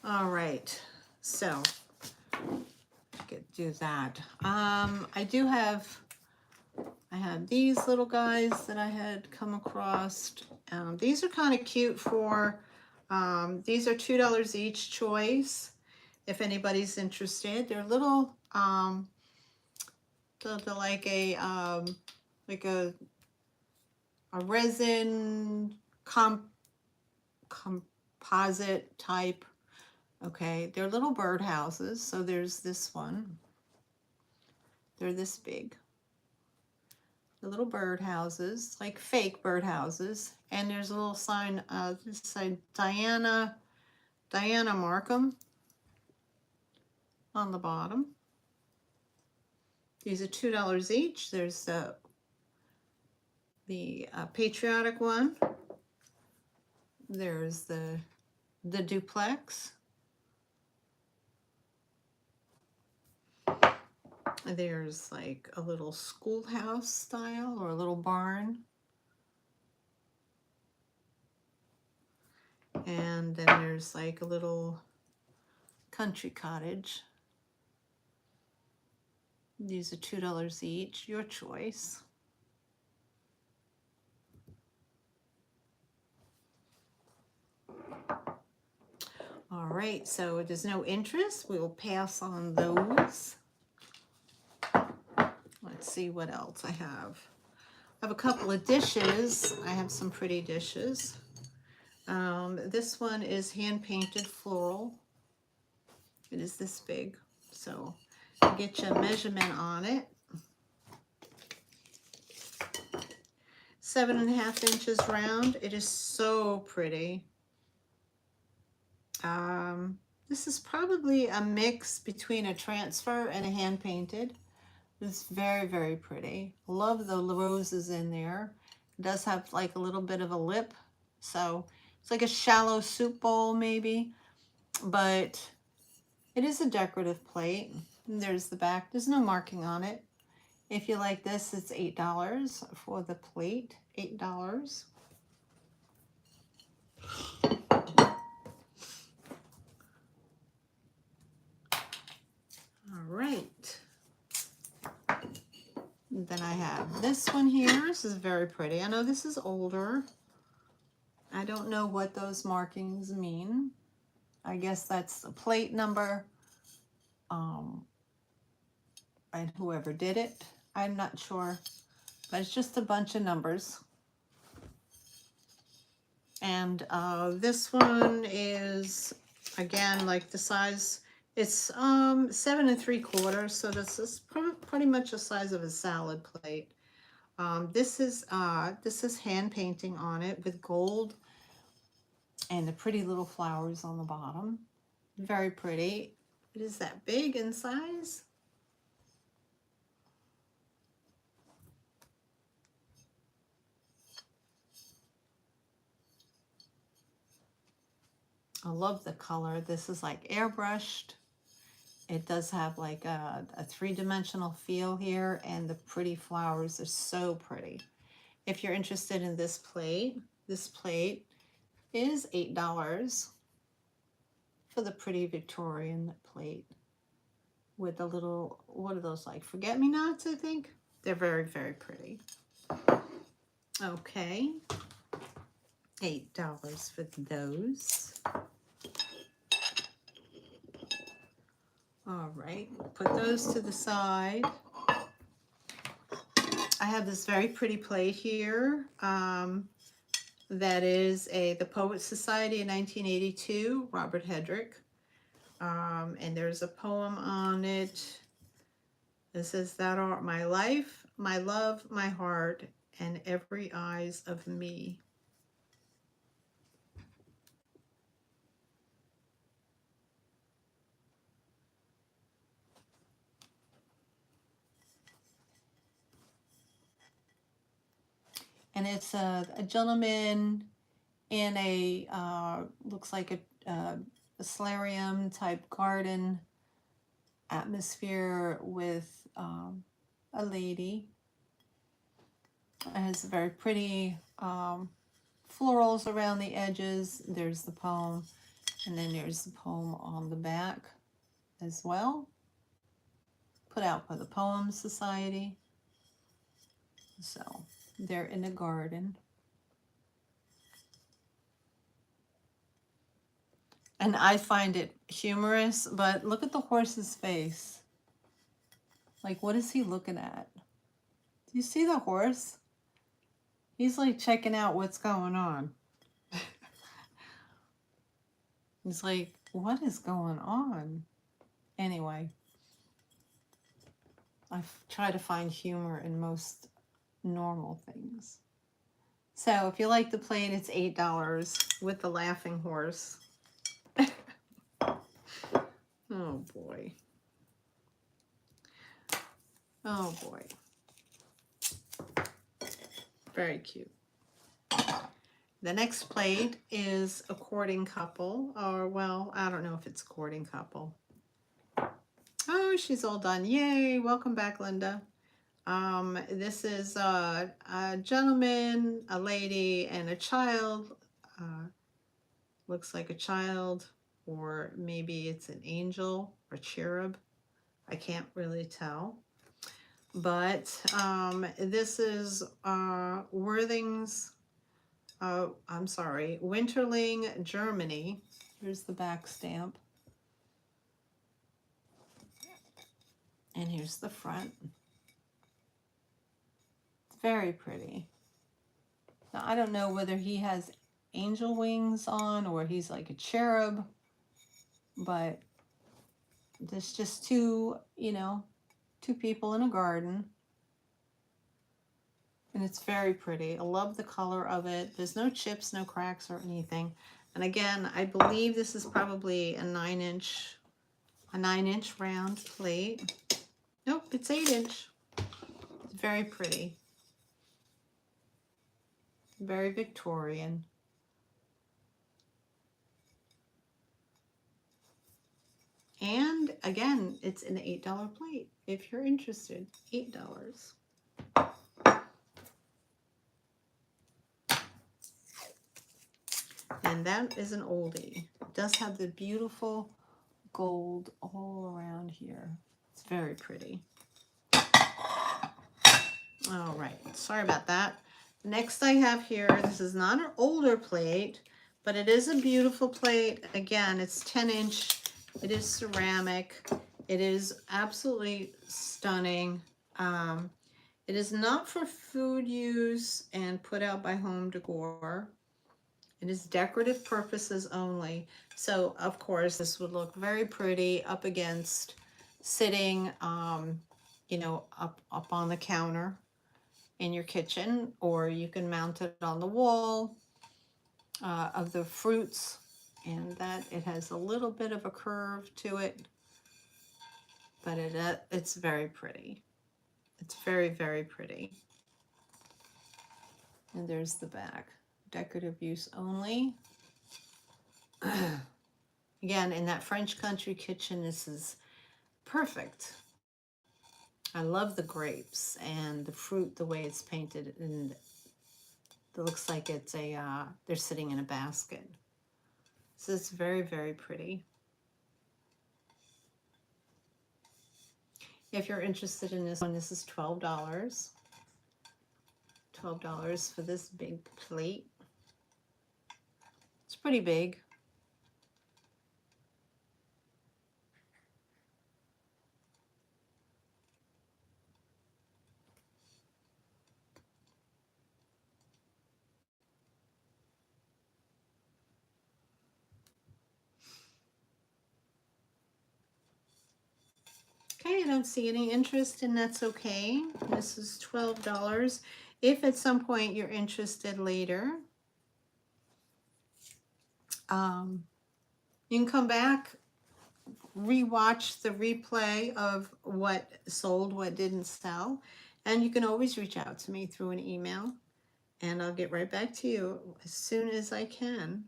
All right, so do that. I have these little guys that I had come across. These are kind of cute for, these are $2 each choice. If anybody's interested, they're little, they're like a resin composite type. Okay, they're little bird houses. So there's this one. They're this big. The little bird houses, like fake bird houses. And there's a little sign, this side, Diana Markham on the bottom. These are $2 each. There's the patriotic one. There's the duplex. There's like a little schoolhouse style or a little barn. And then there's like a little country cottage. These are $2 each, your choice. All right, so if there's no interest, we will pass on those. Let's see what else I have. I have a couple of dishes. I have some pretty dishes. This one is hand-painted floral. It is this big, so I'll get you a measurement on it. 7.5 inches round. It is so pretty. This is probably a mix between a transfer and a hand-painted. It's very, very pretty. Love the roses in there. It does have like a little bit of a lip, so it's like a shallow soup bowl maybe, but it is a decorative plate. And there's the back. There's no marking on it. If you like this, it's $8 for the plate. $8. All right. Then I have this one here. This is very pretty. I know this is older. I don't know what those markings mean. I guess that's the plate number. And whoever did it, I'm not sure. But it's just a bunch of numbers. And this one is, again, like the size, it's 7 3/4, so this is pretty much the size of a salad plate. This is hand painting on it with gold and the pretty little flowers on the bottom. Very pretty. It is that big in size. I love the color. This is like airbrushed. It does have like a three-dimensional feel here, and the pretty flowers are so pretty. If you're interested in this plate is $8 for the pretty Victorian plate with the little, what are those, like forget-me-nots, I think? They're very, very pretty. Okay, $8 for those. All right, put those to the side. I have this very pretty plate here. That is the Poet Society in 1982, Robert Hedrick. And there's a poem on it. It says, "Thou art my life, my love, my heart, and every eyes of me." And it's a gentleman in a, looks like a solarium type garden atmosphere with a lady. It has very pretty florals around the edges. There's the poem, and then there's the poem on the back as well. Put out by the Poem Society. So they're in a garden. And I find it humorous, but look at the horse's face. Like, what is he looking at? Do you see the horse? He's like checking out what's going on. He's like, what is going on? Anyway, I try to find humor in most normal things. So if you like the plate, it's $8 with the laughing horse. Oh boy. Oh boy. Very cute. The next plate is a courting couple, or well, I don't know if it's a courting couple. Oh, she's all done. Yay. Welcome back, Linda. This is a gentleman, a lady, and a child. Looks like a child, or maybe it's an angel or cherub. I can't really tell. But this is Worthing's, I'm sorry, Winterling, Germany. Here's the back stamp. And here's the front. It's very pretty. Now, I don't know whether he has angel wings on or he's like a cherub, but there's just two people in a garden. And it's very pretty. I love the color of it. There's no chips, no cracks or anything. And again, I believe this is probably a 9-inch round plate. Nope, it's 8-inch. It's very pretty. Very Victorian. And again, it's an $8 plate if you're interested. $8. And that is an oldie. It does have the beautiful gold all around here. It's very pretty. All right, sorry about that. Next I have here, this is not an older plate, but it is a beautiful plate. Again, it's 10-inch. It is ceramic. It is absolutely stunning. It is not for food use and put out by home decor. It is decorative purposes only. So of course this would look very pretty up against sitting, you know, up on the counter in your kitchen, or you can mount it on the wall of the fruits, and that it has a little bit of a curve to it, but it's very pretty. It's very, very pretty. And there's the back. Decorative use only. Again, in that French country kitchen, this is perfect. I love the grapes and the fruit, the way it's painted, and it looks like it's they're sitting in a basket. So it's very, very pretty. If you're interested in this one, this is $12. $12 for this big plate. It's pretty big. Okay, I don't see any interest, and that's okay. This is $12. If at some point you're interested later, you can come back, rewatch the replay of what sold, what didn't sell, and you can always reach out to me through an email, and I'll get right back to you as soon as I can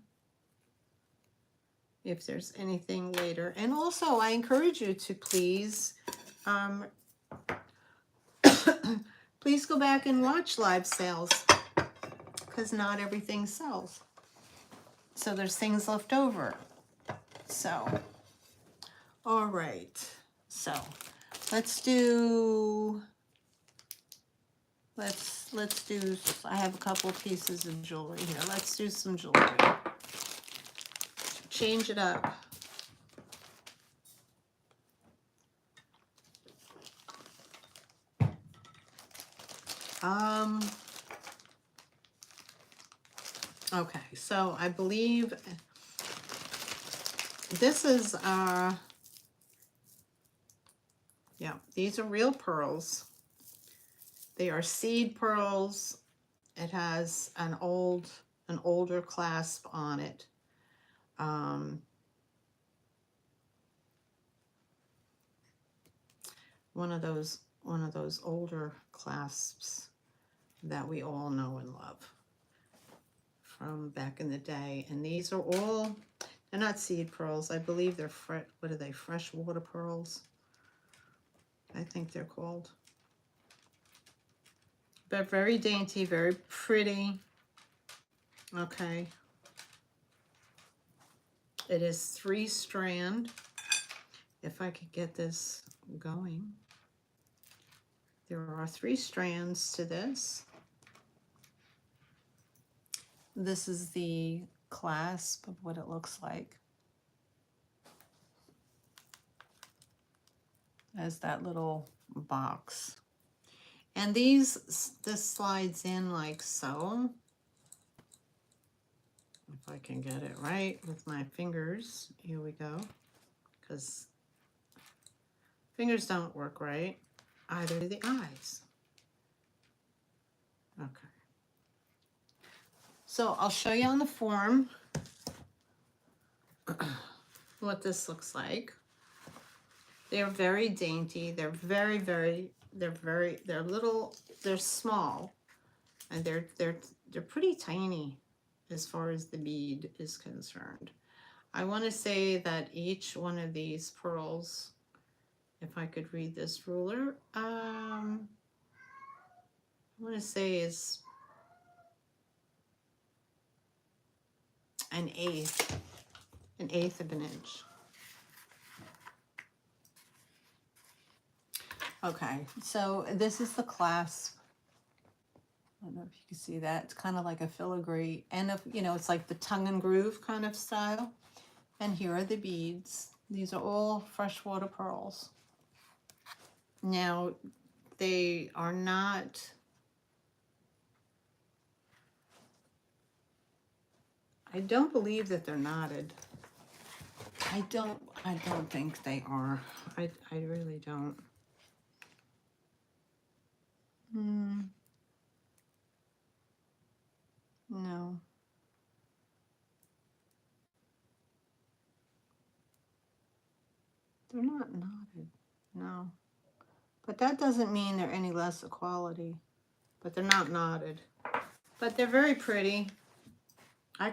if there's anything later. And also, I encourage you to please please go back and watch live sales, because not everything sells. So there's things left over. So, all right. So let's do, I have a couple pieces of jewelry here. Let's do some jewelry. Change it up. Okay, so I believe this is, yeah, these are real pearls. They are seed pearls. It has an older clasp on it. One of those older clasps that we all know and love from back in the day. And these are all, they're not seed pearls. I believe they're what are they? Freshwater pearls, I think they're called. But very dainty, very pretty. Okay. It is 3-strand. If I could get this going. There are 3 strands to this. This is the clasp of what it looks like. As that little box. And this slides in like so. If I can get it right with my fingers. Here we go. Because fingers don't work right. Either do the eyes. Okay. So I'll show you on the form what this looks like. They're very dainty. They're they're small, and they're pretty tiny as far as the bead is concerned. I want to say that each one of these pearls, if I could read this ruler, I want to say is an eighth of an inch. Okay, so this is the clasp. I don't know if you can see that. It's kind of like a filigree, and you know, it's like the tongue and groove kind of style. And here are the beads. These are all freshwater pearls. Now, they are not, I don't believe that they're knotted. I don't think they are. I really don't. No. They're not knotted. No. But that doesn't mean they're any less a quality. But they're not knotted. But they're very pretty. I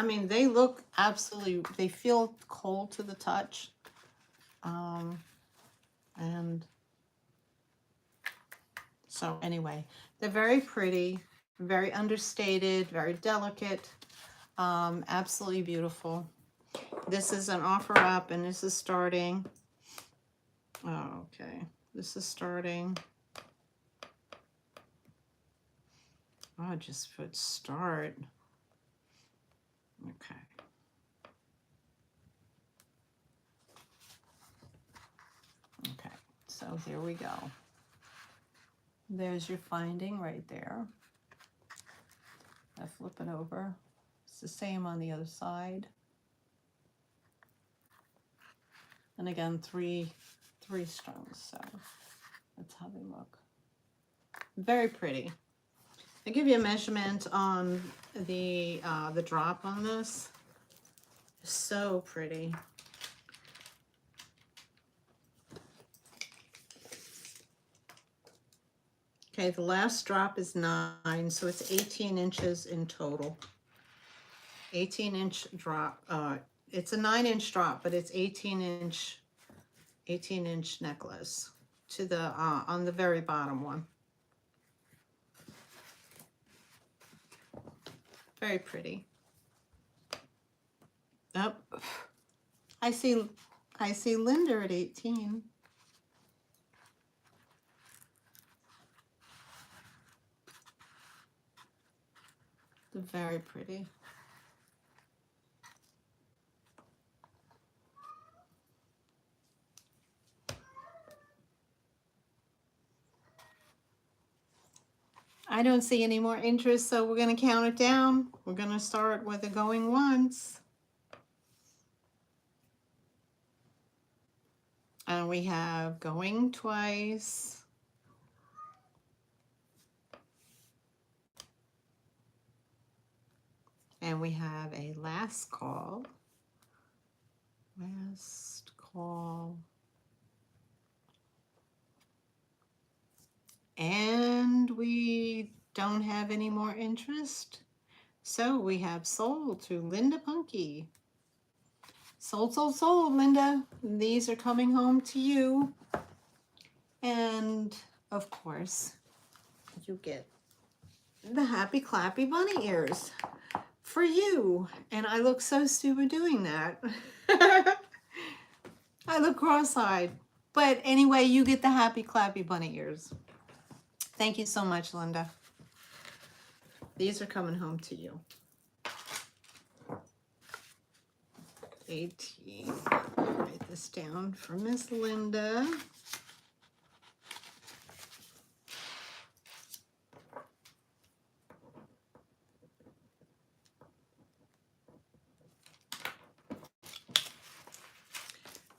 mean, they look absolutely, they feel cold to the touch. And so anyway, they're very pretty, very understated, very delicate, absolutely beautiful. This is an offer up, and this is starting, oh, okay, this is starting, oh, I just put start, okay. Okay, so here we go. There's your finding right there. I flip it over. It's the same on the other side. And again, three strings, so that's how they look. Very pretty. I give you a measurement on the drop on this. So pretty. Okay, the last drop is 9, so it's 18 inches in total. 18-inch drop. It's a 9-inch drop, but it's 18-inch necklace to the on the very bottom one. Very pretty. Oh, I see Linda at 18. Very pretty. I don't see any more interest, so we're going to count it down. We're going to start with the going once. And we have going twice. And we have a last call. Last call. And we don't have any more interest. So we have sold to Linda Punky. Sold, sold, sold, Linda. These are coming home to you. And of course, you get the happy clappy bunny ears for you. And I look so stupid doing that. I look cross-eyed. But anyway, you get the happy clappy bunny ears. Thank you so much, Linda. These are coming home to you. 18. Write this down for Miss Linda.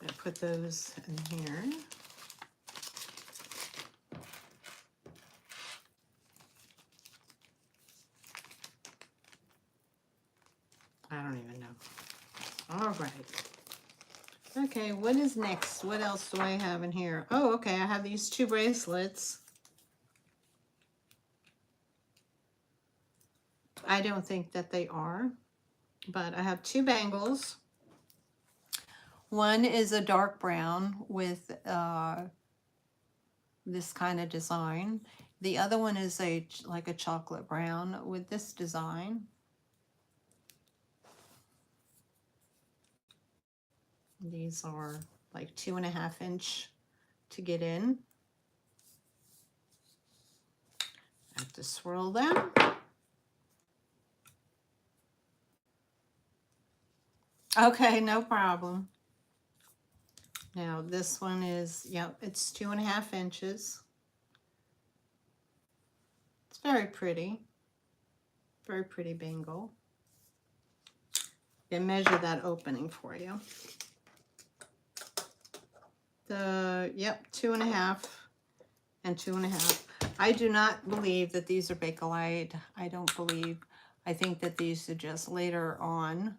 I put those in here. I don't even know. All right. Okay, what is next? What else do I have in here? Oh, okay, I have these 2 bracelets. I don't think that they are. But I have two bangles. One is a dark brown with this kind of design. The other one is like a chocolate brown with this design. These are like 2.5 inch to get in. I have to swirl them. Okay, no problem. Now this one is, yep, it's 2.5 inches. It's very pretty bangle. And measure that opening for you. Yep, 2.5 and 2.5. I do not believe that these are Bakelite. I don't believe. I think that these are just later on.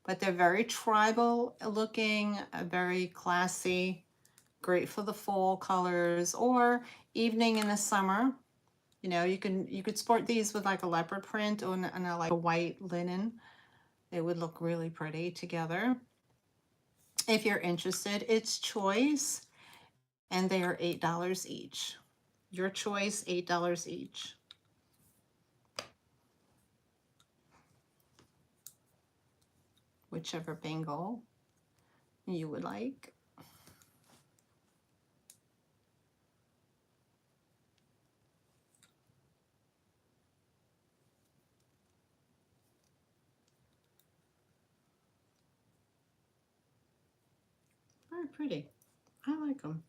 But they're very tribal looking, very classy, great for the fall colors or evening in the summer. You know, you could sport these with like a leopard print or like a white linen. They would look really pretty together. If you're interested, it's choice, and they are $8 each. Your choice, $8 each. Whichever bangle you would like. Very pretty. I like them.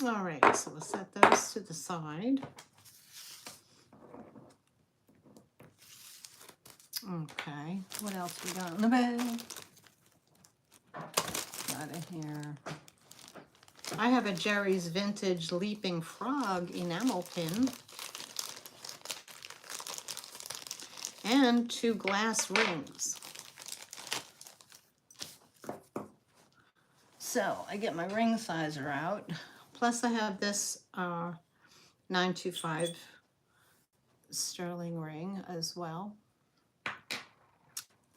All right, so we'll set those to the side. Okay, what else we got in the bag? Got it here. I have a Jerry's Vintage Leaping Frog enamel pin. And 2 glass rings. So I get my ring sizer out. Plus I have this 925 sterling ring as well.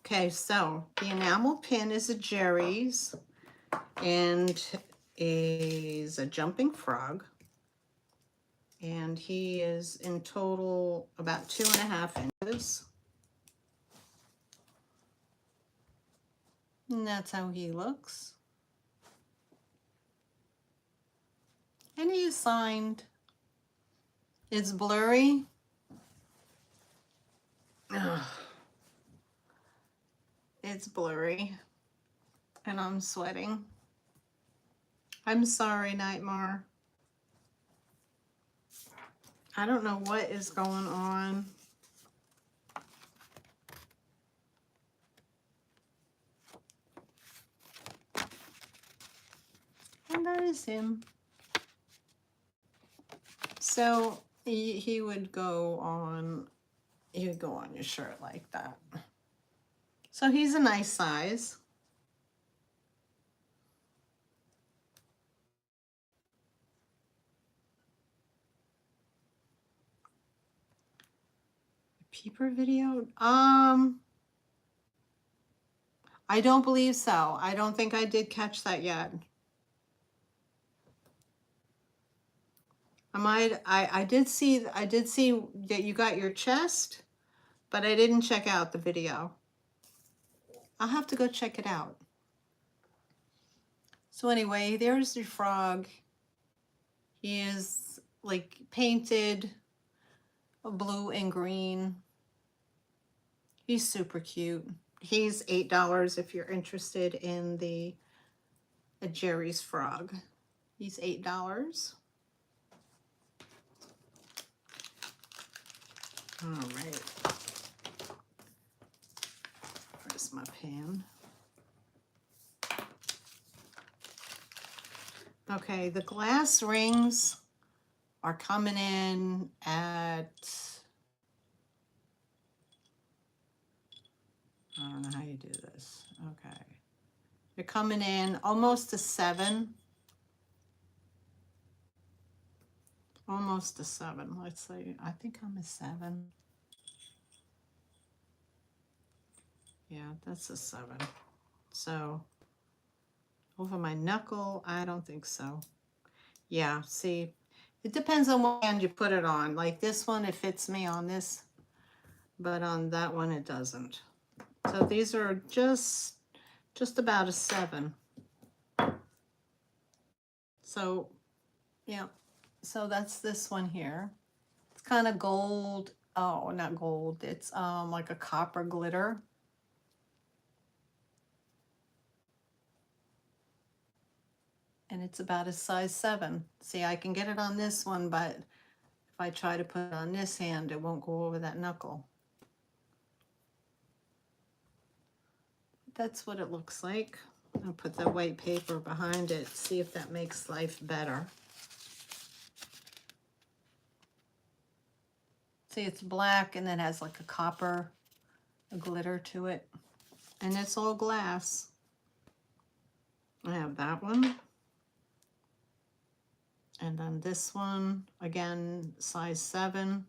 Okay, so the enamel pin is a Jerry's and is a jumping frog. And he is in total about 2.5 inches. And that's how he looks. And he is signed. It's blurry. Ugh. It's blurry. And I'm sweating. I'm sorry, Nightmare. I don't know what is going on. And that is him. So he would go on your shirt like that. So he's a nice size. Peeper video? I don't believe so. I don't think I did catch that yet. I did see that you got your chest, but I didn't check out the video. I'll have to go check it out. So anyway, there's your frog. He is like painted blue and green. He's super cute. He's $8 if you're interested in a Jerry's frog. He's $8. All right. Where's my pen? Okay, the glass rings are coming in at, I don't know how you do this. Okay. They're coming in almost to 7. Almost a 7. Let's say, I think I'm a 7. Yeah, that's a 7. So over my knuckle, I don't think so. Yeah, see, it depends on what hand you put it on. Like this one, it fits me on this, but on that one, it doesn't. So these are just about a 7. So, yeah, so that's this one here. It's kind of gold. Oh, not gold. It's like a copper glitter. And it's about a size 7. See, I can get it on this one, but if I try to put it on this hand, it won't go over that knuckle. That's what it looks like. I'll put the white paper behind it, see if that makes life better. See, it's black and then has like a glitter to it. And it's all glass. I have that one. And then this one, again, size 7.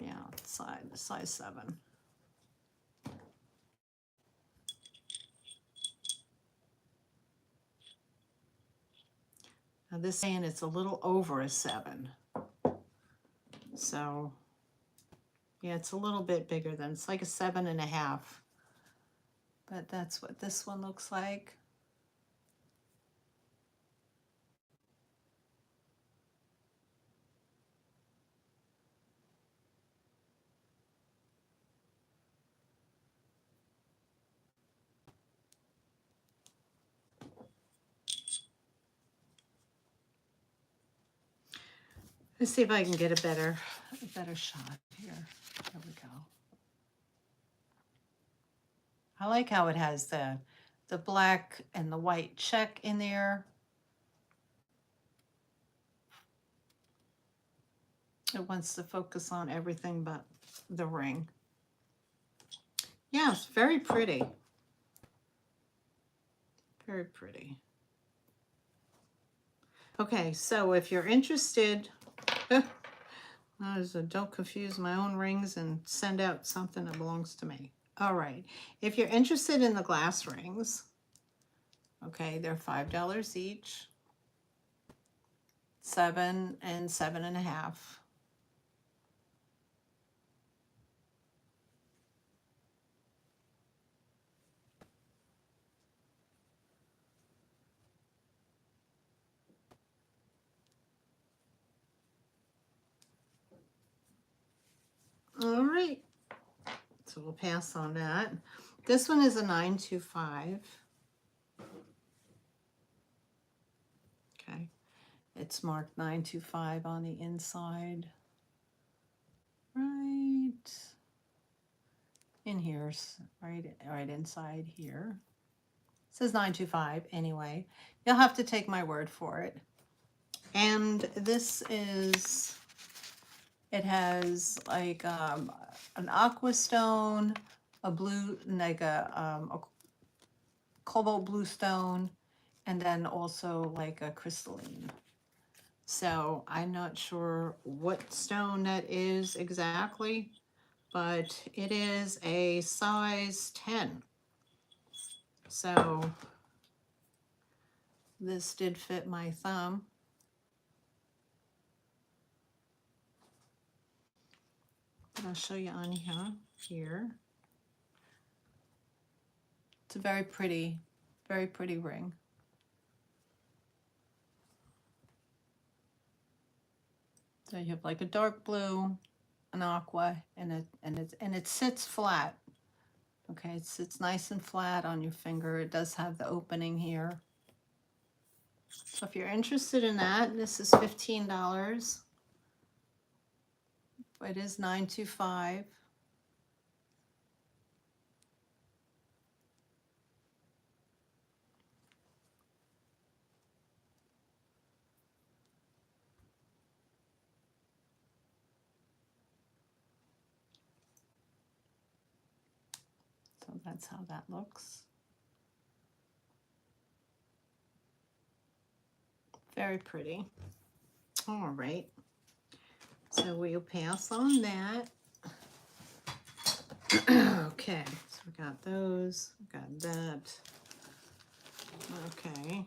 Yeah, size 7. Now this saying it's a little over a 7. So, yeah, it's a little bit bigger than, it's like a 7.5. But that's what this one looks like. Let's see if I can get a better shot here. There we go. I like how it has the black and the white check in there. It wants to focus on everything but the ring. Yeah, it's very pretty. Very pretty. Okay, so if you're interested, don't confuse my own rings and send out something that belongs to me. All right, if you're interested in the glass rings, okay, they're $5 each, 7 and 7.5. All right, so we'll pass on that. This one is a 925. Okay, it's marked 925 on the inside. Right in here, right inside here. It says 925 anyway. You'll have to take my word for it. And this is, it has like an aqua stone, a blue, like a cobalt blue stone, and then also like a crystalline. So I'm not sure what stone that is exactly, but it is a size 10. So this did fit my thumb. But I'll show you on here. It's a very pretty ring. So you have like a dark blue, an aqua, and it sits flat. Okay, it sits nice and flat on your finger. It does have the opening here. So if you're interested in that, this is $15. It is 925. So that's how that looks. Very pretty. All right. So we'll pass on that. Okay, so we got those, we got that. Okay,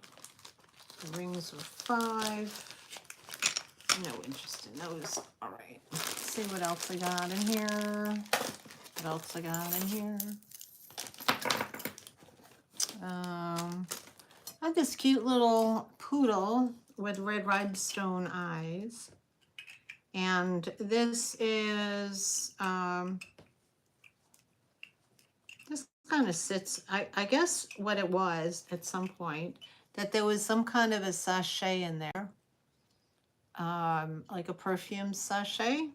the rings were 5. No interest in those. All right, let's see what else I got in here. What else I got in here? I have this cute little poodle with red rhinestone eyes. And this is, this kind of sits, I guess what it was at some point, that there was some kind of a sachet in there, like a perfume sachet.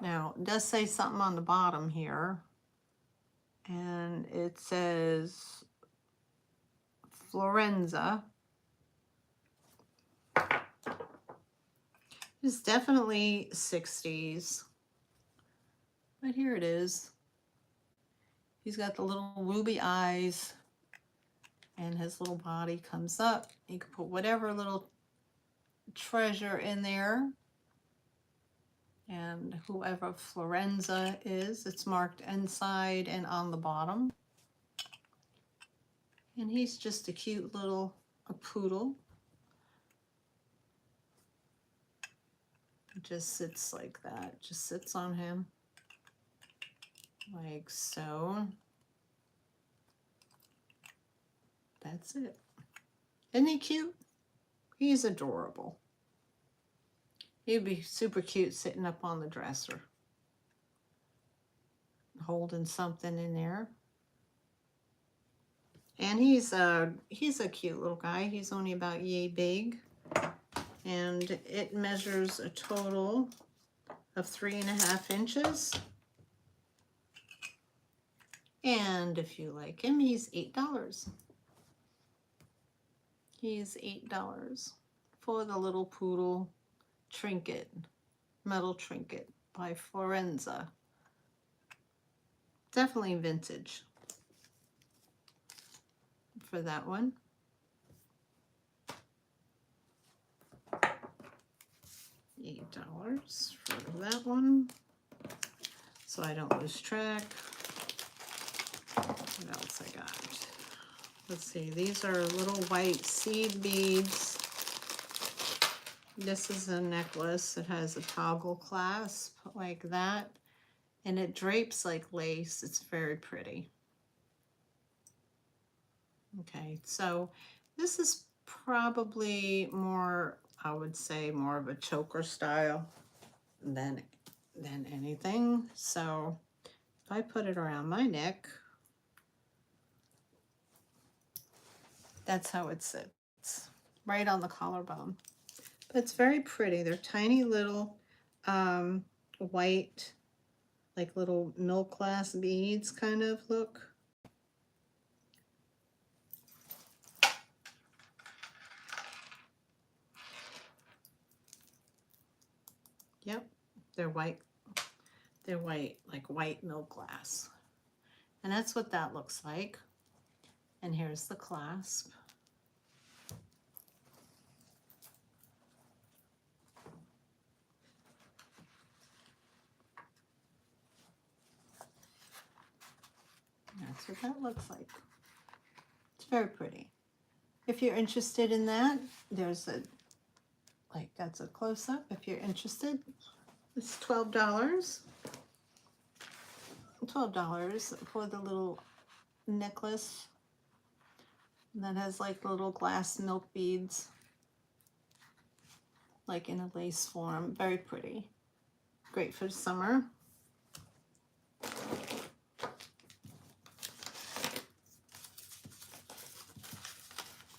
Now, it does say something on the bottom here, and it says Florenza. It's definitely 60s, but here it is. He's got the little ruby eyes, and his little body comes up. You can put whatever little treasure in there. And whoever Florenza is, it's marked inside and on the bottom. And he's just a cute little poodle. It just sits like that, just sits on him. Like so. That's it. Isn't he cute? He's adorable. He'd be super cute sitting up on the dresser, holding something in there. And he's a cute little guy. He's only about yay big. And it measures a total of 3.5 inches. And if you like him, he's $8. He's $8 for the little poodle trinket, metal trinket by Florenza. Definitely vintage for that one. $8 for that one, so I don't lose track. What else I got? Let's see, these are little white seed beads. This is a necklace. It has a toggle clasp like that, and it drapes like lace. It's very pretty. Okay, so this is probably more, I would say, more of a choker style than anything. So if I put it around my neck, that's how it sits, right on the collarbone. But it's very pretty. They're tiny little white, like little milk glass beads kind of look. Yep, they're white. They're white, like white milk glass. And that's what that looks like. And here's the clasp. That's what that looks like. It's very pretty. If you're interested in that, there's a, like, that's a close-up. If you're interested, it's $12. $12 for the little necklace that has like little glass milk beads, like in a lace form. Very pretty. Great for summer.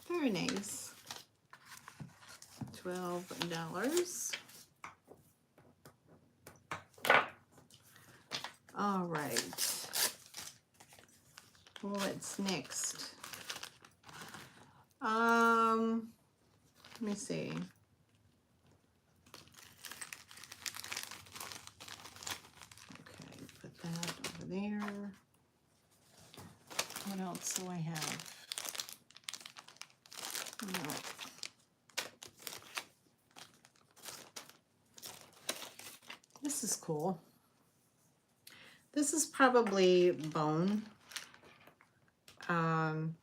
Very nice. $12. All right. What's next? Let me see. Okay, put that over there. What else do I have? No. This is cool. This is probably bone. I'm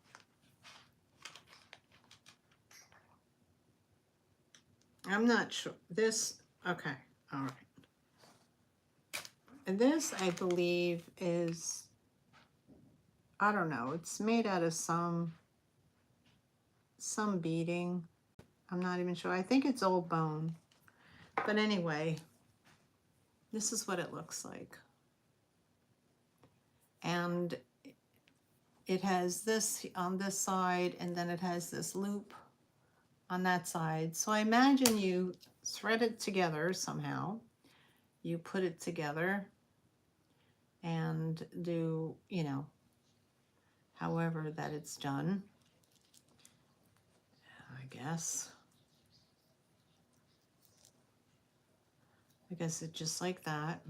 not sure. This, okay, all right. And this, I believe, is, I don't know, it's made out of some beading. I'm not even sure. I think it's old bone. But anyway, this is what it looks like. And it has this on this side, and then it has this loop on that side. So I imagine you thread it together somehow. You put it together and do, you know, however that it's done, I guess. It's just like that.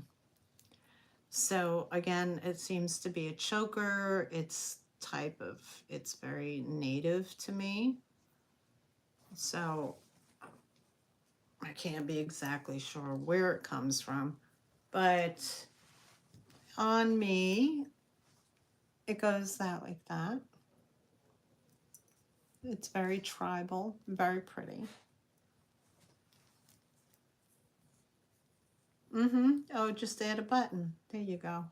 So again, it seems to be a choker. It's very native to me. So I can't be exactly sure where it comes from, but on me, it goes like that. It's very tribal, very pretty. Oh, just add a button. There you go.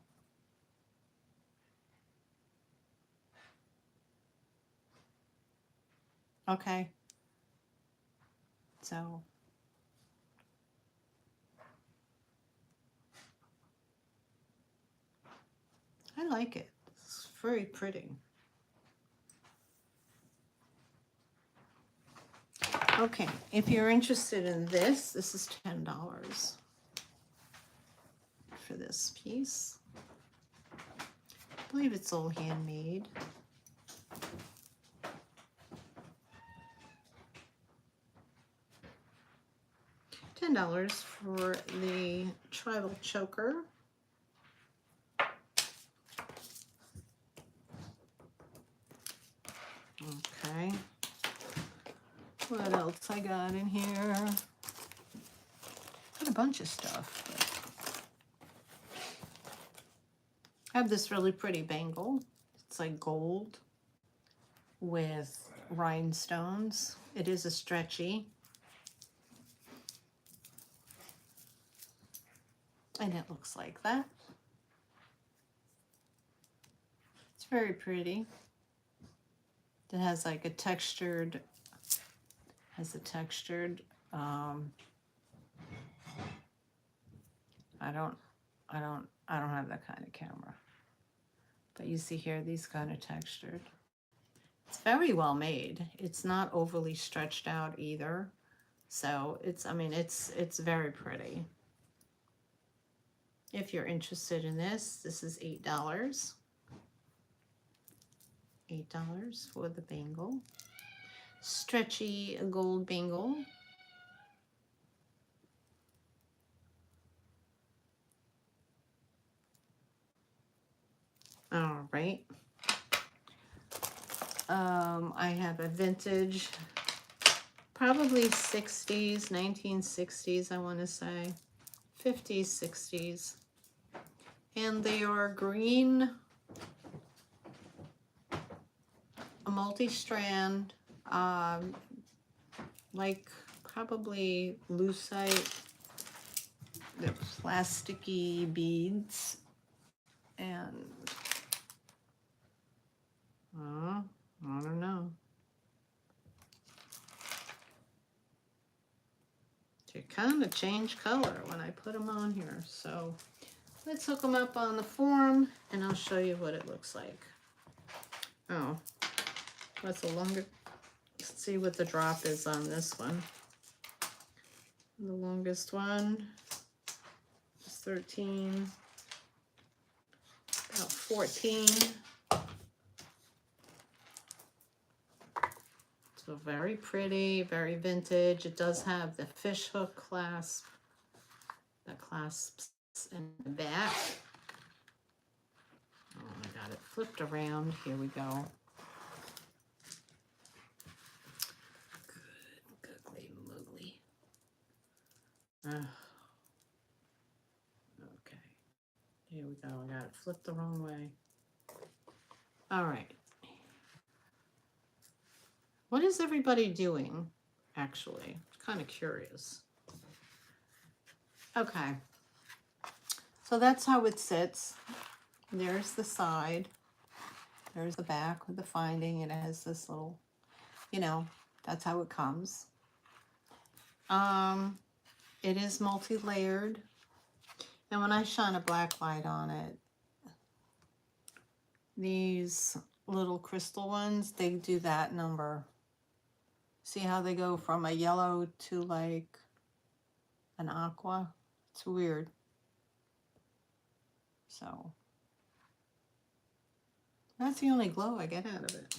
Okay. So I like it. It's very pretty. Okay, if you're interested in this, this is $10 for this piece. I believe it's all handmade. $10 for the tribal choker. Okay. What else I got in here? Got a bunch of stuff. I have this really pretty bangle. It's like gold with rhinestones. It is a stretchy. And it looks like that. It's very pretty. It has like a textured, I don't have that kind of camera. But you see here, these kind of textured. It's very well made. It's not overly stretched out either. So it's very pretty. If you're interested in this is $8. $8 for the bangle. Stretchy gold bangle. All right. I have a vintage, probably 60s, 1960s, I want to say, 50s, 60s. And they are green, a multi-strand, like probably lucite, they're plasticky beads. And I don't know. They kind of change color when I put them on here. So let's hook them up on the form and I'll show you what it looks like. Oh, that's a longer, let's see what the drop is on this one. The longest one is 13, about 14. So very pretty, very vintage. It does have the fish hook clasp that clasps in the back. Oh, I got it flipped around. Here we go. Good, googly moogly. Okay, here we we go. I got it flipped the wrong way. All right. What is everybody doing, actually? I'm kind of curious. Okay. So that's how it sits. There's the side. There's the back with the finding. It has this little, you know, that's how it comes. It is multi-layered. And when I shine a black light on it, these little crystal ones, they do that number. See how they go from a yellow to like an aqua? It's weird. So that's the only glow I get out of it.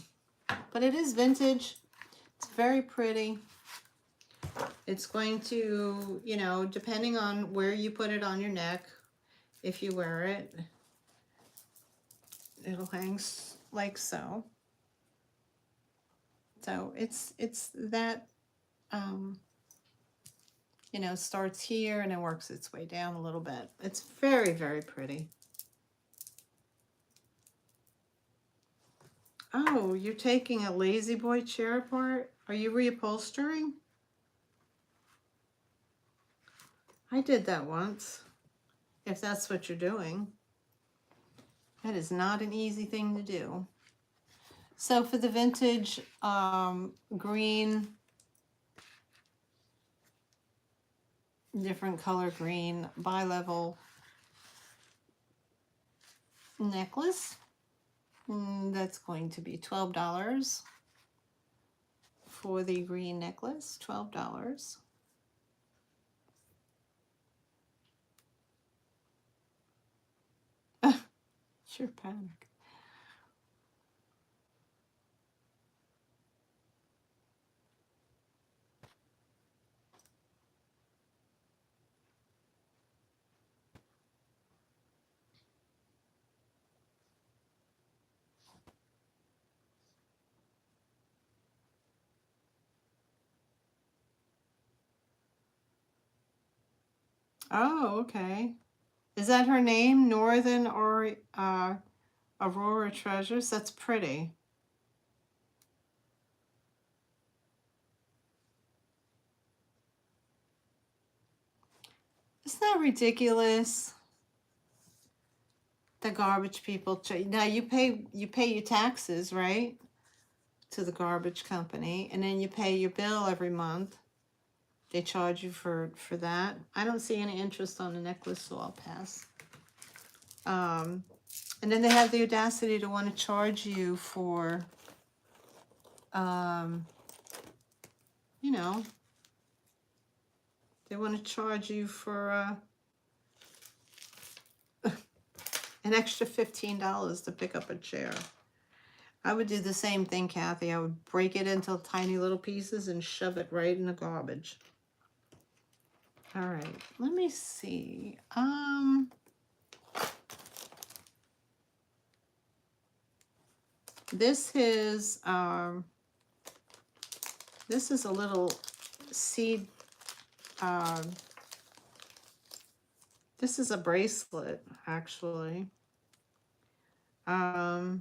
But it is vintage. It's very pretty. It's going to, you know, depending on where you put it on your neck, if you wear it, it'll hang like so. So it's that, you know, starts here and it works its way down a little bit. It's very, very pretty. Oh, you're taking a lazy boy chair apart? Are you reupholstering? I did that once, if that's what you're doing. That is not an easy thing to do. So for the vintage green, different color green bi-level necklace, that's going to be $12 for the green necklace, $12. Sure panic. Oh, okay. Is that her name? Northern or Aurora Treasures? That's pretty. Isn't that ridiculous? The garbage people. Now you pay your taxes, right? To the garbage company, and then you pay your bill every month. They charge you for that. I don't see any interest on the necklace, so I'll pass. And then they have the audacity to want to charge you for, you know, they want to charge you for an extra $15 to pick up a chair. I would do the same thing, Kathy. I would break it into tiny little pieces and shove it right in the garbage. All right, let me see. This is a little seed. This is a bracelet, actually. Let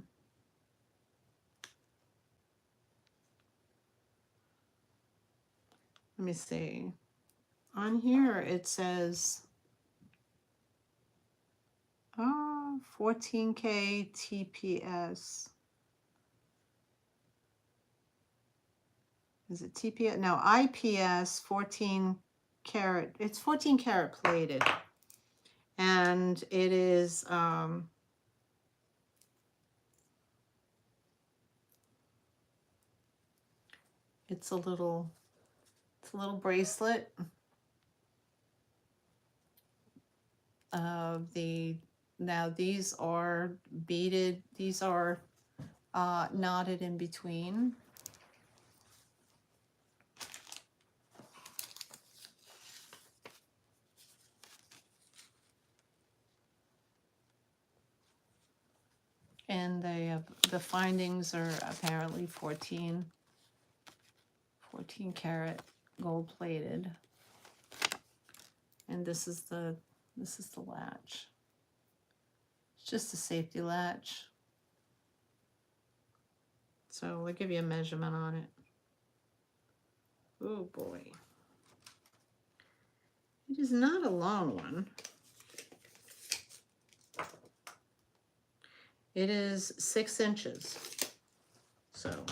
me see. On here it says 14K TPS. Is it TPS? No, IPS 14 karat. It's 14 karat plated. And it is it's a little bracelet. Now these are beaded, these are knotted in between. And the findings are apparently 14 karat gold plated. And this is the latch. It's just a safety latch. So I'll give you a measurement on it. Oh boy. It is not a long one. It is 6 inches. So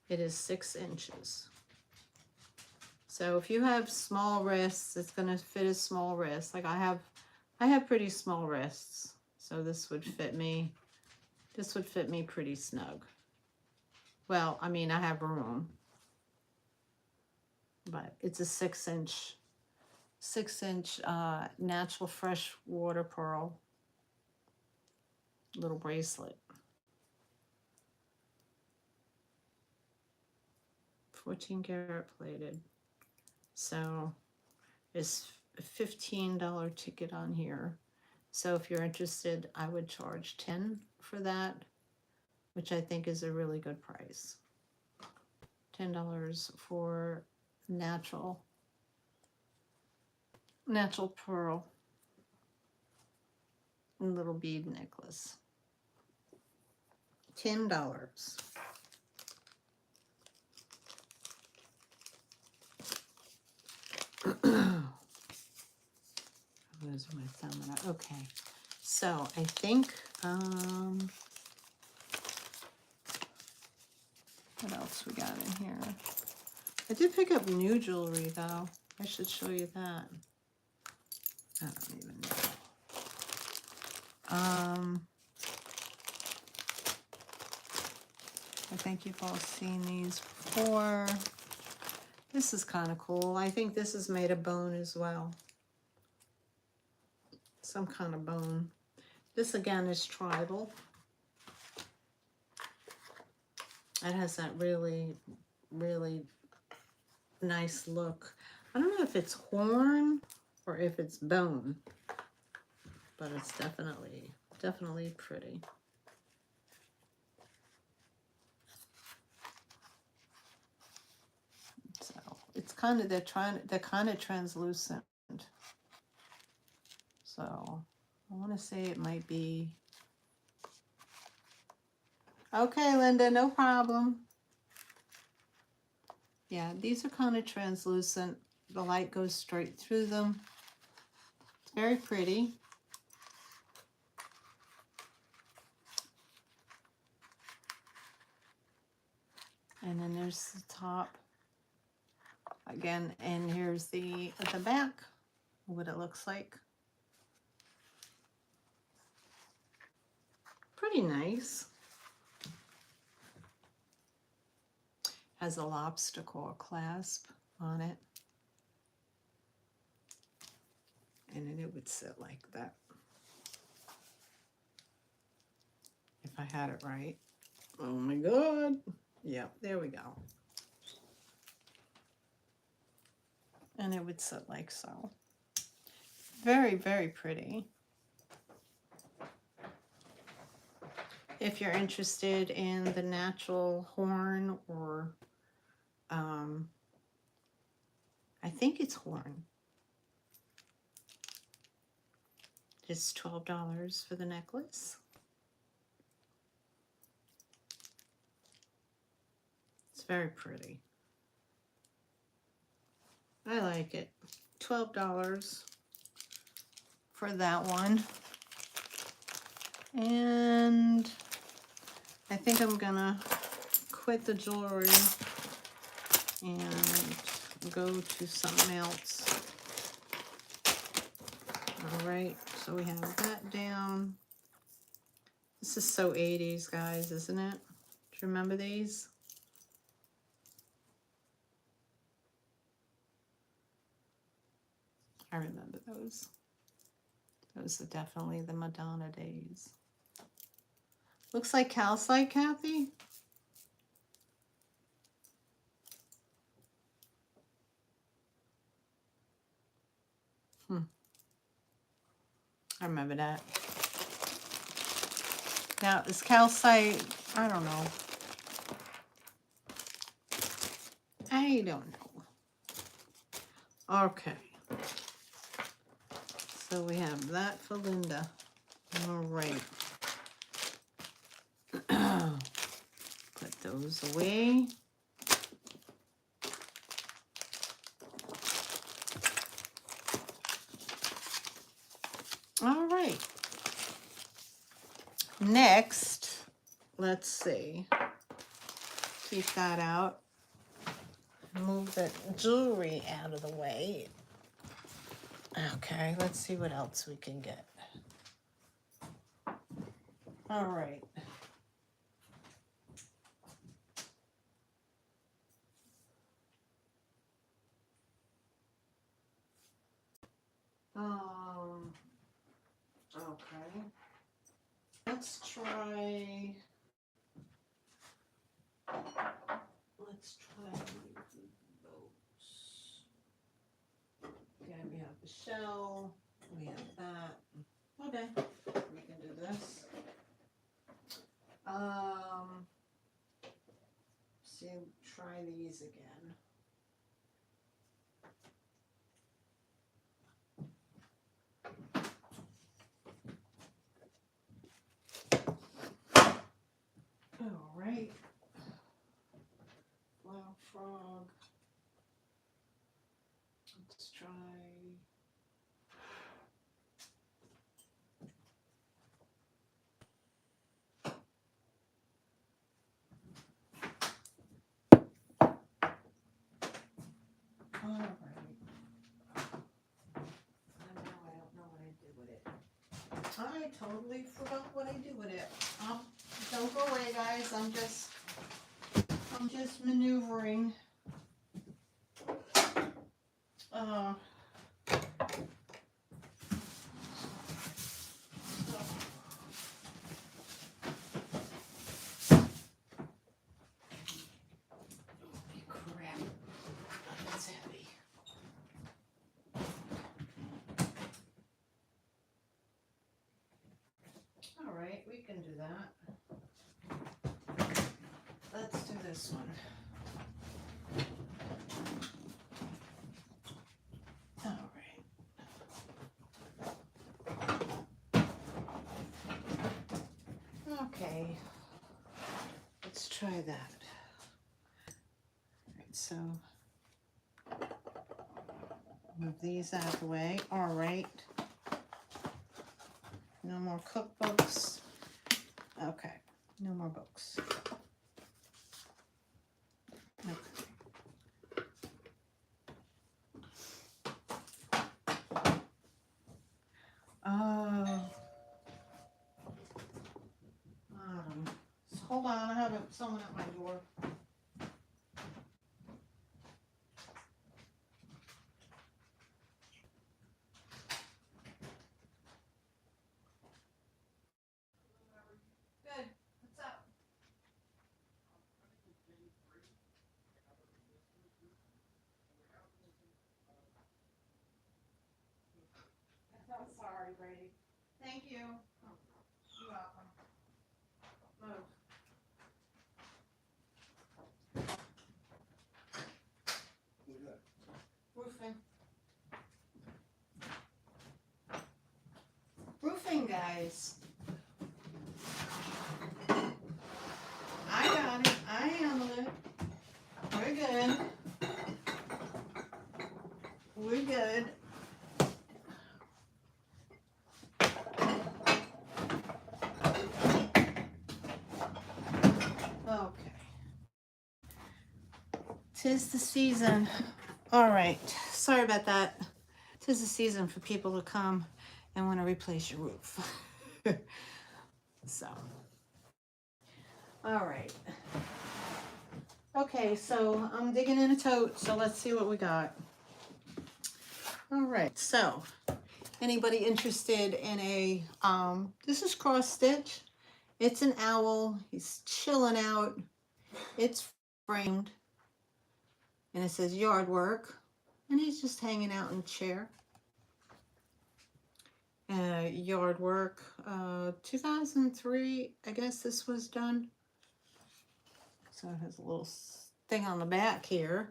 it is 6 inches. So if you have small wrists, it's going to fit a small wrist. Like I have pretty small wrists. So this would fit me. This would fit me pretty snug. Well, I mean, I have room. But it's a 6 inch natural fresh water pearl little bracelet. 14 karat plated. So it's a $15 ticket on here. So if you're interested, I would charge $10 for that, which I think is a really good price. $10 for natural pearl little bead necklace. $10. Those are my thumb. Okay, so I think what else we got in here? I did pick up new jewelry though. I should show you that. I don't even know. I think you've all seen these before. This is kind of cool. I think this is made of bone as well. Some kind of bone. This again is tribal. It has that really, really nice look. I don't know if it's horn or if it's bone, but it's definitely pretty. So it's kind of, they're kind of translucent. So I want to say it might be. Okay, Linda, no problem. Yeah, these are kind of translucent. The light goes straight through them. It's very pretty. And then there's the top. Again, and here's the back, what it looks like. Pretty nice. Has a lobster claw clasp on it. And then it would sit like that. If I had it right. Oh my God. Yeah, there we go. And it would sit like so. Very, very pretty. If you're interested in the natural horn or I think it's horn. It's $12 for the necklace. It's very pretty. I like it. $12 for that one. And I think I'm gonna quit the jewelry and go to something else. All right, so we have that down. This is so 80s, guys, isn't it? Do you remember these? I remember those. Those are definitely the Madonna days. Looks like calcite, Kathy. I remember that. Now, is calcite, I don't know. I don't know. Okay. so we have that for Linda. All right. Put those away. All right. Next, let's see. Keep that out. Move the jewelry out of the way. Okay, let's see what else we can get. All right. Okay. Let's try those. Okay, we have the shell. We have that. Okay, we can do this. See, try these again. All right. Flower frog. Let's try. All right. And now I don't know what I did with it. I totally forgot what I did with it. Don't go away, guys. I'm just maneuvering. Holy crap. That's heavy. All right, we can do that. Let's do this one. All right. Okay. Let's try that. All right, so move these out of the way. All right. No more cookbooks. Okay. No more books. Okay. Hold on, I have someone at my door. Good. What's up? I'm sorry, Brady. Thank you. You're welcome. Move. Roofing. Roofing, guys. I got it. I handled it. We're good. We're good. Okay. 'Tis the season. All right. Sorry about that. 'Tis the season for people to come and want to replace your roof. So. All right. Okay, so I'm digging in a tote, so let's see what we got. All right, so anybody interested in a, this is cross stitch. It's an owl, he's chilling out. It's framed, and it says yard work, and he's just hanging out in a chair. Yard work, 2003, I guess this was done. So it has a little thing on the back here.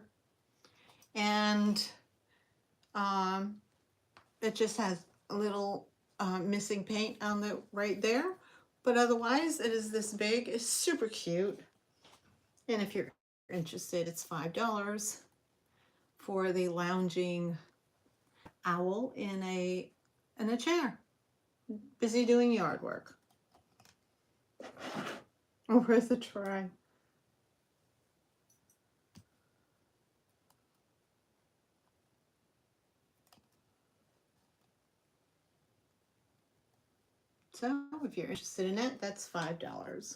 And it just has little missing paint on the right there, but otherwise it is this big. It's super cute. And if you're interested, it's $5 for the lounging owl in a chair, busy doing yard work. Worth a try. So if you're interested in it, that's $5.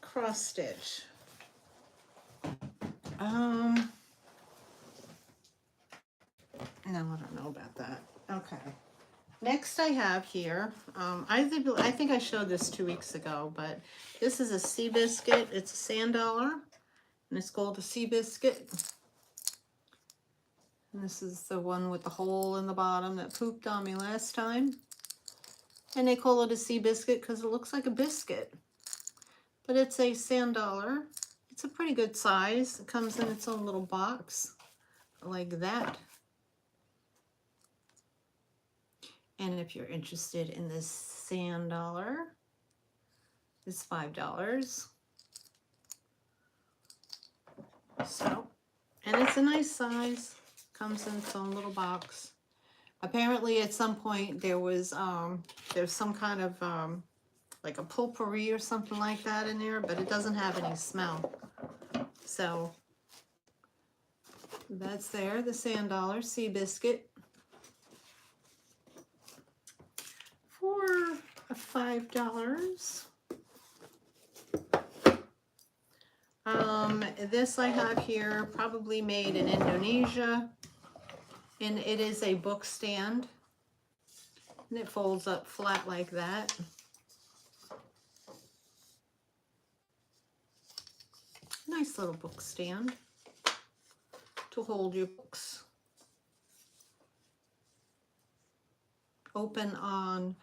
Cross stitch. No, I don't know about that. Okay. Next I have here, I think I showed this 2 weeks ago, but this is a sea biscuit. It's a sand dollar, and it's called a sea biscuit. And this is the one with the hole in the bottom that pooped on me last time. And they call it a sea biscuit because it looks like a biscuit. But it's a sand dollar. It's a pretty good size. It comes in its own little box like that. And if you're interested in this sand dollar, it's $5. So, and it's a nice size. Comes in its own little box. Apparently at some point there was there's some kind of like a potpourri or something like that in there, but it doesn't have any smell. So that's there, the sand dollar sea biscuit for $5. This I have here, probably made in Indonesia, and it is a book stand, and it folds up flat like that. Nice little book stand to hold your books. Open on,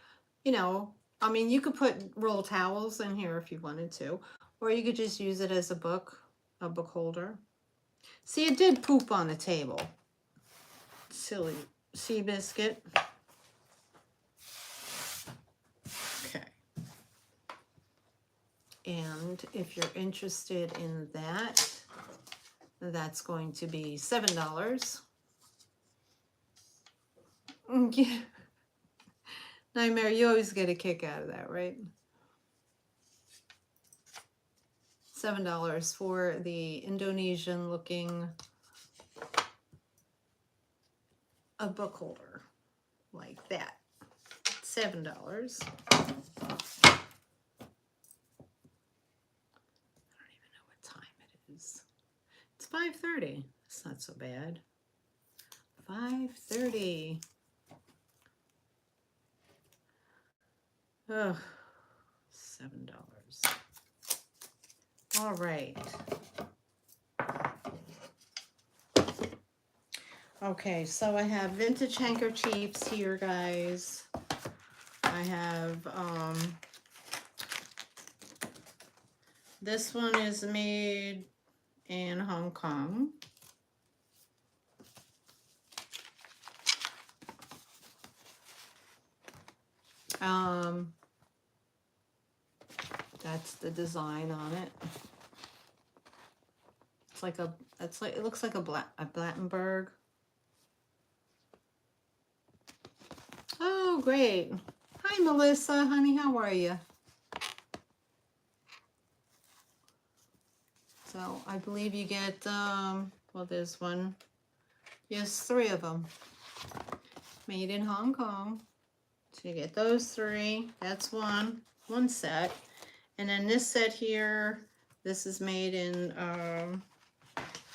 you know, I mean, you could put roll towels in here if you wanted to, or you could just use it as a book holder. See, it did poop on the table. Silly sea biscuit. Okay. And if you're interested in that, that's going to be $7. Yeah. Nightmare, you always get a kick out of that, right? $7 for the Indonesian looking a book holder like that. $7. I don't even know what time it is. It's 5:30. It's not so bad. 5:30. Oh, $7. All right. Okay, so I have vintage handkerchiefs here, guys. I have, this one is made in Hong Kong. That's the design on it. It's like a, it looks like a Blattenberg. Oh, great. Hi, Melissa, honey, how are you? So I believe you get, well, there's one, yes, 3 of them. Made in Hong Kong. So you get those 3. That's one set. And then this set here, this is made in,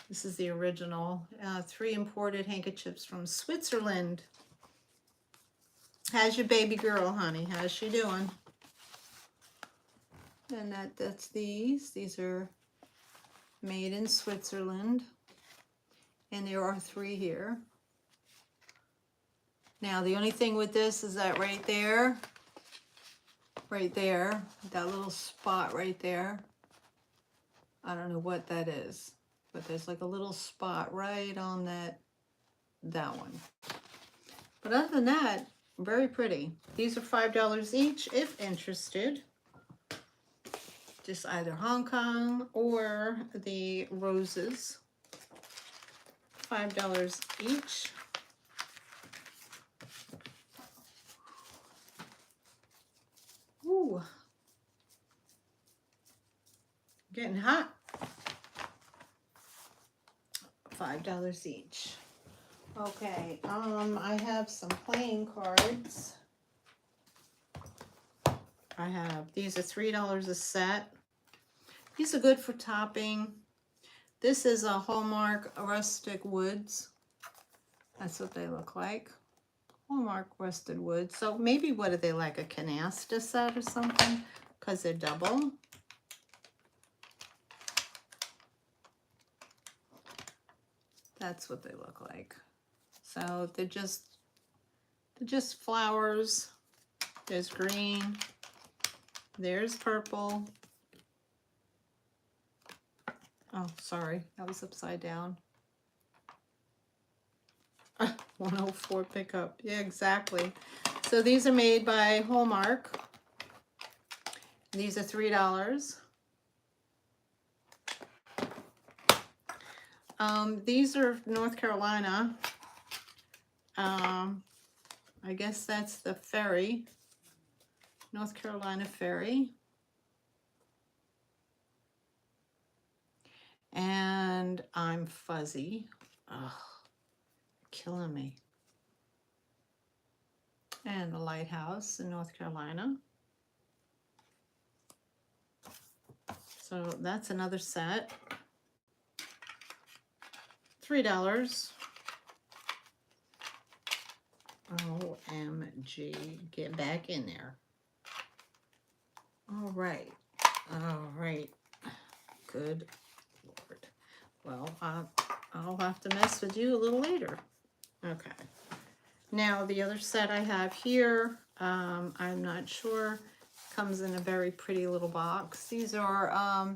this is the original, 3 imported handkerchiefs from Switzerland. How's your baby girl, honey? How's she doing? And that's these. These are made in Switzerland. And there are 3 here. Now, the only thing with this is that right there, that little spot right there, I don't know what that is, but there's like a little spot right on that one. But other than that, very pretty. These are $5 each if interested. Just either Hong Kong or the roses. $5 each. Ooh. Getting hot. $5 each. Okay, I have some playing cards. I have, these are $3 a set. These are good for topping. This is a Hallmark Rustic Woods. That's what they look like. Hallmark Rusted Woods. So maybe, what are they, like a canasta set or something? Because they're double. That's what they look like. So they're just flowers. There's green. There's purple. Oh, sorry, that was upside down. 104 pickup. Yeah, exactly. So these are made by Hallmark. These are $3. These are North Carolina. I guess that's the ferry. North Carolina ferry. And I'm fuzzy. Ugh, killing me. And the lighthouse in North Carolina. So that's another set. $3. OMG, get back in there. All right. Good Lord. Well, I'll have to mess with you a little later. Okay. Now the other set I have here, I'm not sure, comes in a very pretty little box. These are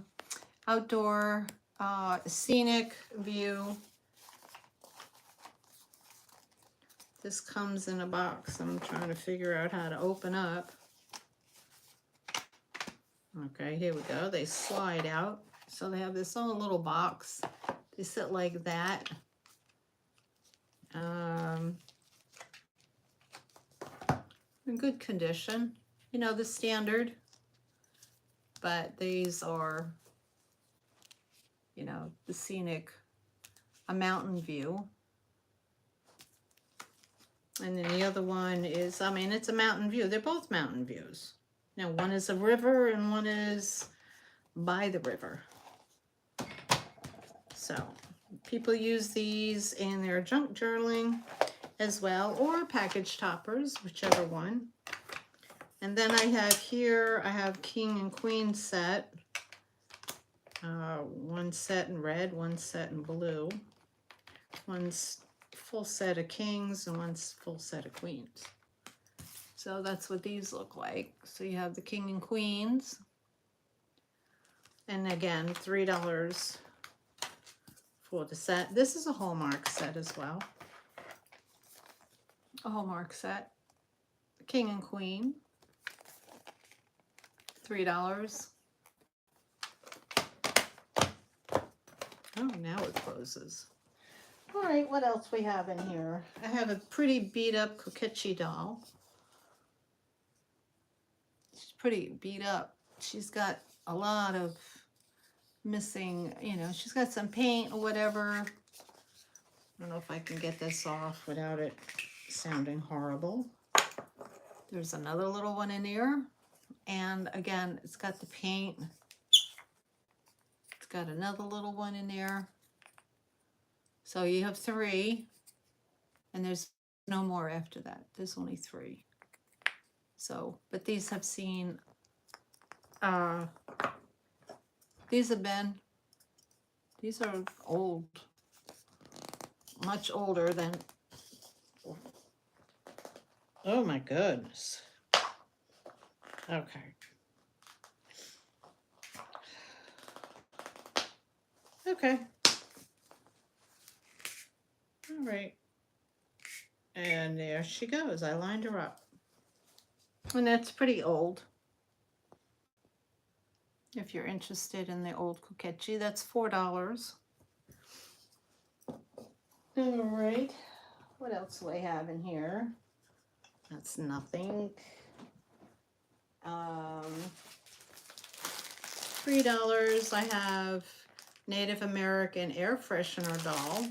outdoor scenic view. This comes in a box. I'm trying to figure out how to open up. Okay, here we go. They slide out. So they have this own little box. They sit like that. In good condition. You know, the standard. But these are, you know, the scenic, a mountain view. And then the other one is, I mean, it's a mountain view. They're both mountain views. Now, one is a river and one is by the river. So people use these in their junk journaling as well, or package toppers, whichever one. And then I have here, I have King and Queen set. One set in red, one set in blue. One's full set of kings and one's full set of queens. So that's what these look like. So you have the king and queens. And again, $3 for the set. This is a Hallmark set as well. A Hallmark set. King and queen. $3. Oh, now it closes. All right, what else we have in here? I have a pretty beat up Kokechi doll. She's pretty beat up. She's got a lot of missing, you know, she's got some paint or whatever. I don't know if I can get this off without it sounding horrible. There's another little one in here. And again, it's got the paint. It's got another little one in there. So you have 3, and there's no more after that. There's only 3. So, but these have seen, these are old, much older than, oh my goodness. Okay. Okay. All right. And there she goes. I lined her up. And that's pretty old. If you're interested in the old Kokechi, that's $4. All right. What else do I have in here? That's nothing. $3. I have Native American air freshener doll.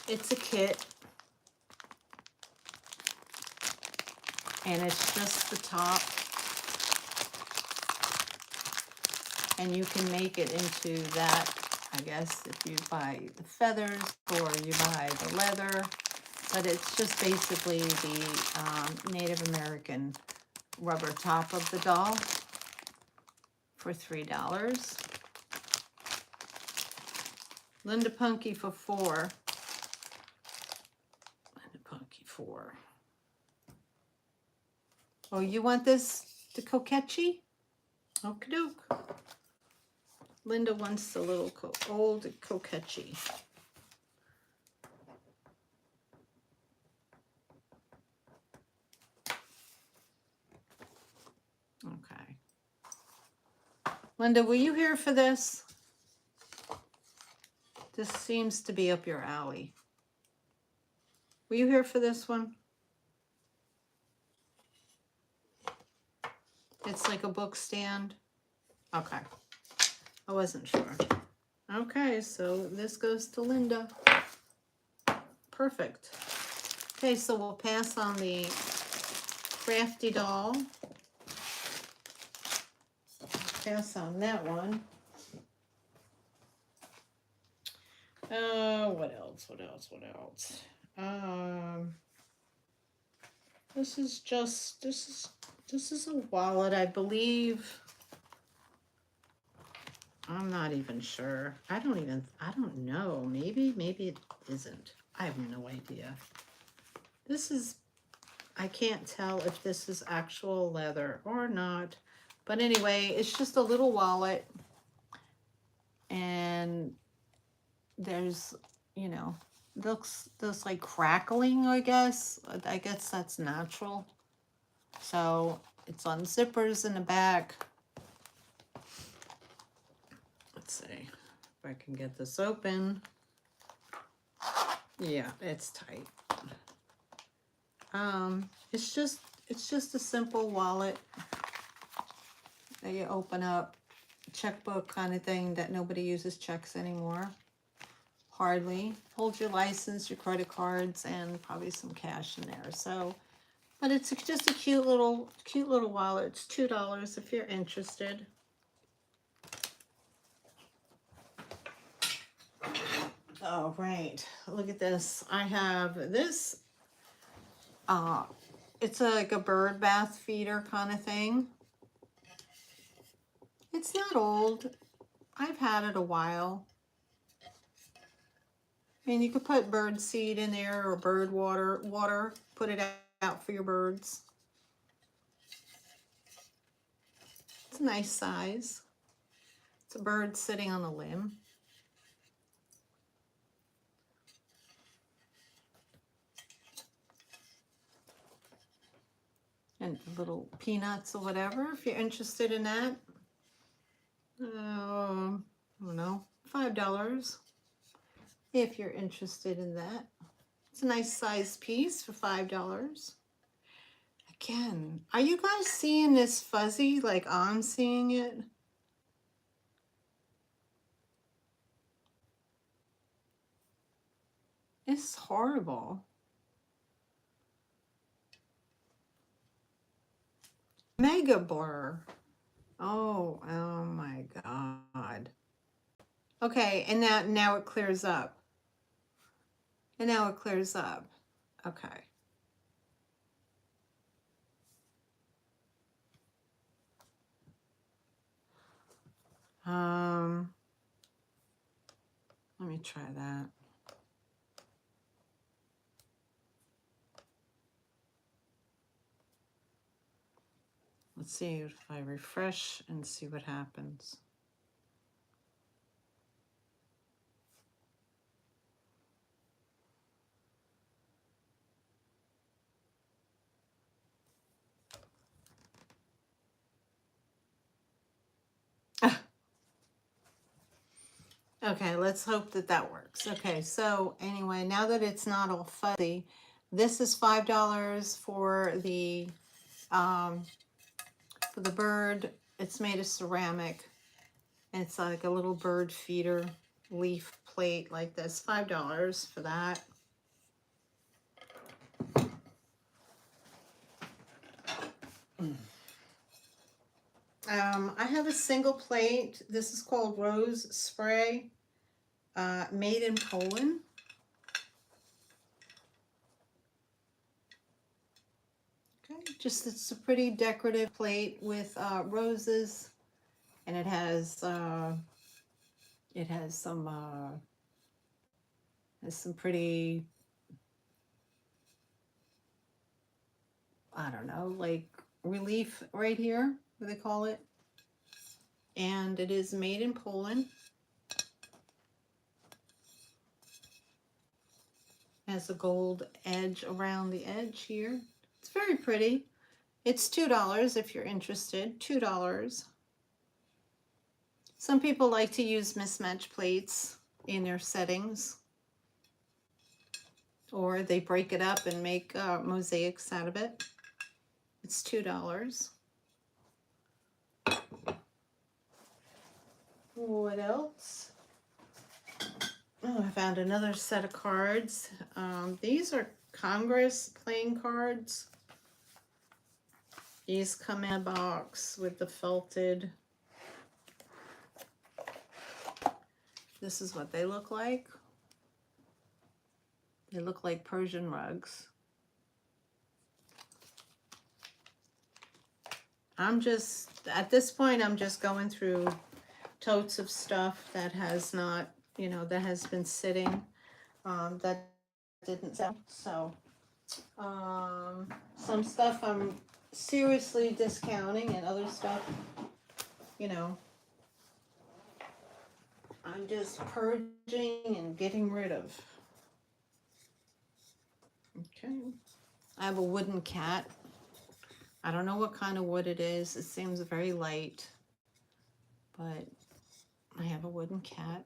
It's a kit. And it's just the top. And you can make it into that, I guess, if you buy the feathers or you buy the leather. But it's just basically the Native American rubber top of the doll for $3. Linda Punky for $4. Linda Punky $4. Oh, you want this, the Kokechi? Okie doke. Linda wants the little old Kokechi. Okay. Linda, were you here for this? This seems to be up your alley. Were you here for this one? It's like a book stand. Okay. I wasn't sure. Okay, so this goes to Linda. Perfect. Okay, so we'll pass on the crafty doll. Pass on that one. What else? What else? What else? This is a wallet, I believe. I'm not even sure. I don't know. Maybe it isn't. I have no idea. I can't tell if this is actual leather or not. But anyway, it's just a little wallet. And there's, you know, looks like crackling, I guess. I guess that's natural. So it's on zippers in the back. Let's see if I can get this open. Yeah, it's tight. It's just a simple wallet that you open up, checkbook kind of thing that nobody uses checks anymore. Hardly. Hold your license, your credit cards, and probably some cash in there. So, but it's just a cute little wallet. It's $2 if you're interested. Oh, right. Look at this. I have this. It's like a bird bath feeder kind of thing. It's not old. I've had it a while. And you could put bird seed in there or bird water. Put it out for your birds. It's a nice size. It's a bird sitting on a limb. And little peanuts or whatever, if you're interested in that. I don't know, $5 if you're interested in that. It's a nice size piece for $5. Again, are you guys seeing this fuzzy like I'm seeing it? It's horrible. Mega blur. Oh my God. Okay, and now it clears up. And now it clears up. Okay. Let me try that. Let's see if I refresh and see what happens. Okay, let's hope that that works. Okay, so anyway, now that it's not all fuzzy, this is $5 for the bird. It's made of ceramic. And it's like a little bird feeder leaf plate like this. $5 for that. I have a single plate. This is called Rose Spray, made in Poland. Okay, just it's a pretty decorative plate with roses, and it has some pretty, I don't know, like relief right here, what they call it. And it is made in Poland. Has a gold edge around the edge here. It's very pretty. It's $2 if you're interested. $2. Some people like to use mismatched plates in their settings, or they break it up and make mosaics out of it. It's $2. What else? Oh, I found another set of cards. These are Congress playing cards. These come in a box with the felted. This is what they look like. They look like Persian rugs. At this point, I'm just going through totes of stuff that has not, that has been sitting, that didn't sell. So, some stuff I'm seriously discounting, and other stuff, I'm just purging and getting rid of. Okay. I have a wooden cat. I don't know what kind of wood it is. It seems very light, but I have a wooden cat,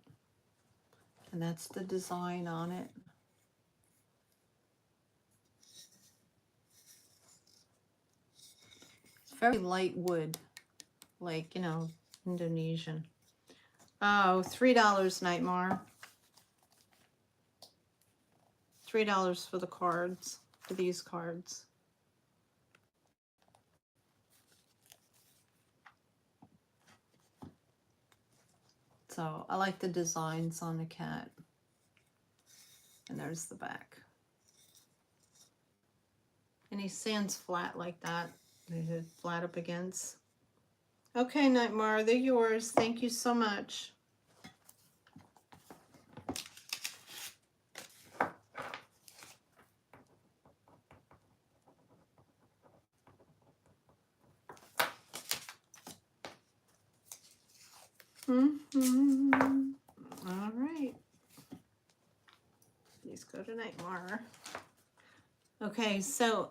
and that's the design on it. It's very light wood, like, Indonesian. Oh, $3, Nightmare. $3 for the cards, for these cards. So I like the designs on the cat. And there's the back. And he stands flat like that. They're flat up against. Okay, Nightmare, they're yours. Thank you so much. All right. Please go to Nightmare. Okay, so,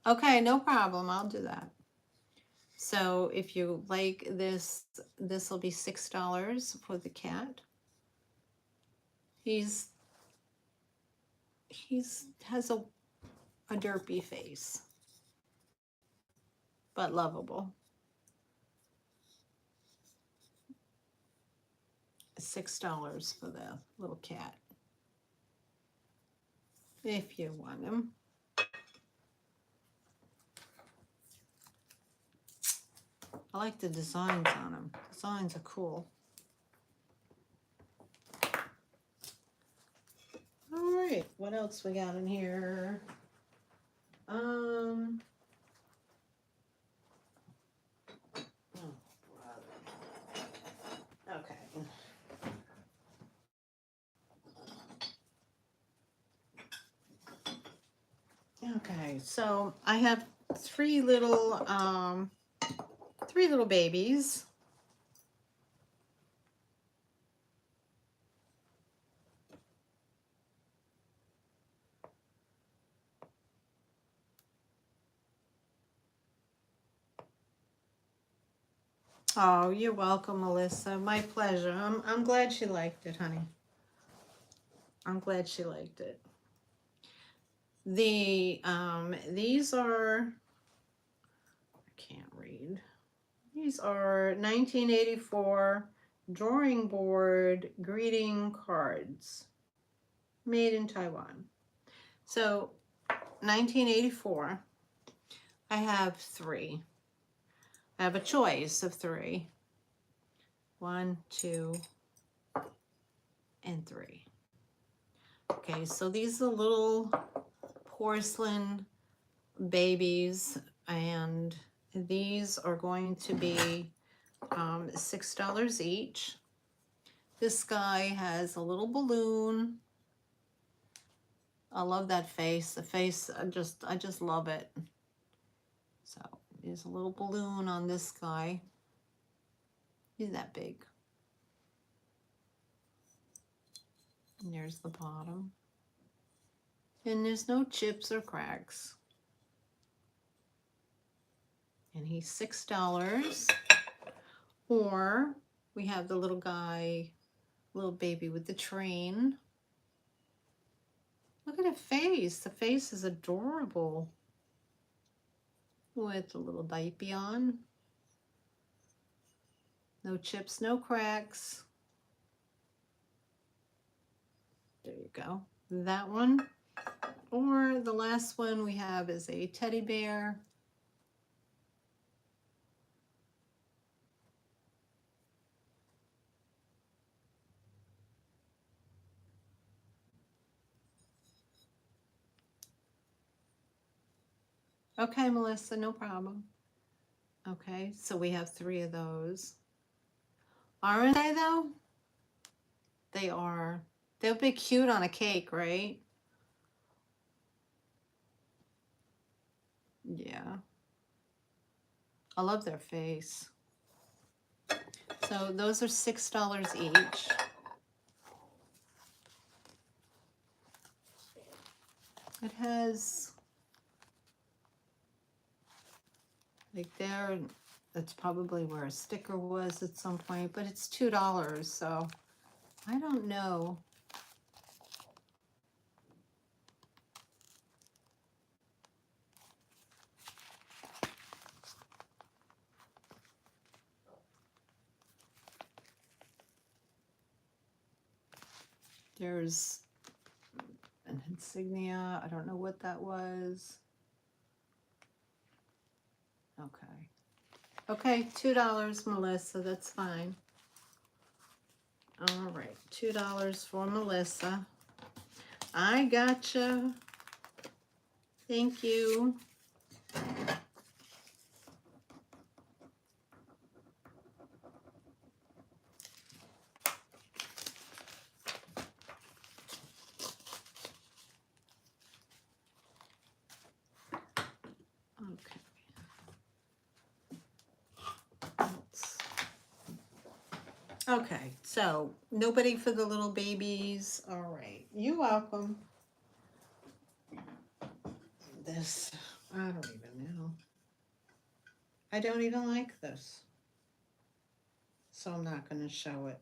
okay, no problem. I'll do that. So if you like this, this will be $6 for the cat. He's has a derpy face, but lovable. $6 for the little cat, if you want him. I like the designs on them. Designs are cool. All right, what else we got in here? Oh, brother. Okay. Okay, so I have three little babies. Oh, you're welcome, Melissa. My pleasure. I'm glad she liked it, honey. I'm glad she liked it. These are, I can't read. These are 1984 drawing board greeting cards made in Taiwan. So 1984, I have 3. I have a choice of 3. 1, 2, and 3. Okay, so these are little porcelain babies, and these are going to be $6 each. This guy has a little balloon. I love that face. The face, I just love it. So there's a little balloon on this guy. He's that big. And there's the bottom. And there's no chips or cracks. And he's $6. Or we have the little guy, little baby with the train. Look at the face. The face is adorable. With a little diaper on. No chips, no cracks. There you go. That one. Or the last one we have is a teddy bear. Okay, Melissa, no problem. Okay, so we have 3 of those. Aren't they though? They are. They'll be cute on a cake, right? Yeah. I love their face. So those are $6 each. It has, like there, that's probably where a sticker was at some point, but it's $2, so I don't know. There's an insignia. I don't know what that was. Okay. Okay, $2, Melissa. That's fine. All right, $2 for Melissa. I gotcha. Thank you. Okay. Okay, so nobody for the little babies. All right, you're welcome. This, I don't even know. I don't even like this. So I'm not going to show it.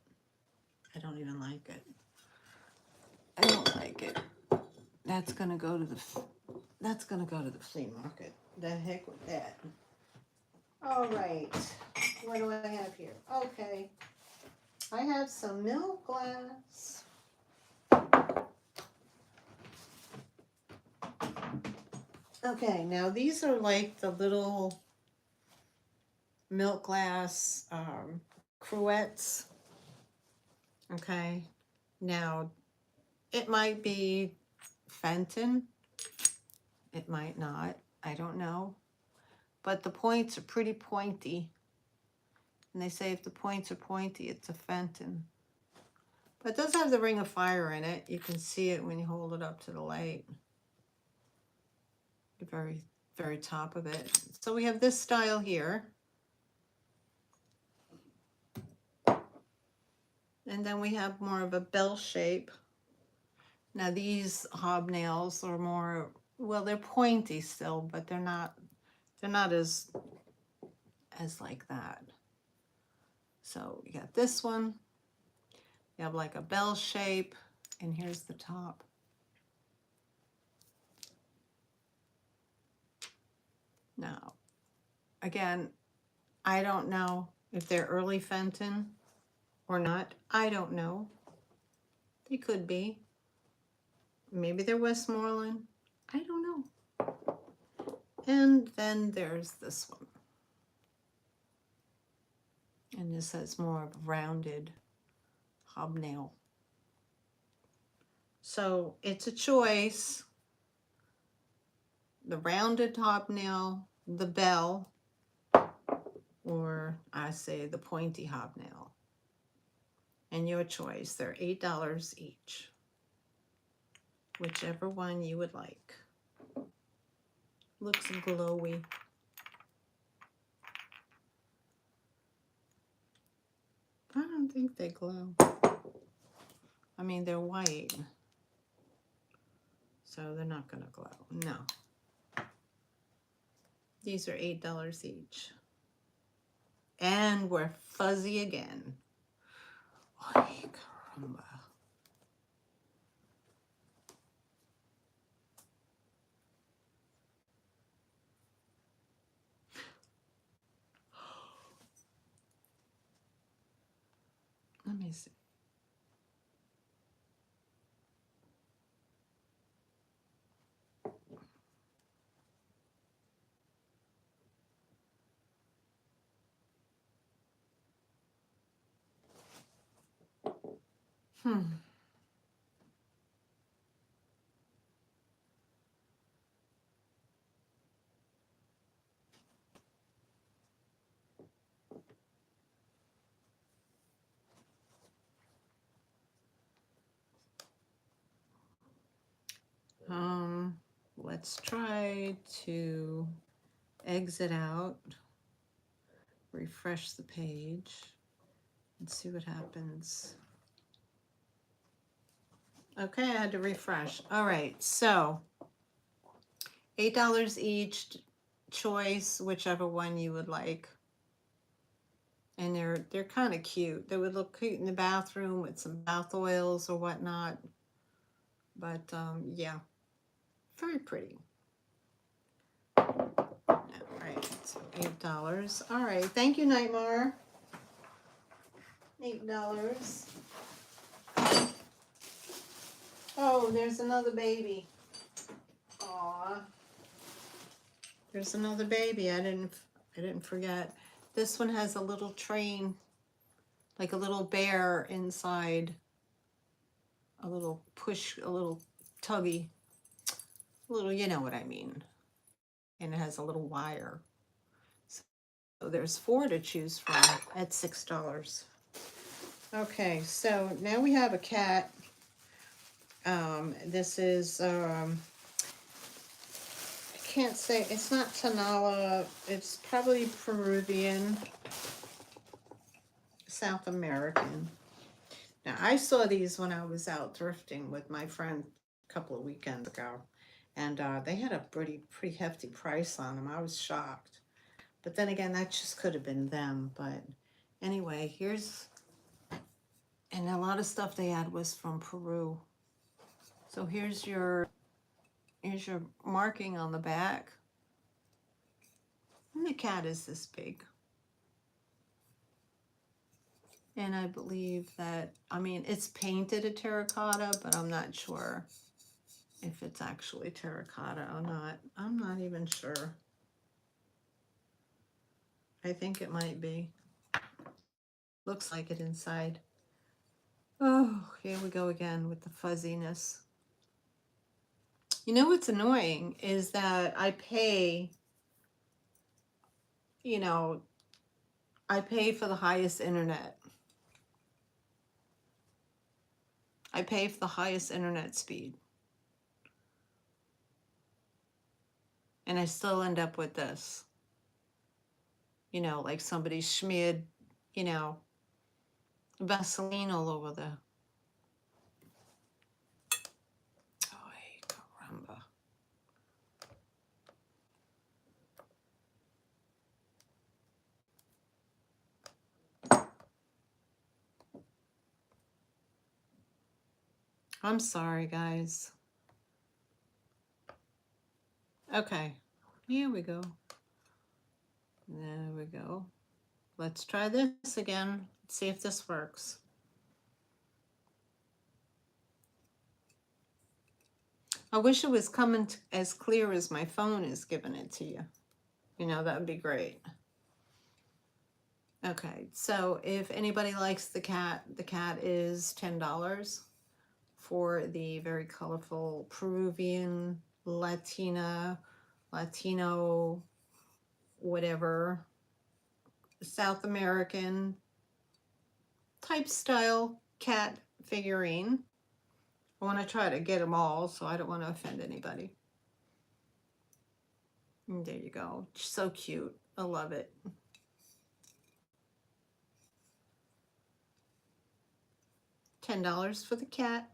I don't even like it. I don't like it. That's going to go to the flea market. The heck with that. All right. What do I have here? Okay. I have some milk glass. Okay, now these are like the little milk glass cruettes. Okay, now it might be Fenton. It might not. I don't know. But the points are pretty pointy. And they say if the points are pointy, it's a Fenton. But it does have the ring of fire in it. You can see it when you hold it up to the light. The very, very top of it. So we have this style here. And then we have more of a bell shape. Now these hobnails are more, well, they're pointy still, but they're not as like that. So you got this one. You have like a bell shape, and here's the top. Now, again, I don't know if they're early Fenton or not. I don't know. They could be. Maybe they're Westmoreland. I don't know. And then there's this one. And this has more of a rounded hobnail. So it's a choice. The rounded hobnail, the bell, or I say the pointy hobnail. And your choice. They're $8 each. Whichever one you would like. Looks glowy. I don't think they glow. I mean, they're white. So they're not going to glow. No. These are $8 each. And we're fuzzy again. Ay, caramba. Let me see. Let's try to exit out, refresh the page, and see what happens. Okay, I had to refresh. All right, so $8 each, choice whichever one you would like. And they're kind of cute. They would look cute in the bathroom with some bath oils or whatnot. But yeah, very pretty. All right, so $8. All right, thank you, Nightmare. $8. Oh, there's another baby. Aw. There's another baby. I didn't forget. This one has a little train, like a little bear inside. A little push, a little tuggy. A little, you know what I mean. And it has a little wire. So there's 4 to choose from at $6. Okay, so now we have a cat. This is, I can't say, it's not Tanala, it's probably Peruvian, South American. Now, I saw these when I was out thrifting with my friend a couple of weekends ago, and they had a pretty hefty price on them. I was shocked. But then again, that just could have been them. But anyway, here's, and a lot of stuff they had was from Peru. So here's your marking on the back. And the cat is this big. And I believe that, I mean, it's painted a terracotta, but I'm not sure if it's actually terracotta or not. I'm not even sure. I think it might be. Looks like it inside. Oh, here we go again with the fuzziness. You know what's annoying is that I pay, you know, I pay for the highest internet. I pay for the highest internet speed. And I still end up with this. You know, like somebody smeared, you know, Vaseline all over the... Ay, caramba. I'm sorry, guys. Okay, here we go. There we go. Let's try this again. Let's see if this works. I wish it was coming as clear as my phone is giving it to you. You know, that would be great. Okay, so if anybody likes the cat is $10 for the very colorful Peruvian, Latino, whatever, South American type style cat figurine. I want to try to get them all, so I don't want to offend anybody. And there you go. So cute. I love it. $10 for the cat.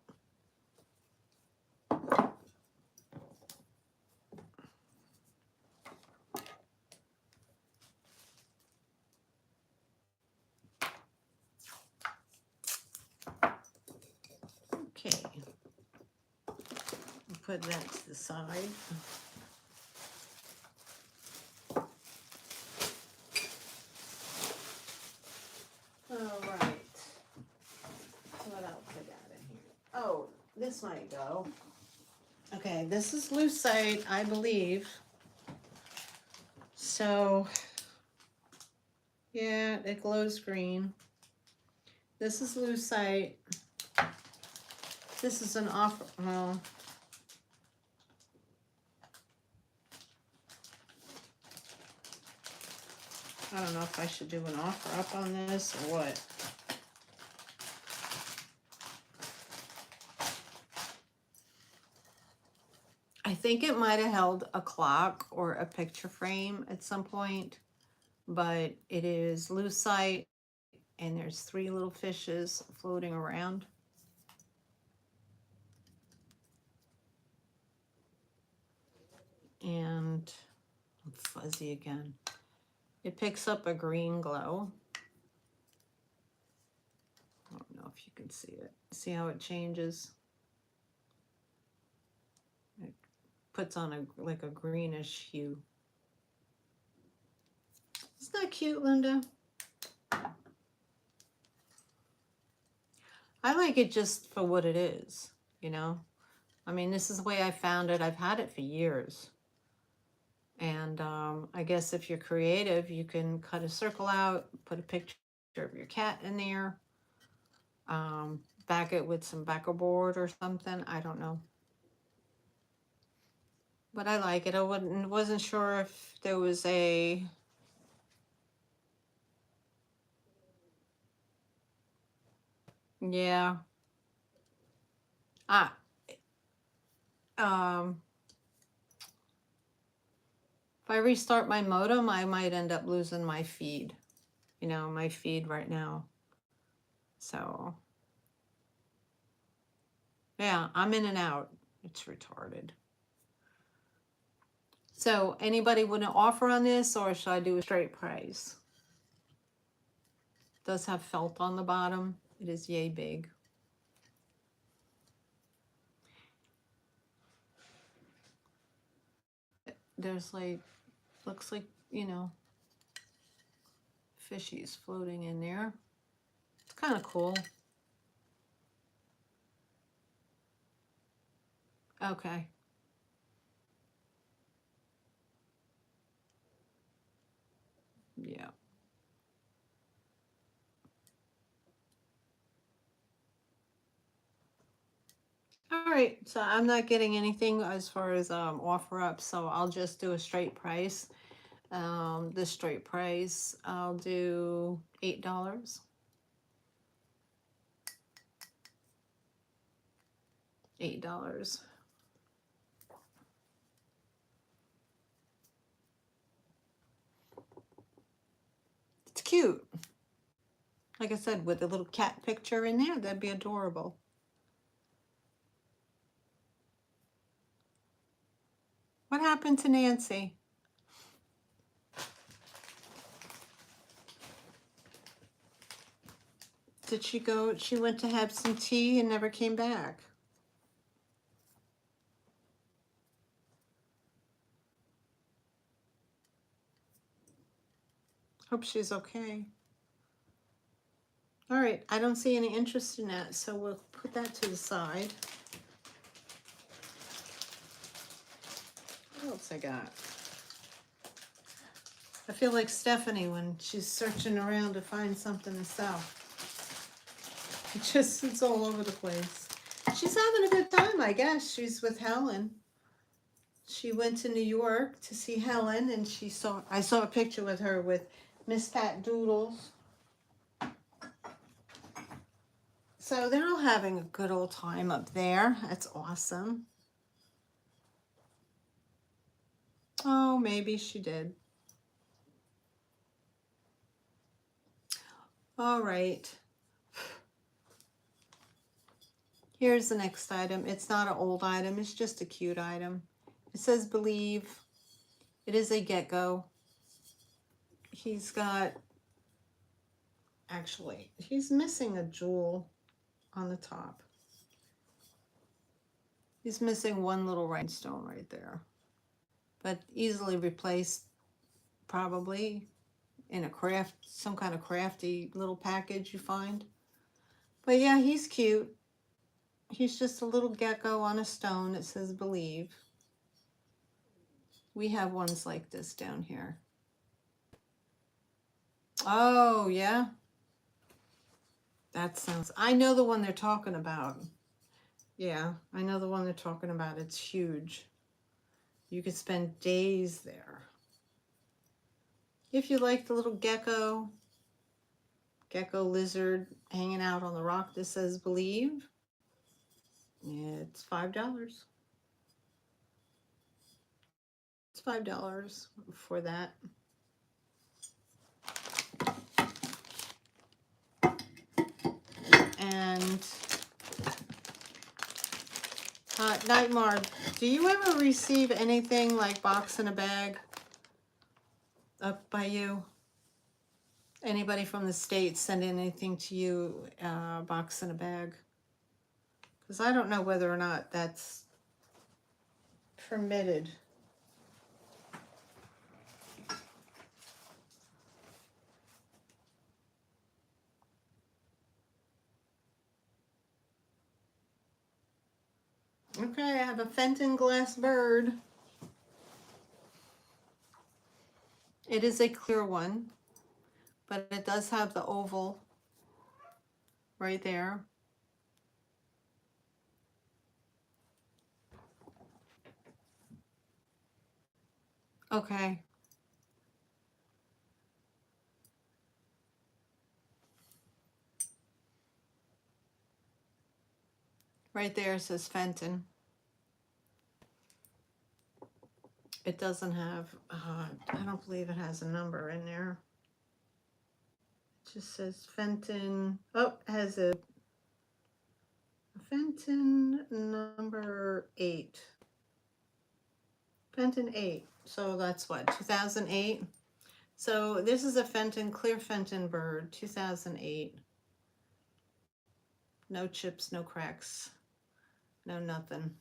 Okay. Put that to the side. All right. What else I got in here? Oh, this might go. Okay, this is lucite, I believe. So, yeah, it glows green. This is lucite. This is an offer. Well, I don't know if I should do an offer up on this or what. I think it might have held a clock or a picture frame at some point, but it is lucite and there's 3 little fishes floating around. And it's fuzzy again. It picks up a green glow. I don't know if you can see it. See how it changes? It puts on like a greenish hue. Isn't that cute, Linda? I like it just for what it is, you know? I mean, this is the way I found it. I've had it for years. And I guess if you're creative, you can cut a circle out, put a picture of your cat in there, back it with some backer board or something. I don't know. But I like it. I wasn't sure if there was a... Yeah. If I restart my modem, I might end up losing my feed. You know, my feed right now. So, yeah, I'm in and out. It's retarded. So, anybody want to offer on this, or should I do a straight price? It does have felt on the bottom. It is yay big. There's like, looks like, you know, fishies floating in there. It's kind of cool. Okay. Yeah. All right, so I'm not getting anything as far as offer up, so I'll just do a straight price. The straight price, I'll do $8. $8. It's cute. Like I said, with a little cat picture in there, that'd be adorable. What happened to Nancy? Did she go? She went to have some tea and never came back. Hope she's okay. All right, I don't see any interest in that, so we'll put that to the side. What else I got? I feel like Stephanie when she's searching around to find something to sell. It's all over the place. She's having a good time, I guess. She's with Helen. She went to New York to see Helen, and I saw a picture with her with Miss Pat Doodles. So they're all having a good old time up there. That's awesome. Oh, maybe she did. All right. Here's the next item. It's not an old item. It's just a cute item. It says Believe. It is a gecko. He's got, actually, he's missing a jewel on the top. He's missing one little rhinestone right there. But easily replaced, probably, in a craft, some kind of crafty little package you find. But yeah, he's cute. He's just a little gecko on a stone that says Believe. We have ones like this down here. Oh, yeah. That sounds, I know the one they're talking about. Yeah, I know the one they're talking about. It's huge. You could spend days there. If you like the little gecko lizard hanging out on the rock that says Believe, it's $5. It's $5 for that. And Nightmare, do you ever receive anything like box in a bag up by you? Anybody from the States send anything to you, box in a bag? Because I don't know whether or not that's permitted. Okay, I have a Fenton glass bird. It is a clear one, but it does have the oval right there. Okay. Right there it says Fenton. It doesn't have, I don't believe it has a number in there. It just says Fenton. Oh, it has a Fenton number 8. Fenton 8. So that's what, 2008? So this is a Fenton, clear Fenton bird, 2008. No chips, no cracks, no nothing.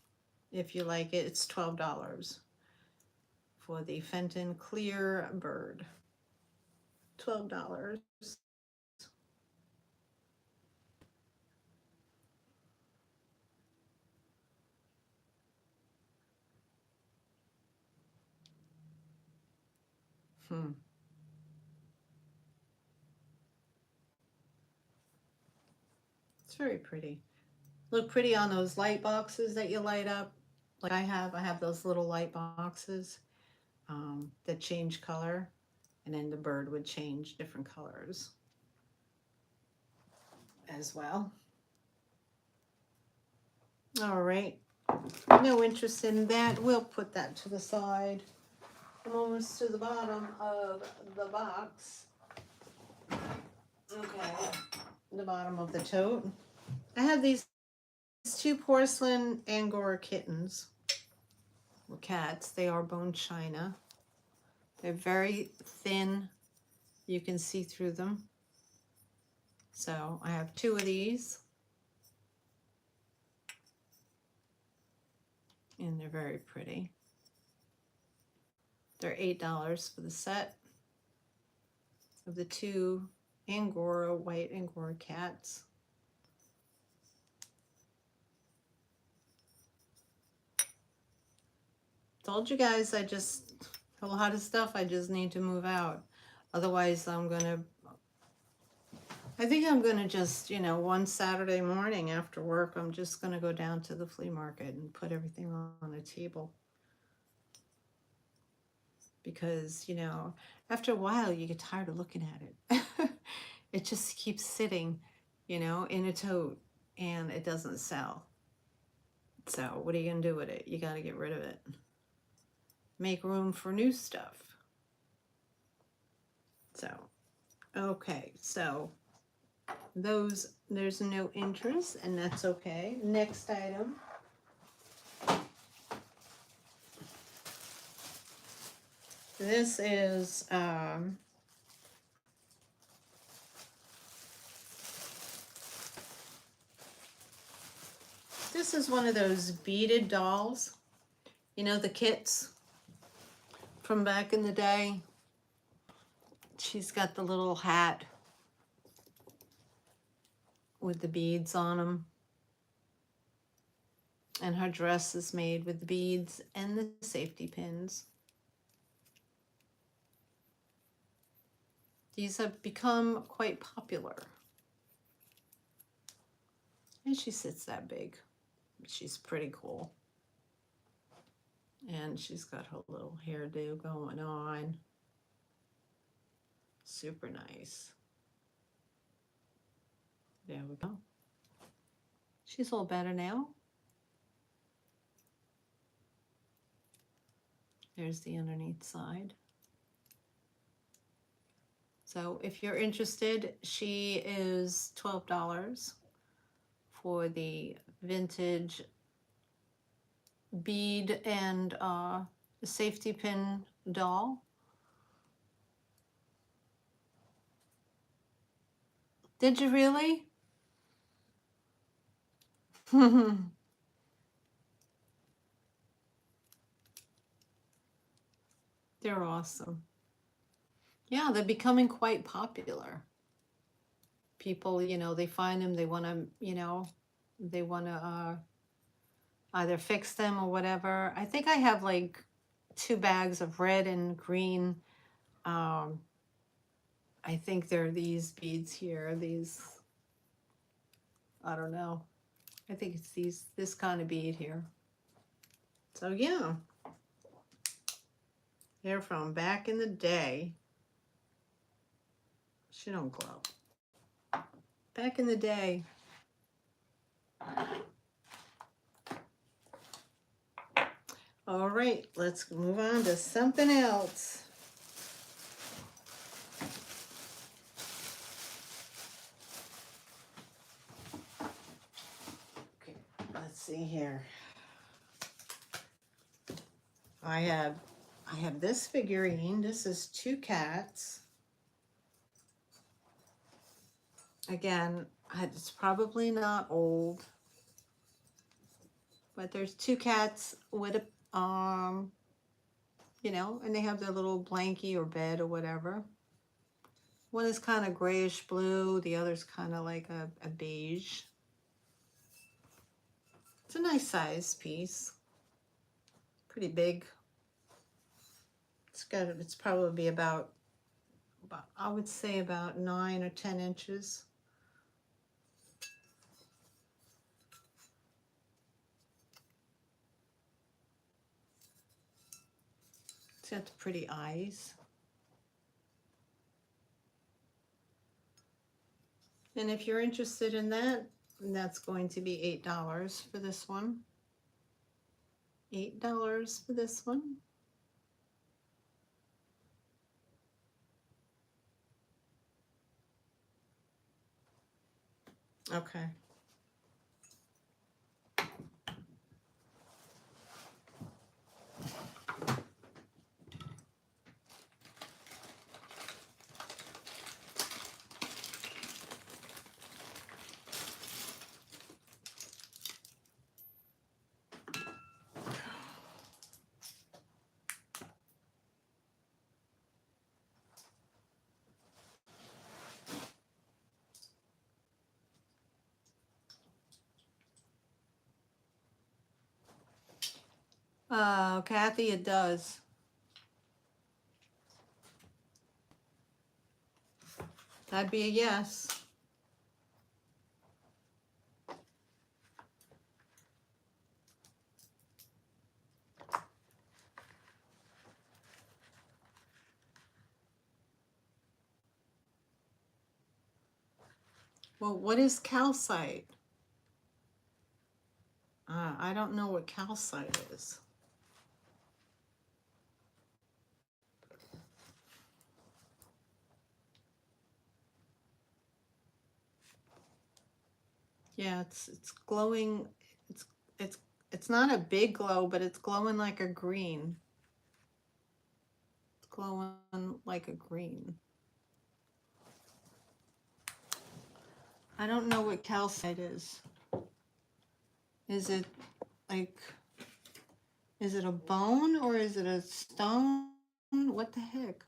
If you like it, it's $12 for the Fenton clear bird. $12. It's very pretty. Look pretty on those light boxes that you light up. Like I have those little light boxes that change color, and then the bird would change different colors as well. All right, no interest in that. We'll put that to the side. I'm almost to the bottom of the box. Okay, the bottom of the tote. I have these 2 porcelain Angora kittens, or cats. They are bone china. They're very thin. You can see through them. So I have 2 of these. And they're very pretty. They're $8 for the set. of the two Angora, white Angora cats. Told you guys, a lot of stuff I just need to move out. Otherwise, I think I'm gonna just, one Saturday morning after work, I'm just gonna go down to the flea market and put everything on a table. Because, after a while, you get tired of looking at it. It just keeps sitting, in a tote, and it doesn't sell. So what are you gonna do with it? You gotta get rid of it. Make room for new stuff. So, okay, so there's no interest, and that's okay. Next item. This is one of those beaded dolls, the kits from back in the day. She's got the little hat with the beads on them. And her dress is made with the beads and the safety pins. These have become quite popular. And she sits that big. She's pretty cool. And she's got her little hairdo going on. Super nice. There we go. She's all better now. There's the underneath side. So if you're interested, she is $12 for the vintage bead and safety pin doll. Did you really? They're awesome. Yeah, they're becoming quite popular. People, they find them, they want to, either fix them or whatever. I think I have like 2 bags of red and green. I think they're these beads here. These, I don't know. I think it's this kind of bead here. So yeah, they're from back in the day. She don't glow. Back in the day. All right, let's move on to something else. Okay, let's see here. I have this figurine. This is 2 cats. Again, it's probably not old, but there's 2 cats with a and they have their little blankie or bed or whatever. One is kind of grayish blue, the other's kind of like a beige. It's a nice size piece. Pretty big. It's probably about I would say about 9 or 10 inches. It's got the pretty eyes. And if you're interested in that, that's going to be $8 for this one. $8 for this one. Okay. Kathy, it does. That'd be a yes. Well, what is calcite? I don't know what calcite is. Yeah, it's glowing. It's it's it's not a big glow, but it's glowing like a green. It's glowing like a green. I don't know what calcite is. Is it like, is it a bone or is it a stone? What the heck?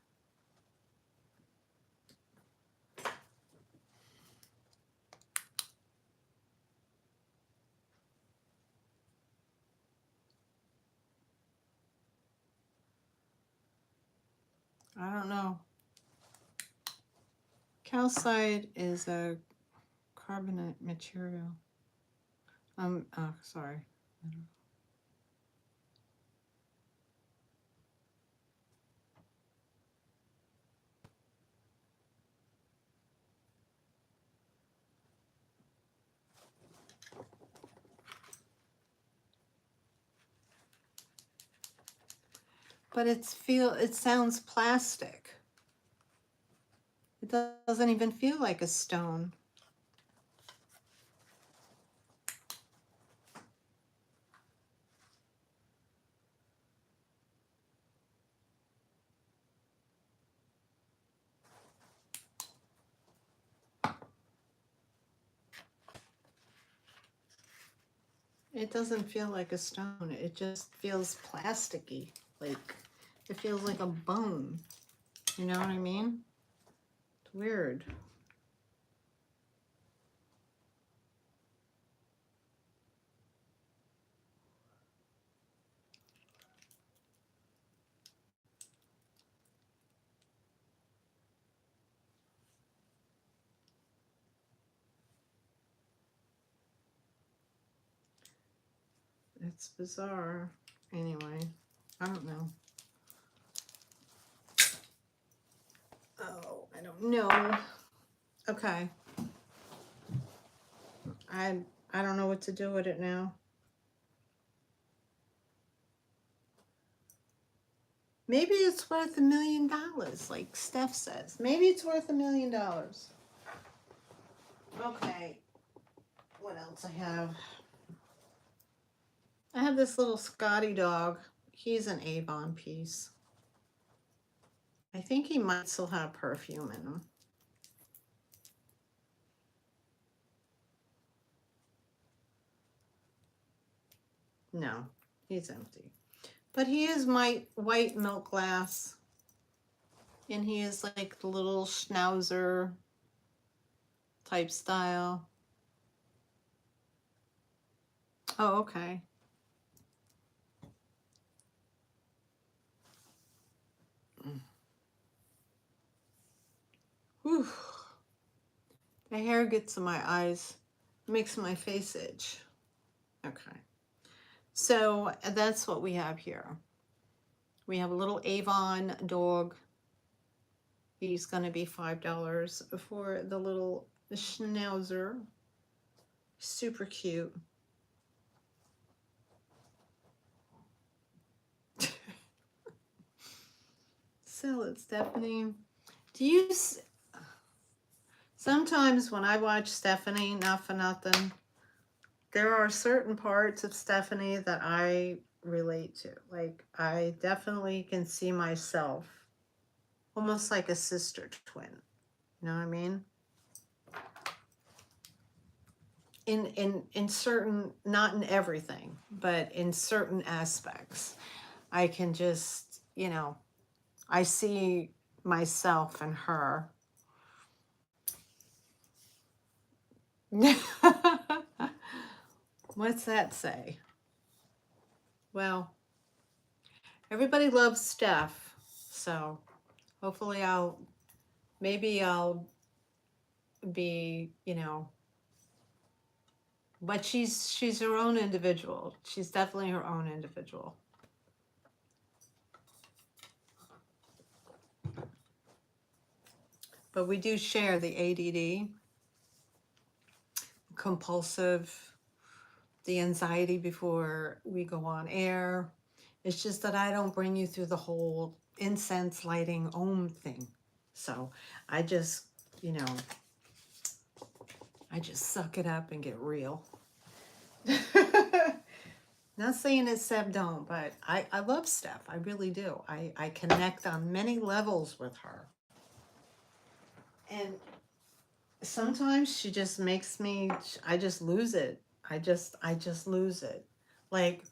I don't know. Calcite is a carbonate material. Oh, sorry. But it sounds plastic. It doesn't even feel like a stone. It doesn't feel like a stone. It just feels plasticky. Like, it feels like a bone. You know what I mean? It's weird. It's bizarre. Anyway, I don't know. Oh, I don't know. Okay. I don't know what to do with it now. Maybe it's worth $1 million, like Steph says. Maybe it's worth $1 million. Okay. What else I have? I have this little Scotty dog. He's an Avon piece. I think he might still have perfume in him. No, he's empty. But he is my white milk glass. And he is like the little schnauzer type style. Oh, okay. Whew. The hair gets in my eyes, makes my face itch. Okay. So that's what we have here. We have a little Avon dog. He's going to be $5 for the little schnauzer. Super cute. Sell it, Stephanie. Do you... Sometimes when I watch Stephanie, not for nothing, there are certain parts of Stephanie that I relate to. Like, I definitely can see myself. Almost like a sister twin. You know what I mean? In certain, not in everything, but in certain aspects, I can just, you know, I see myself and her. What's that say? Well, everybody loves Steph. So hopefully maybe I'll be, but she's her own individual. She's definitely her own individual. But we do share the ADD, compulsive, the anxiety before we go on air. It's just that I don't bring you through the whole incense lighting Om thing. So I just, I just suck it up and get real. Not saying it's Seb don't, but I love Steph. I really do. I connect on many levels with her. And sometimes she just makes me, I just lose it. I just lose it. Like,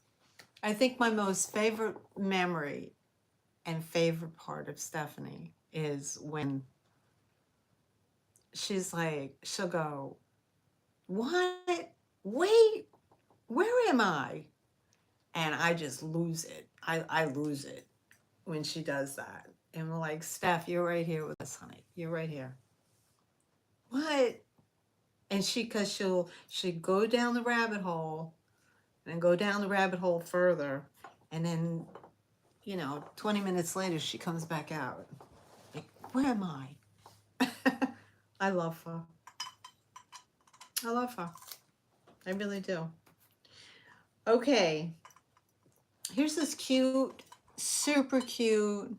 I think my most favorite memory and favorite part of Stephanie is when she's like, she'll go, what? Wait, where am I? And I just lose it. I lose it when she does that. And we're like, Steph, you're right here with us, honey. You're right here. What? And she'll go down the rabbit hole and go down the rabbit hole further. And then, 20 minutes later, she comes back out. Like, where am I? I love her. I love her. I really do. Okay. Here's this cute, super cute.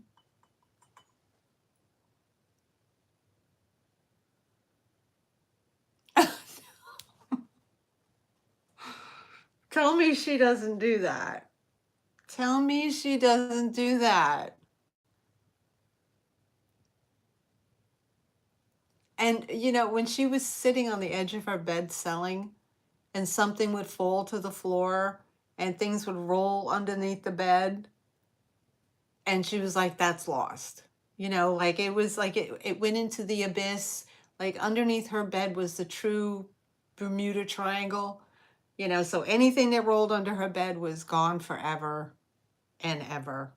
Tell me she doesn't do that. Tell me she doesn't do that. And, when she was sitting on the edge of her bed selling, and something would fall to the floor and things would roll underneath the bed, and she was like, that's lost. Like it was like it went into the abyss. Like underneath her bed was the true Bermuda Triangle. So anything that rolled under her bed was gone forever and ever.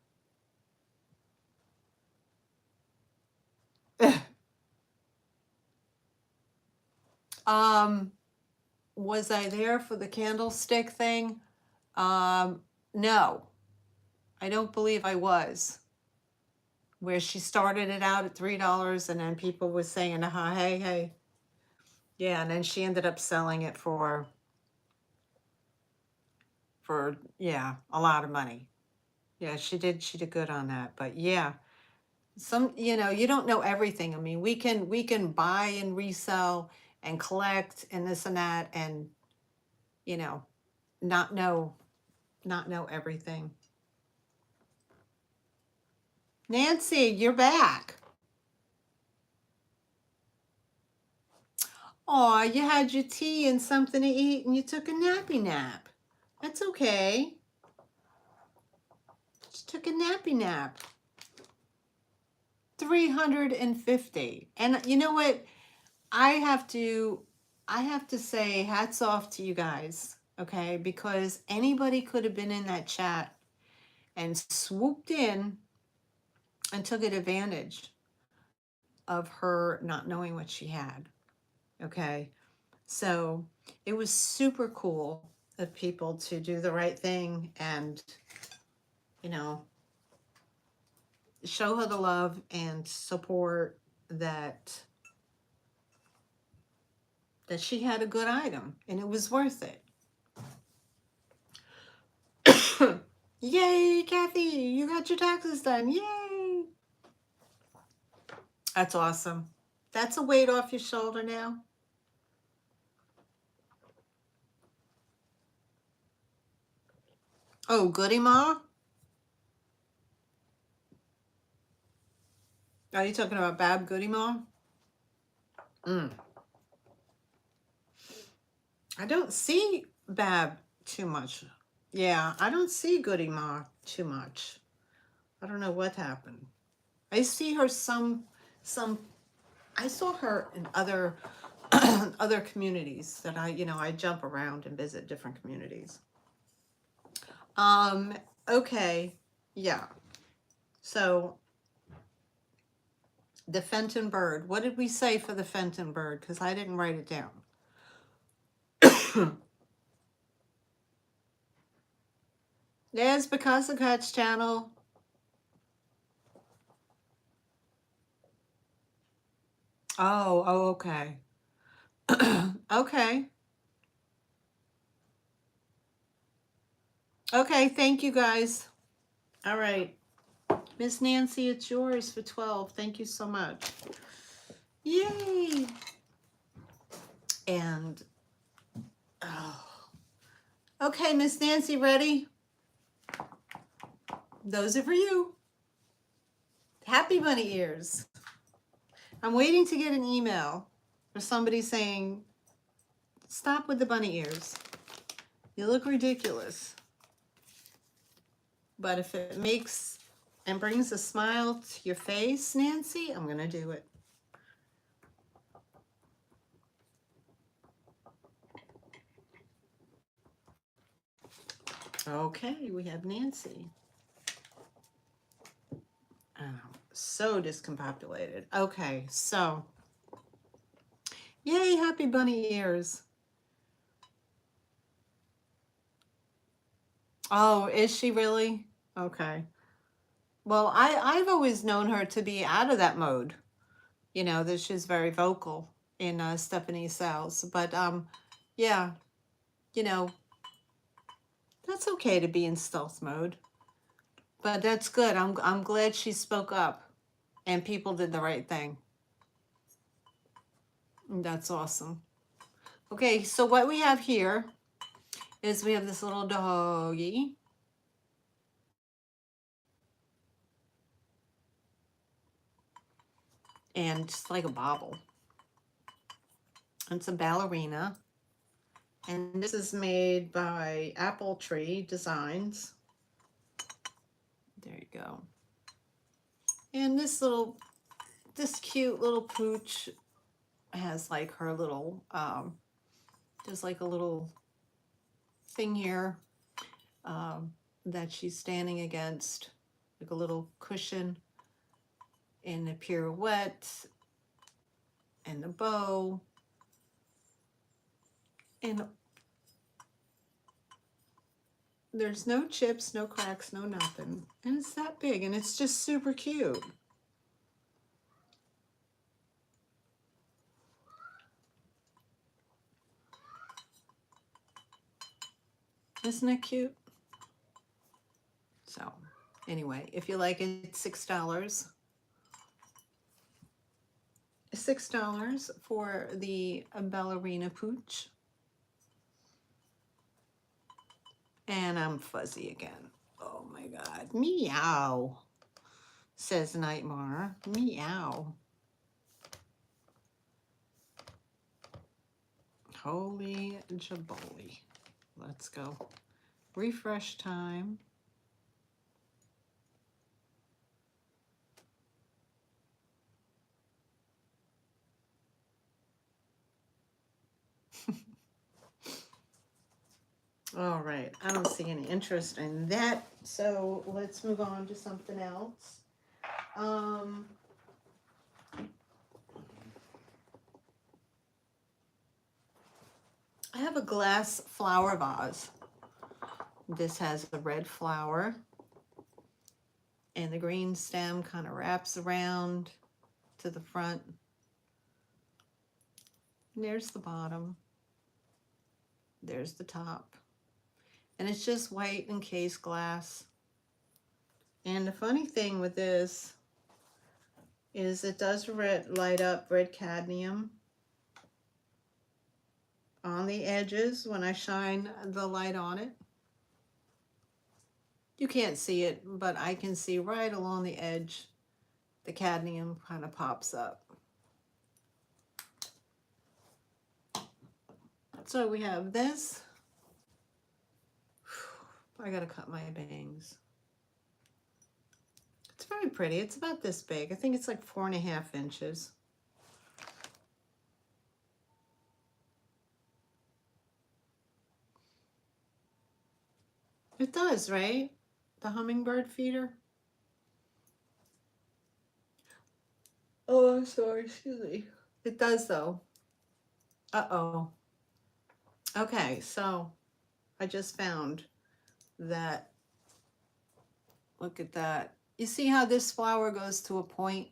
Was I there for the candlestick thing? No, I don't believe I was. Where she started it out at $3 and then people were saying, hey. Yeah, and then she ended up selling it for a lot of money. Yeah, she did good on that. But yeah, you don't know everything. I mean, we can buy and resell and collect and this and that and not know everything. Nancy, you're back. Aw, you had your tea and something to eat and you took a nappy nap. That's okay. Just took a nappy nap. 350. And you know what? I have to say hats off to you guys, okay? Because anybody could have been in that chat and swooped in and took advantage of her not knowing what she had, okay? So it was super cool of people to do the right thing and, show her the love and support that she had a good item and it was worth it. Yay, Kathy, you got your taxes done. Yay. That's awesome. That's a weight off your shoulder now. Oh, Goody Ma? Are you talking about Bab Goody Ma? I don't see Bab too much. Yeah, I don't see Goody Ma too much. I don't know what happened. I see her some I saw her in other other communities that I jump around and visit different communities. Okay. Yeah. So the Fenton bird. What did we say for the Fenton bird? Because I didn't write it down. There's Picasso Cat's channel. Oh, okay. Okay. Okay, thank you guys. All right. Miss Nancy, it's yours for 12. Thank you so much. Yay. And, oh. Okay, Miss Nancy, ready? Those are for you. Happy bunny ears. I'm waiting to get an email for somebody saying, stop with the bunny ears. You look ridiculous. But if it makes and brings a smile to your face, Nancy, I'm going to do it. Okay, we have Nancy. Oh, so discombobulated. Okay, so yay, happy bunny ears. Oh, is she really? Okay. Well, I've always known her to be out of that mode. You know, that she's very vocal in Stephanie's cells. But yeah, you know, that's okay to be in stealth mode. But that's good. I'm glad she spoke up and people did the right thing. That's awesome. Okay, so what we have here is we have this little doggy. And just like a bobble. It's a ballerina. And this is made by Apple Tree Designs. There you go. And this cute little pooch has like her little, there's like a little thing here that she's standing against, like a little cushion and a pirouette and a bow. And there's no chips, no cracks, no nothing. And it's that big and it's just super cute. Isn't it cute? So anyway, if you like it, it's $6. $6 for the ballerina pooch. And I'm fuzzy again. Oh my God. Meow, says Nightmare. Meow. Holy jaboli. Let's go. Refresh time. All right, I don't see any interest in that, so let's move on to something else. I have a glass flower vase. This has the red flower, and the green stem kind of wraps around to the front. And there's the bottom. There's the top. And it's just white encased glass. And the funny thing with this is it does light up red cadmium on the edges when I shine the light on it. You can't see it, but I can see right along the edge, the cadmium kind of pops up. So we have this. I gotta cut my bangs. It's very pretty. It's about this big. I think it's like 4.5 inches. It does, right? the hummingbird feeder. Oh, I'm sorry, excuse me. It does though. Uh-oh. Okay, so I just found that, look at that. You see how this flower goes to a point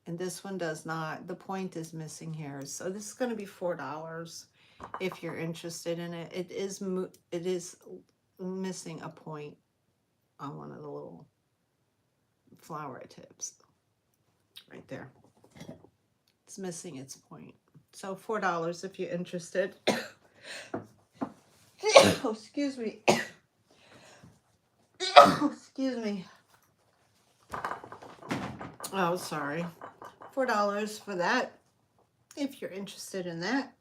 and this one does not? The point is missing here. So this is going to be $4 if you're interested in it. It is missing a point on one of the little flower tips right there. It's missing its point. So $4 if you're interested. Oh, excuse me. Excuse me. Oh, sorry. $4 for that if you're interested in that.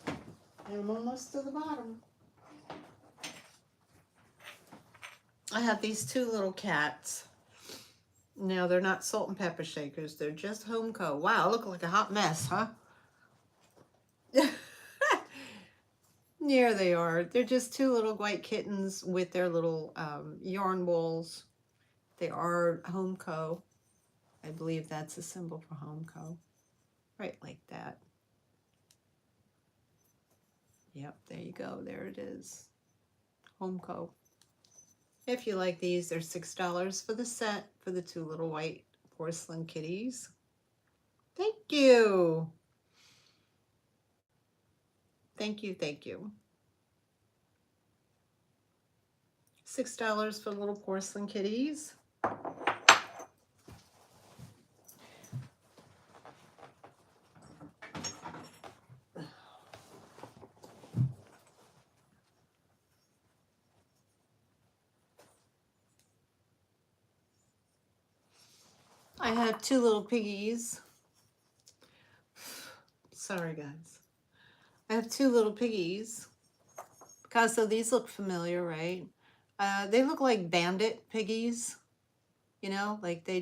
And I'm almost to the bottom. I have these two little cats. Now, they're not salt and pepper shakers. They're just Homeco. Wow, look like a hot mess, huh? Here they are. They're just two little white kittens with their little yarn balls. They are Homeco. I believe that's a symbol for Homeco. Right like that. Yep, there you go. There it is. Homeco. If you like these, they're $6 for the set for the two little white porcelain kitties. Thank you. Thank you, thank you. $6 for little porcelain kitties. I have two little piggies. Sorry, guys. I have two little piggies. Because so these look familiar, right? They look like bandit piggies. You know, like they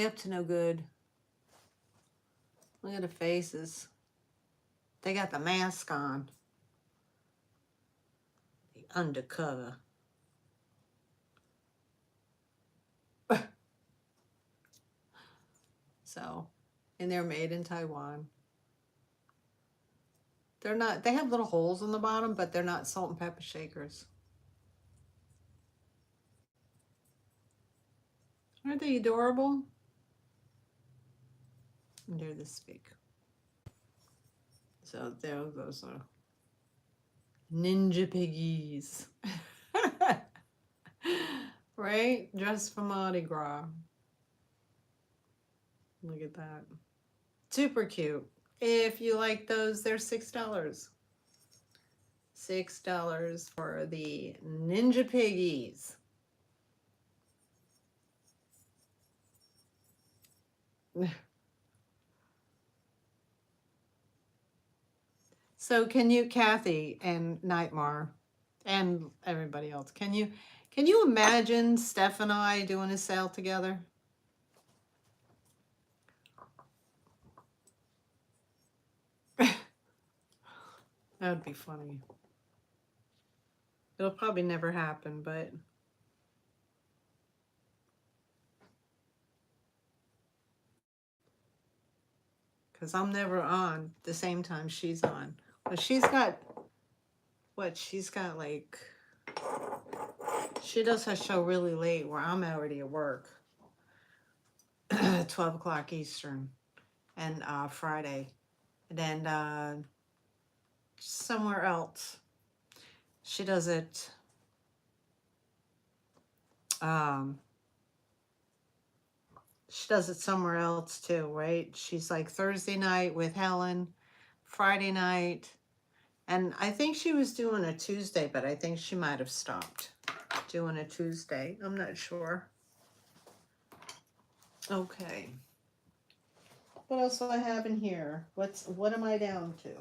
up to no good. Look at the faces. They got the mask on. The undercover. So, and they're made in Taiwan. They're not, they have little holes in the bottom, but they're not salt and pepper shakers. Aren't they adorable? And they're this big. So there those are ninja piggies. Right? Dressed for Mardi Gras. Look at that. Super cute. If you like those, they're $6. $6 for the ninja piggies. So can you, Kathy and Nightmare and everybody else, can you imagine Steph and I doing a sale together? That would be funny. It'll probably never happen, but because I'm never on the same time she's on. But she's got, what, she's got like, she does her show really late where I'm already at work. 12 o'clock Eastern and Friday. And then somewhere else. She does it somewhere else too, right? She's like Thursday night with Helen, Friday night, and I think she was doing a Tuesday, but I think she might have stopped doing a Tuesday. I'm not sure. Okay. What else do I have in here? What am I down to?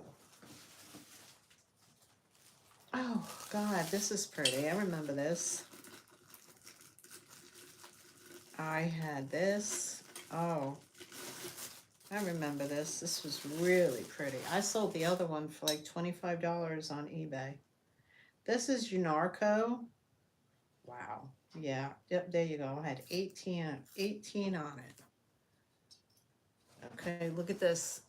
Oh, God, this is pretty. I remember this. I had this. Oh, I remember this. This was really pretty. I sold the other one for like $25 on eBay. This is Unarco. Wow. Yeah. Yep. There you go. I had 18 on it. Okay. Look at this.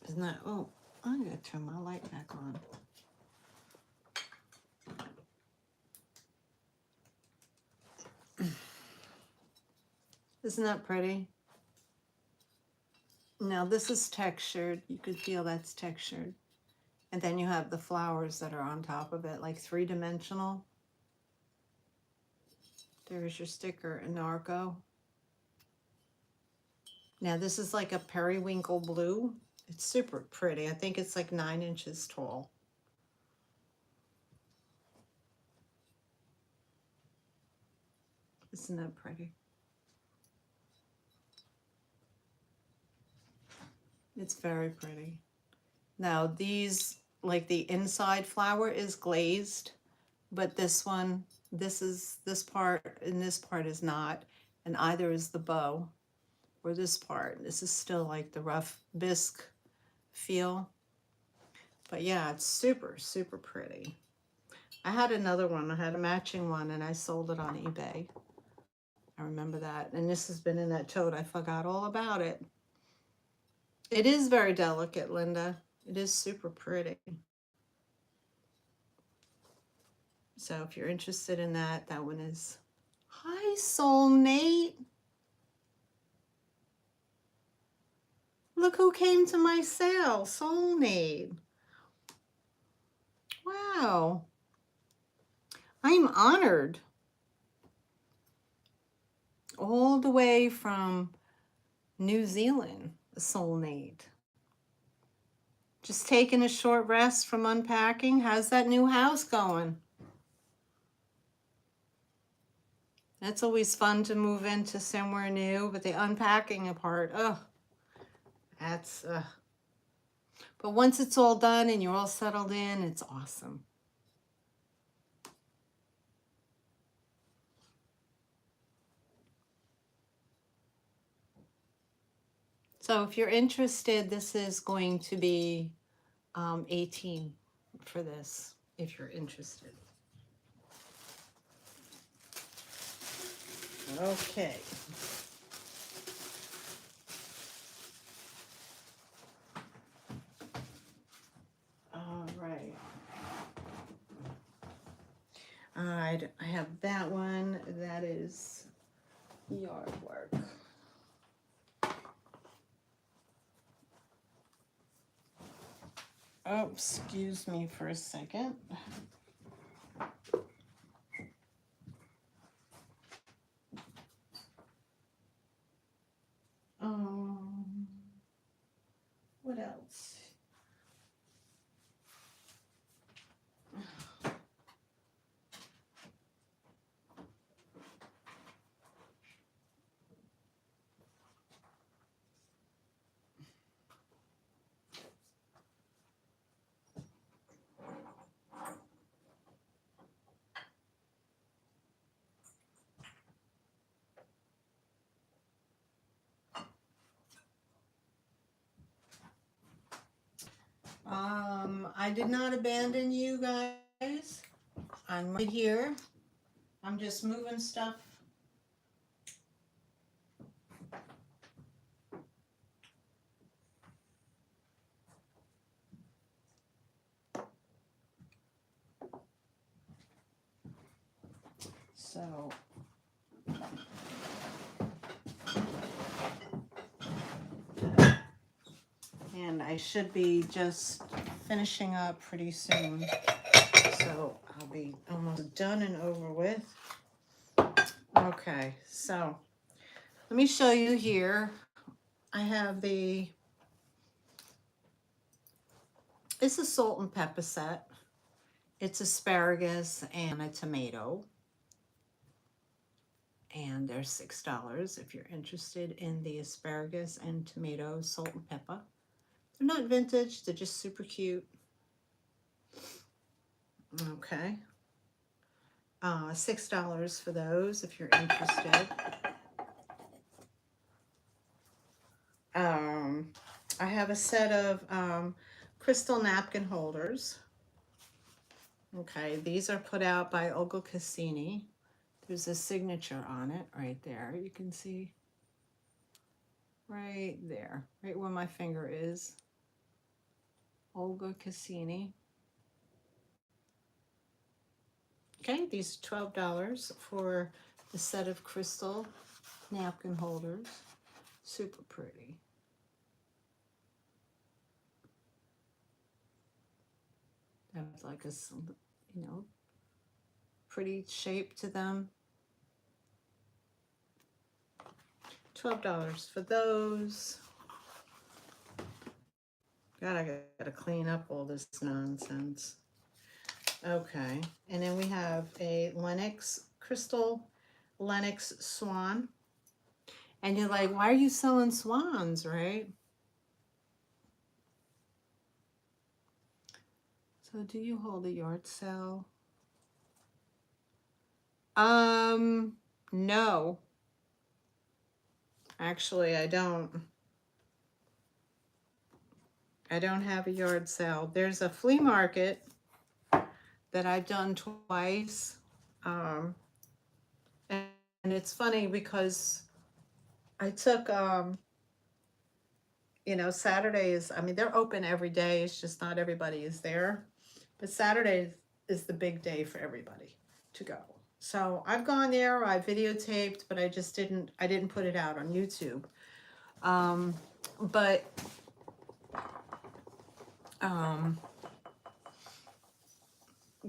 Isn't that? Oh, I'm gonna turn my light back on. Isn't that pretty? Now this is textured. You could feel that's textured. And then you have the flowers that are on top of it, like three-dimensional. There's your sticker, Anarco. Now this is like a periwinkle blue. It's super pretty. I think it's like 9 inches tall. Isn't that pretty? It's very pretty. Now these, like the inside flower is glazed, but this one, this part and this part is not, and either is the bow or this part. This is still like the rough bisque feel. But yeah, it's super, super pretty. I had another one. I had a matching one and I sold it on eBay. I remember that. And this has been in that tote. I forgot all about it. It is very delicate, Linda. It is super pretty. So if you're interested in that, that one is. Hi, Soul Nate. Look who came to my sale, Soul Nate. Wow. I'm honored. All the way from New Zealand, Soul Nate. Just taking a short rest from unpacking. How's that new house going? It's always fun to move into somewhere new, but the unpacking part, oh, that's, but once it's all done and you're all settled in, it's awesome. So if you're interested, this is going to be 18 for this, if you're interested. Okay. All right. All right, I have that one. That is yard work. Oh, excuse me for a second. What else? I did not abandon you guys. I'm right here. I'm just moving stuff. So and I should be just finishing up pretty soon. So I'll be almost done and over with. Okay, so let me show you here. I have it's a salt and pepper set. It's asparagus and a tomato. And they're $6 if you're interested in the asparagus and tomato, salt and pepper. They're not vintage, they're just super cute. Okay. $6 for those if you're interested. I have a set of crystal napkin holders. Okay, these are put out by Olga Cassini. There's a signature on it right there. You can see right there, right where my finger is. Olga Cassini. Okay, these are $12 for the set of crystal napkin holders. Super pretty. They have like a, you know, pretty shape to them. $12 for those. God, I gotta clean up all this nonsense. Okay, and then we have a Lennox crystal Lennox swan. And you're like, why are you selling swans, right? So do you hold a yard sale? No. Actually, I don't. I don't have a yard sale. There's a flea market that I've done twice. Um, and it's funny because I took, you know, Saturdays, I mean, they're open every day. It's just not everybody is there. But Saturday is the big day for everybody to go. So I've gone there, I videotaped, but I didn't put it out on YouTube. But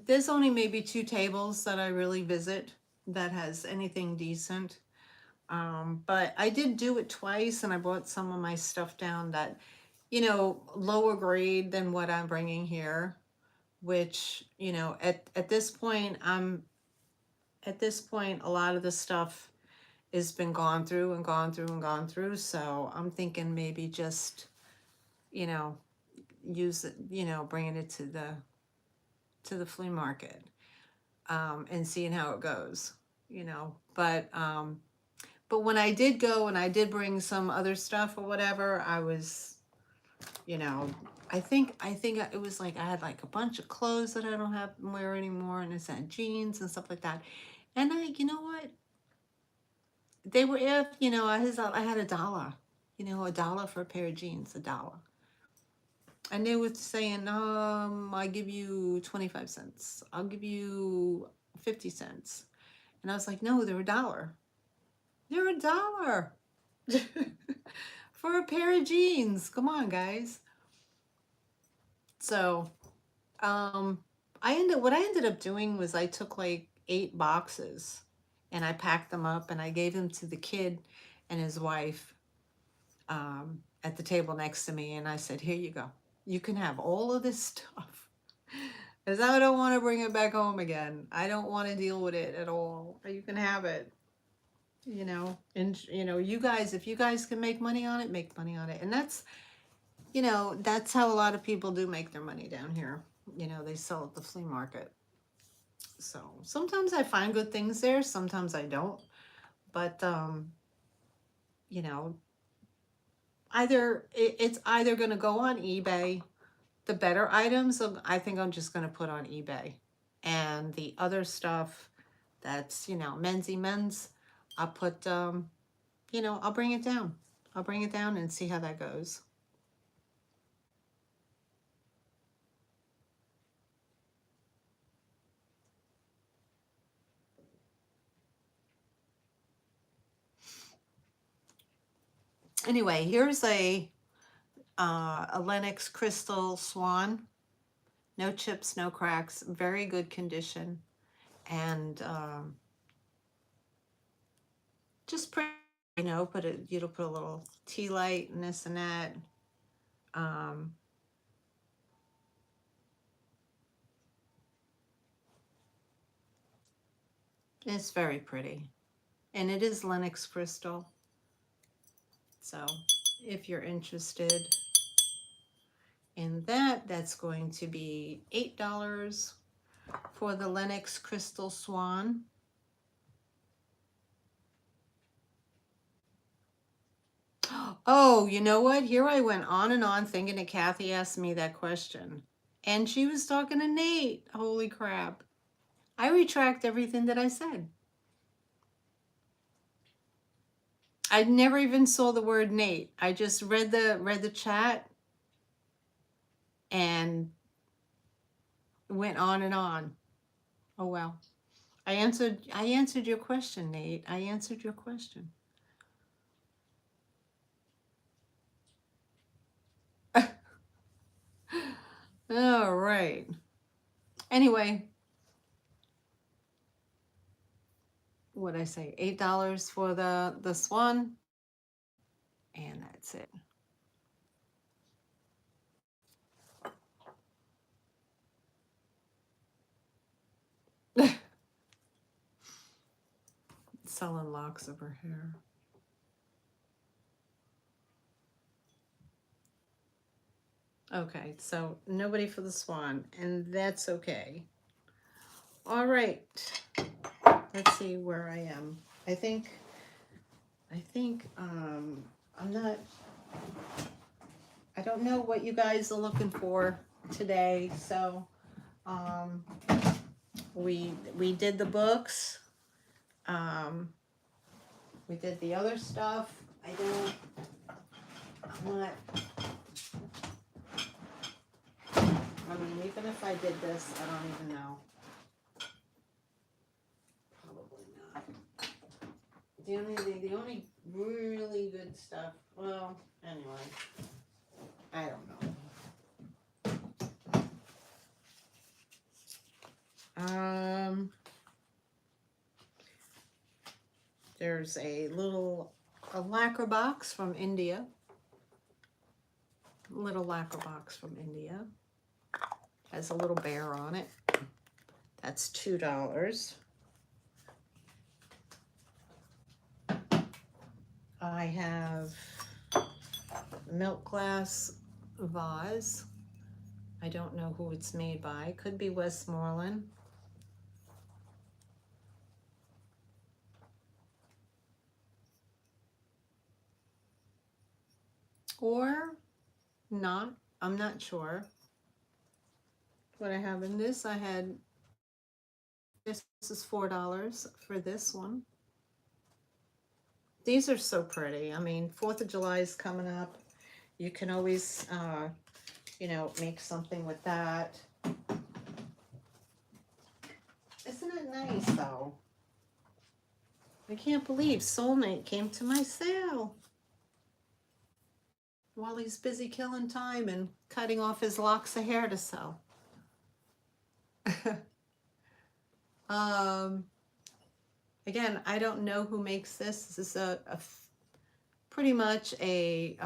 there's only maybe 2 tables that I really visit that has anything decent. But I did do it twice, and I brought some of my stuff down that, you know, lower grade than what I'm bringing here, which, you know, at this point, a lot of the stuff has been gone through and gone through and gone through. So I'm thinking maybe just, you know, use it, you know, bringing it to the flea market, and seeing how it goes, you know. But when I did go and I did bring some other stuff or whatever, I was, you know, I think it was like I had like a bunch of clothes that I don't have to wear anymore, and it's had jeans and stuff like that. And you know what? They were, if you know, I had $1, you know, $1 for a pair of jeans, $1. And they were saying, I give you 25 cents. I'll give you 50 cents. And I was like, no, they're $1. They're $1 for a pair of jeans. Come on, guys. So, what I ended up doing was I took like 8 boxes and I packed them up and I gave them to the kid and his wife, at the table next to me. And I said, here you go. You can have all of this stuff. Because I don't want to bring it back home again. I don't want to deal with it at all. You can have it, you know. And, you know, you guys, if you guys can make money on it, make money on it. And that's, you know, that's how a lot of people do make their money down here. You know, they sell at the flea market. So sometimes I find good things there, sometimes I don't. But, you know, it's either going to go on eBay. The better items, I think I'm just going to put on eBay. And the other stuff that's, you know, men's, I'll put, you know, I'll bring it down. I'll bring it down and see how that goes. Anyway, here's a Lennox crystal swan. No chips, no cracks, very good condition. And just pretty, you know, you'll put a little tea light and this and that. It's very pretty. And it is Lennox crystal. So if you're interested in that, that's going to be $8 for the Lennox crystal swan. Oh, you know what? Here I went on and on thinking that Kathy asked me that question. And she was talking to Nate. Holy crap. I retract everything that I said. I never even saw the word Nate. I just read the chat and went on and on. Oh well. I answered your question, Nate. I answered your question. All right. Anyway, what'd I say? $8 for the swan, and that's it. Selling locks of her hair. Okay, so nobody for the swan, and that's okay. All right. Let's see where I am. I think I'm not, I don't know what you guys are looking for today. So we did the books. We did the other stuff. I'm not, I mean, even if I did this, I don't even know. Probably not. The only really good stuff, well, anyway, I don't know. There's a lacquer box from India. Little lacquer box from India. Has a little bear on it. That's $2. I have a milk glass vase. I don't know who it's made by. Could be Westmoreland. Or not. I'm not sure. What I have in this, this is $4 for this one. These are so pretty. I mean, 4th of July is coming up. You can always, you know, make something with that. Isn't it nice, though? I can't believe Soulmate came to my sale while he's busy killing time and cutting off his locks of hair to sell. Again, I don't know who makes this. This is pretty much a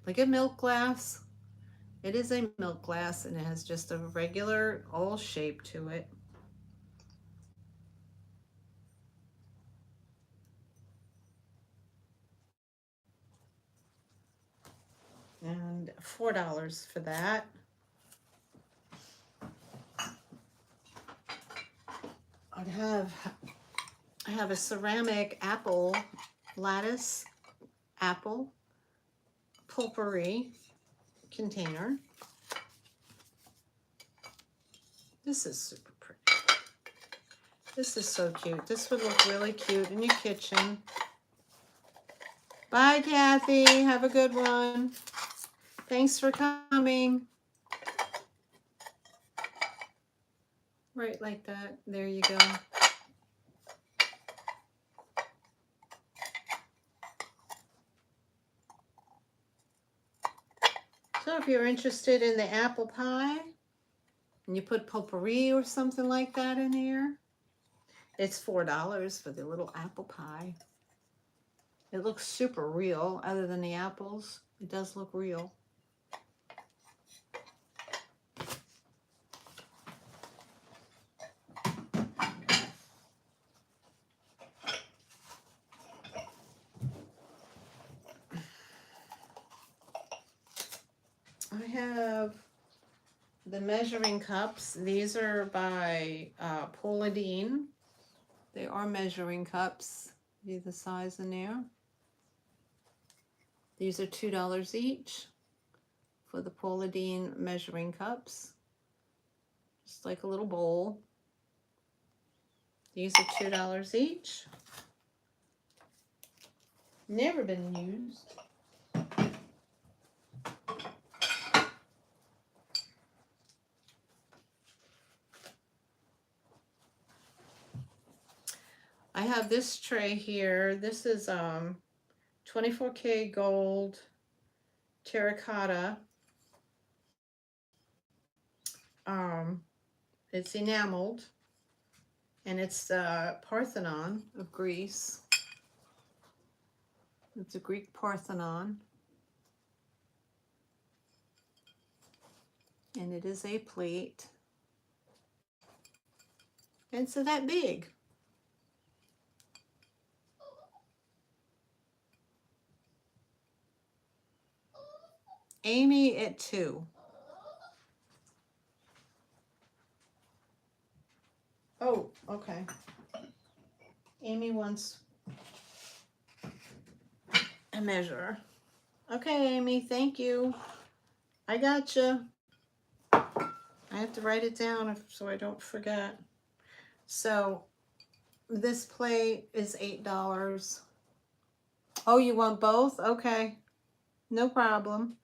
like a milk glass. It is a milk glass, and it has just a regular old shape to it. And $4 for that. I have a ceramic apple lattice apple potpourri container. This is super pretty. This is so cute. This would look really cute in your kitchen. Bye, Kathy. Have a good one. Thanks for coming. Right like that. There you go. So if you're interested in the apple pie, and you put potpourri or something like that in here, it's $4 for the little apple pie. It looks super real, other than the apples. It does look real. I have the measuring cups. These are by Pauladine. They are measuring cups. See the size in there? These are $2 each for the Pauladine measuring cups. Just like a little bowl. These are $2 each. Never been used. I have this tray here. This is 24K gold terracotta. It's enameled, and it's the Parthenon of Greece. It's a Greek Parthenon, and it is a plate. And so that big. Amy at 2. Oh, okay. Amy wants a measure. Okay, Amy, thank you. I gotcha. I have to write it down so I don't forget. So this plate is $8. Oh, you want both? Okay, no problem.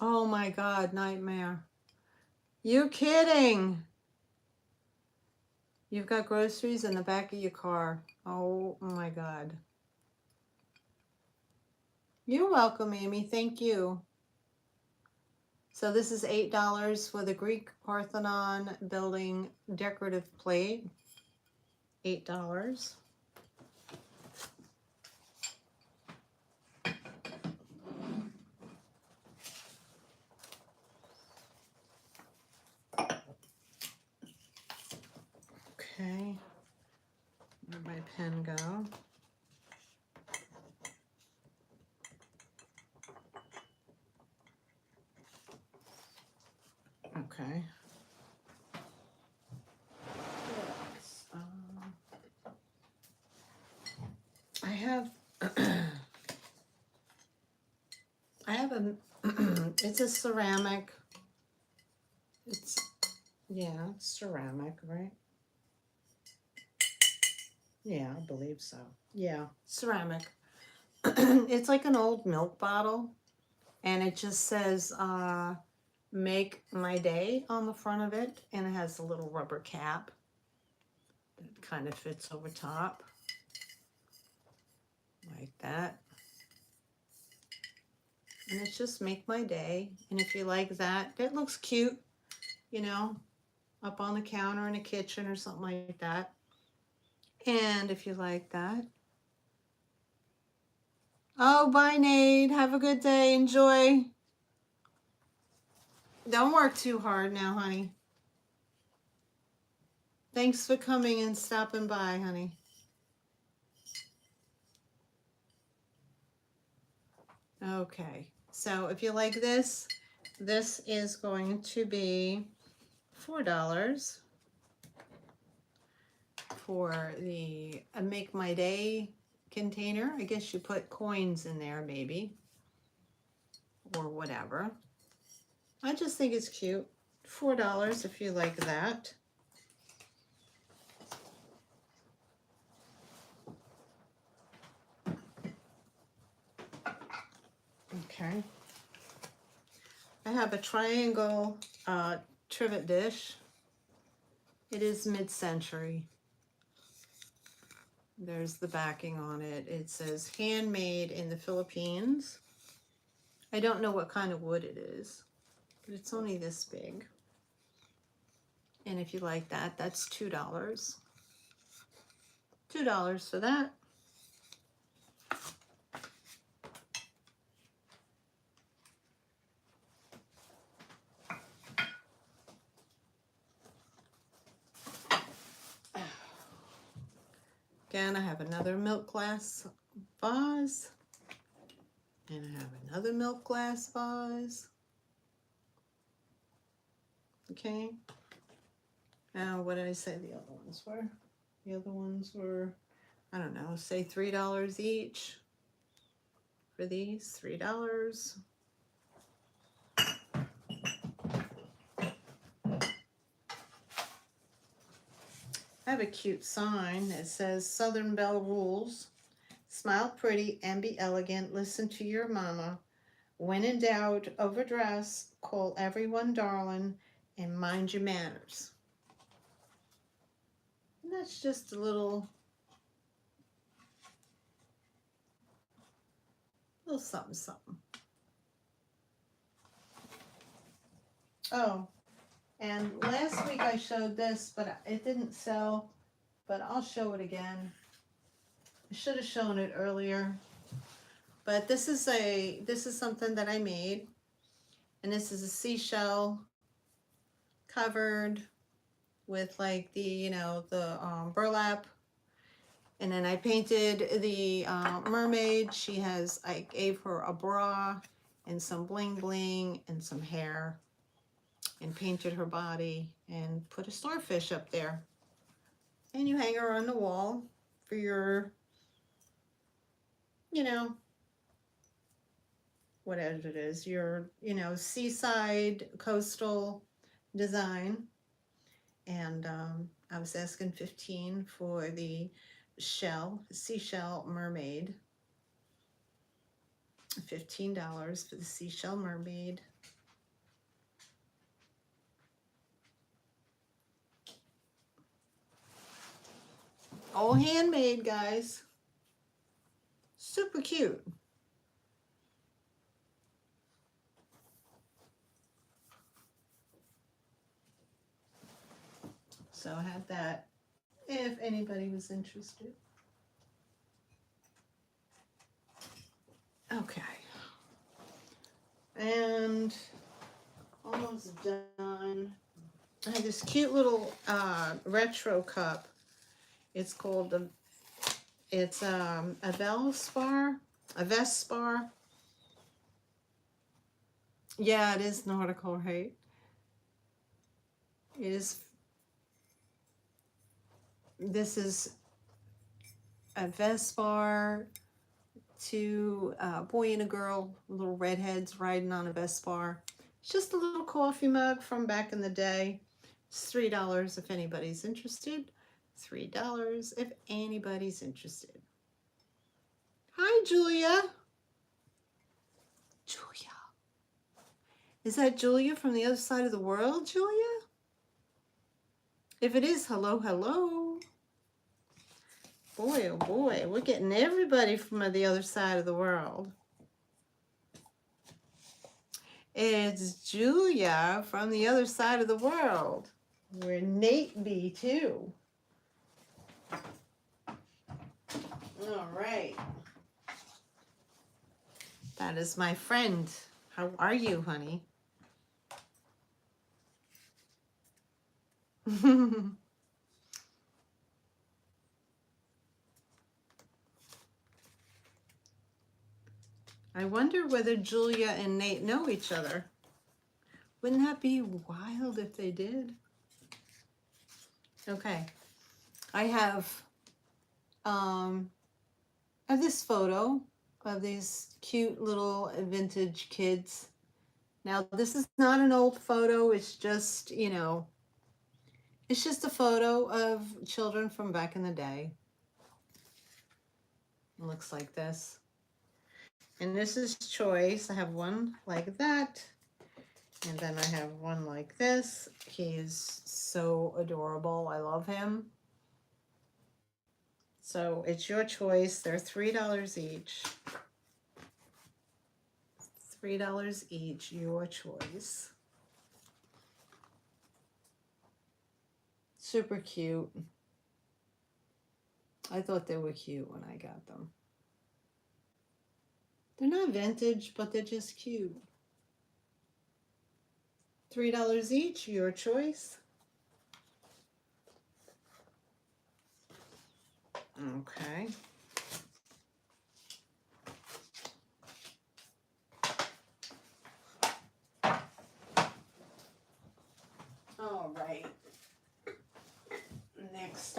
Oh my God, nightmare. You kidding? You've got groceries in the back of your car. Oh my God. You're welcome, Amy. Thank you. So this is $8 for the Greek Parthenon building decorative plate. $8. Okay. Where'd my pen go? Okay. I have a it's a ceramic. It's it's ceramic, right? Yeah, I believe so. Yeah, ceramic. It's like an old milk bottle, and it just says make my day on the front of it, and it has a little rubber cap that kind of fits over top like that. And it's just make my day. And if you like that, it looks cute, you know, up on the counter in a kitchen or something like that. And if you like that. Oh, bye, Nate. Have a good day. Enjoy. Don't work too hard now, honey. Thanks for coming and stopping by, honey. Okay, so if you like this, this is going to be $4 for the Make My Day container. I guess you put coins in there maybe, or whatever. I just think it's cute. $4 if you like that. Okay. I have a triangle trivet dish. It is mid-century. There's the backing on it. It says handmade in the Philippines. I don't know what kind of wood it is, but it's only this big. And if you like that, that's $2. $2 for that. Again, I have another milk glass vase. And I have another milk glass vase. Okay. Now, what did I say the other ones were? The other ones were, I don't know, say $3 each for these, $3. I have a cute sign that says Southern Belle Rules. Smile pretty and be elegant. Listen to your mama. When in doubt, overdress. Call everyone darling and mind your manners. And that's just a little something, something. Oh, and last week I showed this, but it didn't sell, but I'll show it again. I should have shown it earlier. But this is something that I made, and this is a seashell covered with like the burlap, and then I painted the mermaid. I gave her a bra and some bling bling and some hair, and painted her body and put a starfish up there, and you hang her on the wall for your whatever it is, your seaside coastal design. And I was asking $15 for the seashell mermaid. $15 for the seashell mermaid. All handmade, guys. Super cute. So I had that if anybody was interested. Okay. And almost done. I have this cute little retro cup. It's called a Velspar, a Vespar. Yeah, it is nautical, right? It is. This is a Vespar, two boy and a girl, little redheads riding on a Vespar. It's just a little coffee mug from back in the day. It's $3 if anybody's interested. $3 if anybody's interested. Hi, Julia. Julia. Is that Julia from the other side of the world, Julia? If it is, hello, hello. Boy, oh boy, we're getting everybody from the other side of the world. It's Julia from the other side of the world. Where Nate be too. All right. That is my friend. How are you, honey? I wonder whether Julia and Nate know each other. Wouldn't that be wild if they did? Okay. I have this photo of these cute little vintage kids. Now, this is not an old photo. It's just, it's just a photo of children from back in the day. It looks like this. And this is choice. I have one like that. And then I have one like this. He is so adorable. I love him. So it's your choice. They're $3 each. $3 each, your choice. Super cute. I thought they were cute when I got them. They're not vintage, but they're just cute. $3 each, your choice. Okay. All right.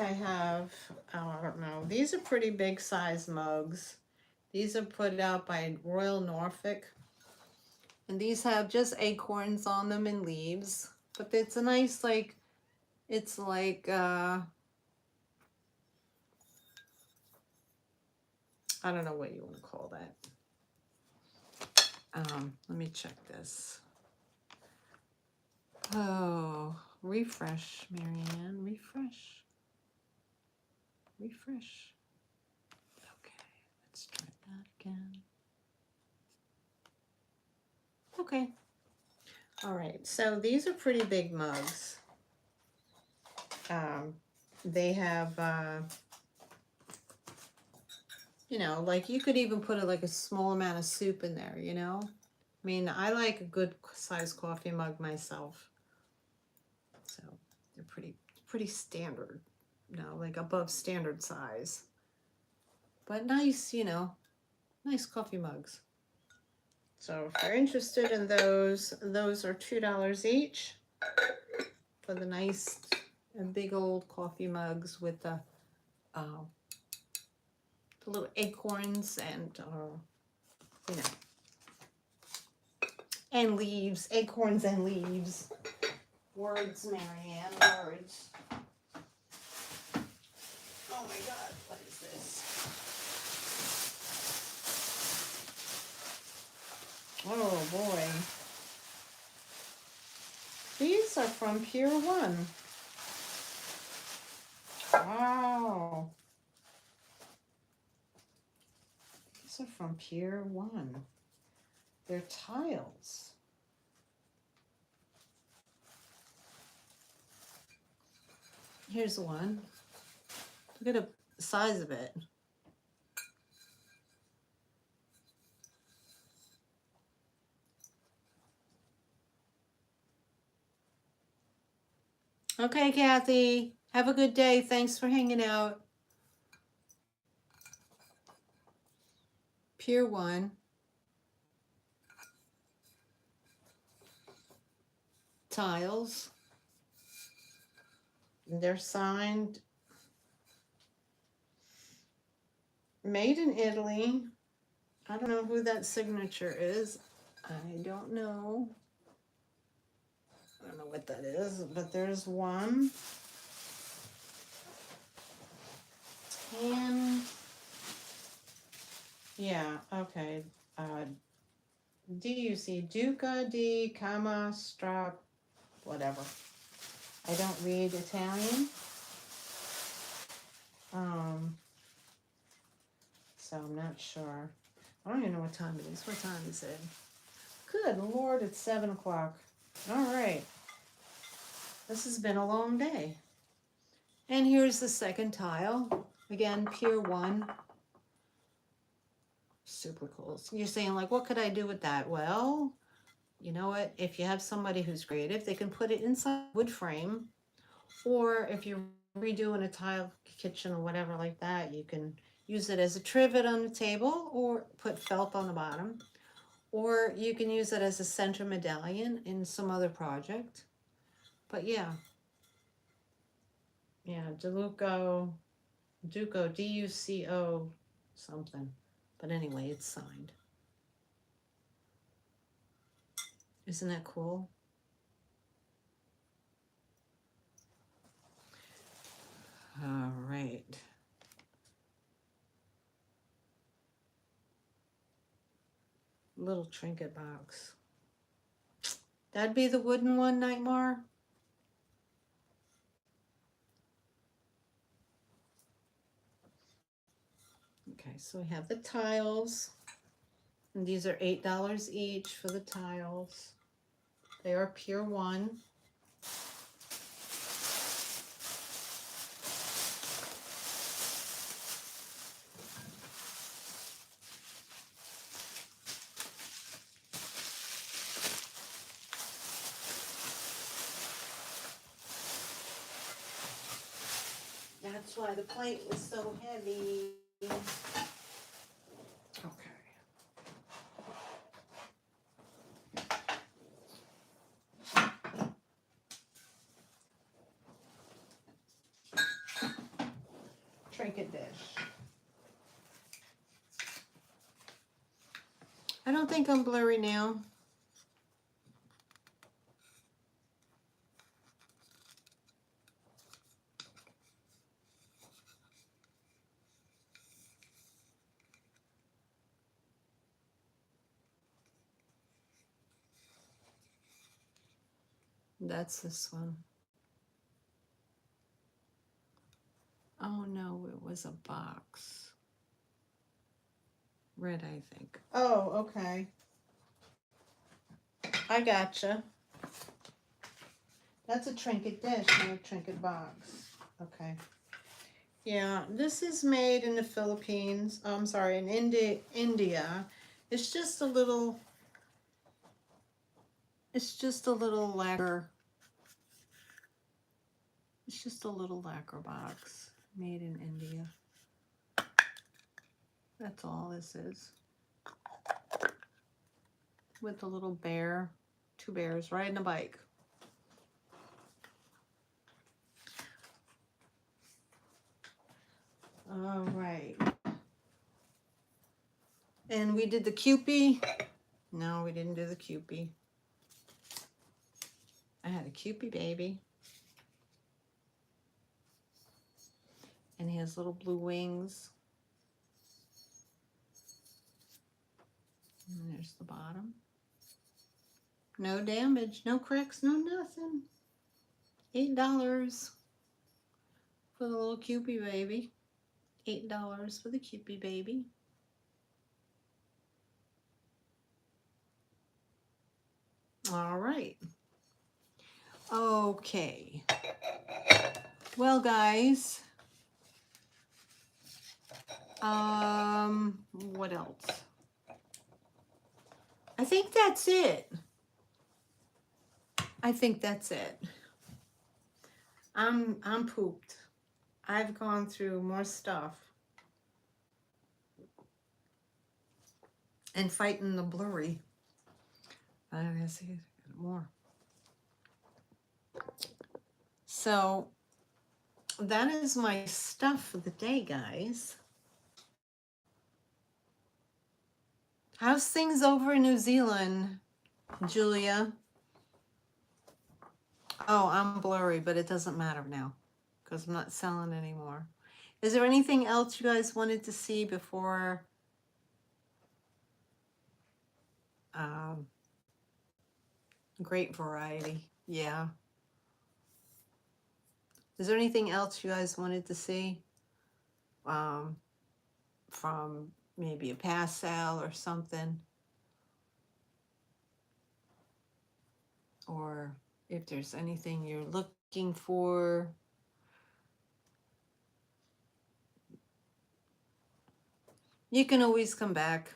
I have, oh, I don't know, these are pretty big size mugs. These are put out by Royal Norfolk. And these have just acorns on them and leaves. But it's a nice, like, it's like, I don't know what you want to call that. Let me check this. Oh, refresh, Marianne, refresh. Refresh. Okay, let's try that again. Okay. All right, so these are pretty big mugs. They have, you know, like you could even put like a small amount of soup in there, you know? I mean, I like a good size coffee mug myself. So they're pretty standard, you know, like above standard size. But nice, you know, nice coffee mugs. So if you're interested in those are $2 each for the nice and big old coffee mugs with the little acorns and, you know, and leaves, acorns and leaves. Words, Marianne, words. Oh my God, what is this? Oh boy. These are from Pier 1. Wow. These are from Pier 1. They're tiles. Here's one. Look at the size of it. Okay, Kathy. Have a good day. Thanks for hanging out. Pier 1. Tiles. They're signed. Made in Italy. I don't know who that signature is. I don't know. I don't know what that is, but there's one. And yeah, okay. DUC, Duca di Cama Strap, whatever. I don't read Italian. So I'm not sure. I don't even know what time it is. What time is it? Good Lord, it's 7 o'clock. All right. This has been a long day. And here's the second tile. Again, Pier 1. Super cool. So you're saying, like, what could I do with that? Well, you know what? If you have somebody who's creative, they can put it inside a wood frame. Or if you're redoing a tile kitchen or whatever like that, you can use it as a trivet on the table or put felt on the bottom. Or you can use it as a center medallion in some other project. But yeah. Yeah, Duco, D-U-C-O something. But anyway, it's signed. Isn't that cool? All right. Little trinket box. That'd be the wooden one, Nightmare. Okay, so we have the tiles. And these are $8 each for the tiles. They are Pier 1. That's why the plate was so heavy. Okay. trinket dish. I don't think I'm blurry now. That's this one. Oh no, it was a box. Red, I think. Oh, okay. I gotcha. That's a trinket dish, not a trinket box. Okay. Yeah, this is made in the Philippines. I'm sorry, in India. It's just a little lacquer. It's just a little lacquer box made in India. That's all this is. With a little bear, 2 bears riding a bike. All right. And we did the Kewpie. No, we didn't do the Kewpie. I had a Kewpie baby. And he has little blue wings. And there's the bottom. No damage, no cracks, no nothing. $8 for the little Kewpie baby. $8 for the Kewpie baby. All right. Okay. Well, guys. What else? I think that's it. I think that's it. I'm pooped. I've gone through more stuff. And fighting the blurry. I'm gonna see more. So that is my stuff for the day, guys. How's things over in New Zealand, Julia? Oh, I'm blurry, but it doesn't matter now because I'm not selling anymore. Is there anything else you guys wanted to see before? Great variety. Yeah. Is there anything else you guys wanted to see? From maybe a past sale or something? Or if there's anything you're looking for? You can always come back.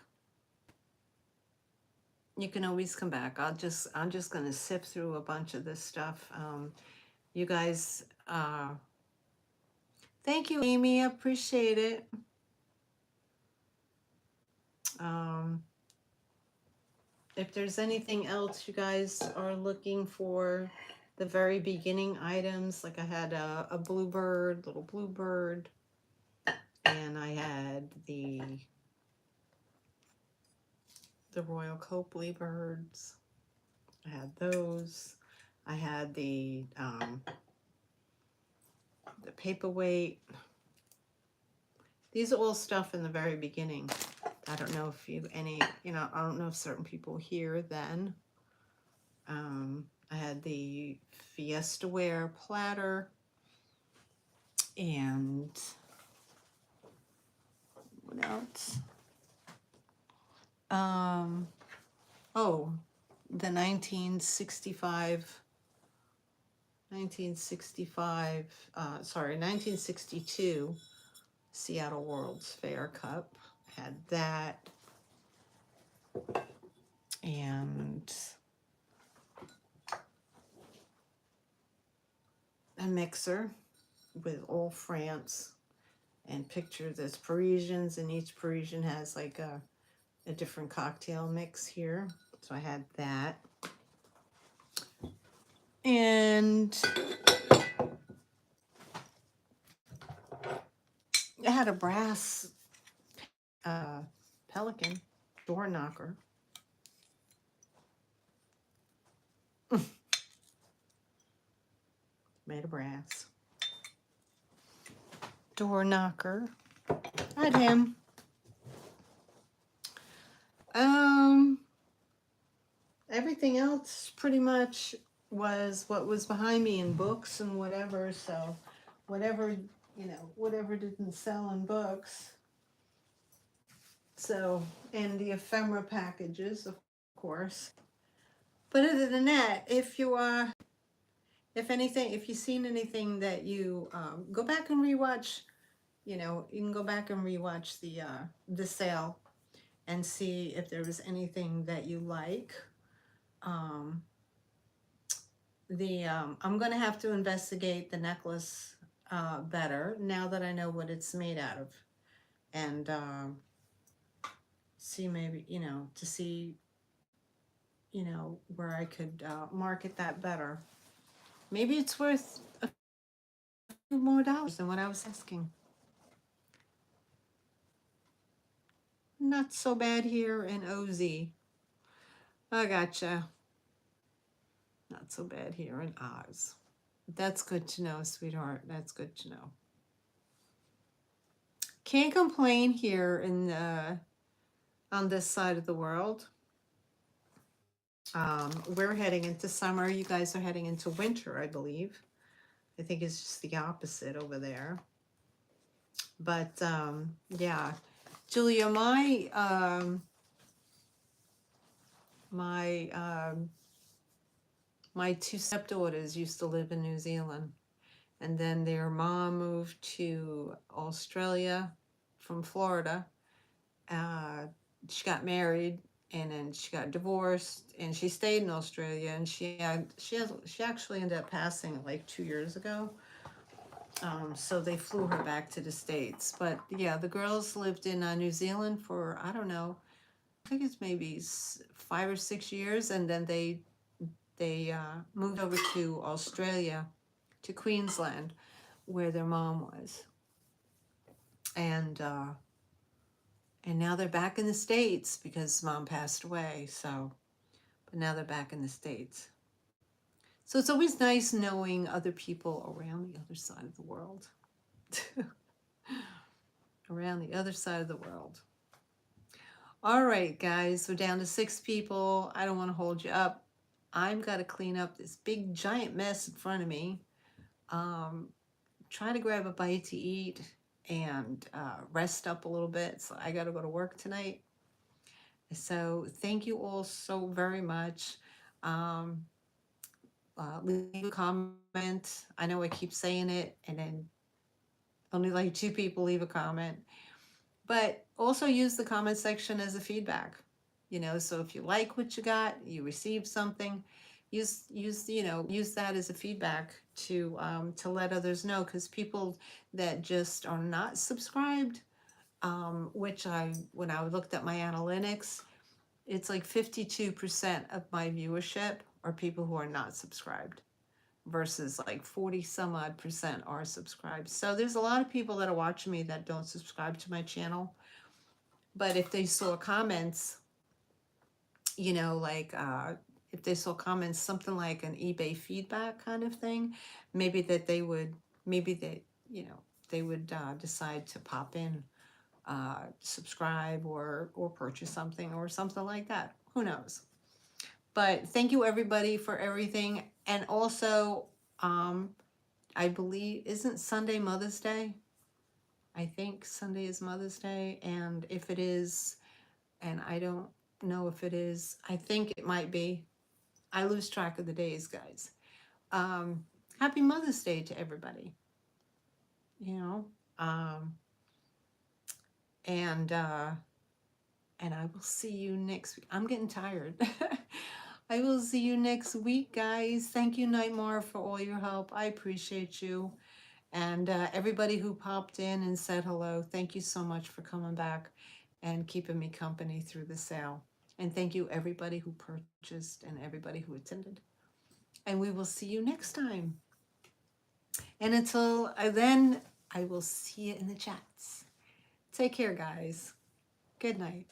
You can always come back. I'm just gonna sift through a bunch of this stuff. You guys, thank you, Amy. I appreciate it. If there's anything else you guys are looking for, the very beginning items, like I had a bluebird, little bluebird, and I had the Royal Copley birds. I had those. I had the paperweight. These are all stuff in the very beginning. I don't know if I don't know if certain people here then. I had the Fiesta Ware platter. And what else? Oh, the 1962 Seattle World's Fair Cup. Had that. And a mixer with Old France and pictures as Parisians, and each Parisian has like a different cocktail mix here. So I had that. And had a brass pelican door knocker. Made of brass. Door knocker. I had him. Everything else pretty much was what was behind me in books and whatever. So whatever, whatever didn't sell in books. So, and the ephemera packages, of course. But other than that, if you've seen anything that you go back and rewatch, you can go back and rewatch the sale and see if there was anything that you like. I'm gonna have to investigate the necklace better now that I know what it's made out of, and see maybe to see where I could market that better. Maybe it's worth a few more dollars than what I was asking. Not so bad here in OZ. I gotcha. Not so bad here in Oz. That's good to know, sweetheart. That's good to know. Can't complain here on this side of the world. We're heading into summer. You guys are heading into winter, I believe. I think it's just the opposite over there. But yeah, Julia, my two stepdaughters used to live in New Zealand, and then their mom moved to Australia from Florida. She got married, and then she got divorced, and she stayed in Australia, and she actually ended up passing like 2 years ago. So they flew her back to the States. But yeah, the girls lived in New Zealand for, I don't know, I think it's maybe 5 or 6 years, and then they moved over to Australia, to Queensland, where their mom was. And now they're back in the States because mom passed away. So, but now they're back in the States. So it's always nice knowing other people around the other side of the world. Around the other side of the world. All right, guys, we're down to 6 people. I don't want to hold you up. I've got to clean up this big giant mess in front of me. Try to grab a bite to eat and rest up a little bit. So I got to go to work tonight. So thank you all so very much. Leave a comment. I know I keep saying it, and then only like 2 people leave a comment. But also use the comment section as a feedback. So if you like what you got, you received something, use that as a feedback to let others know, because people that just are not subscribed, which when I looked at my analytics, it's like 52% of my viewership are people who are not subscribed, versus like 40 some odd percent are subscribed. So there's a lot of people that are watching me that don't subscribe to my channel. But if they saw comments, like if they saw comments, something like an eBay feedback kind of thing, maybe they would decide to pop in, subscribe or purchase something or something like that. Who knows? But thank you everybody for everything. And also, I believe, isn't Sunday Mother's Day? I think Sunday is Mother's Day, and if it is, and I don't know if it is, I think it might be. I lose track of the days, guys. Happy Mother's Day to everybody. And I will see you next week. I'm getting tired. I will see you next week, guys. Thank you, Nightmare, for all your help. I appreciate you. And everybody who popped in and said hello, thank you so much for coming back and keeping me company through the sale. And thank you everybody who purchased and everybody who attended. And we will see you next time. And until then, I will see you in the chats. Take care, guys. Good night.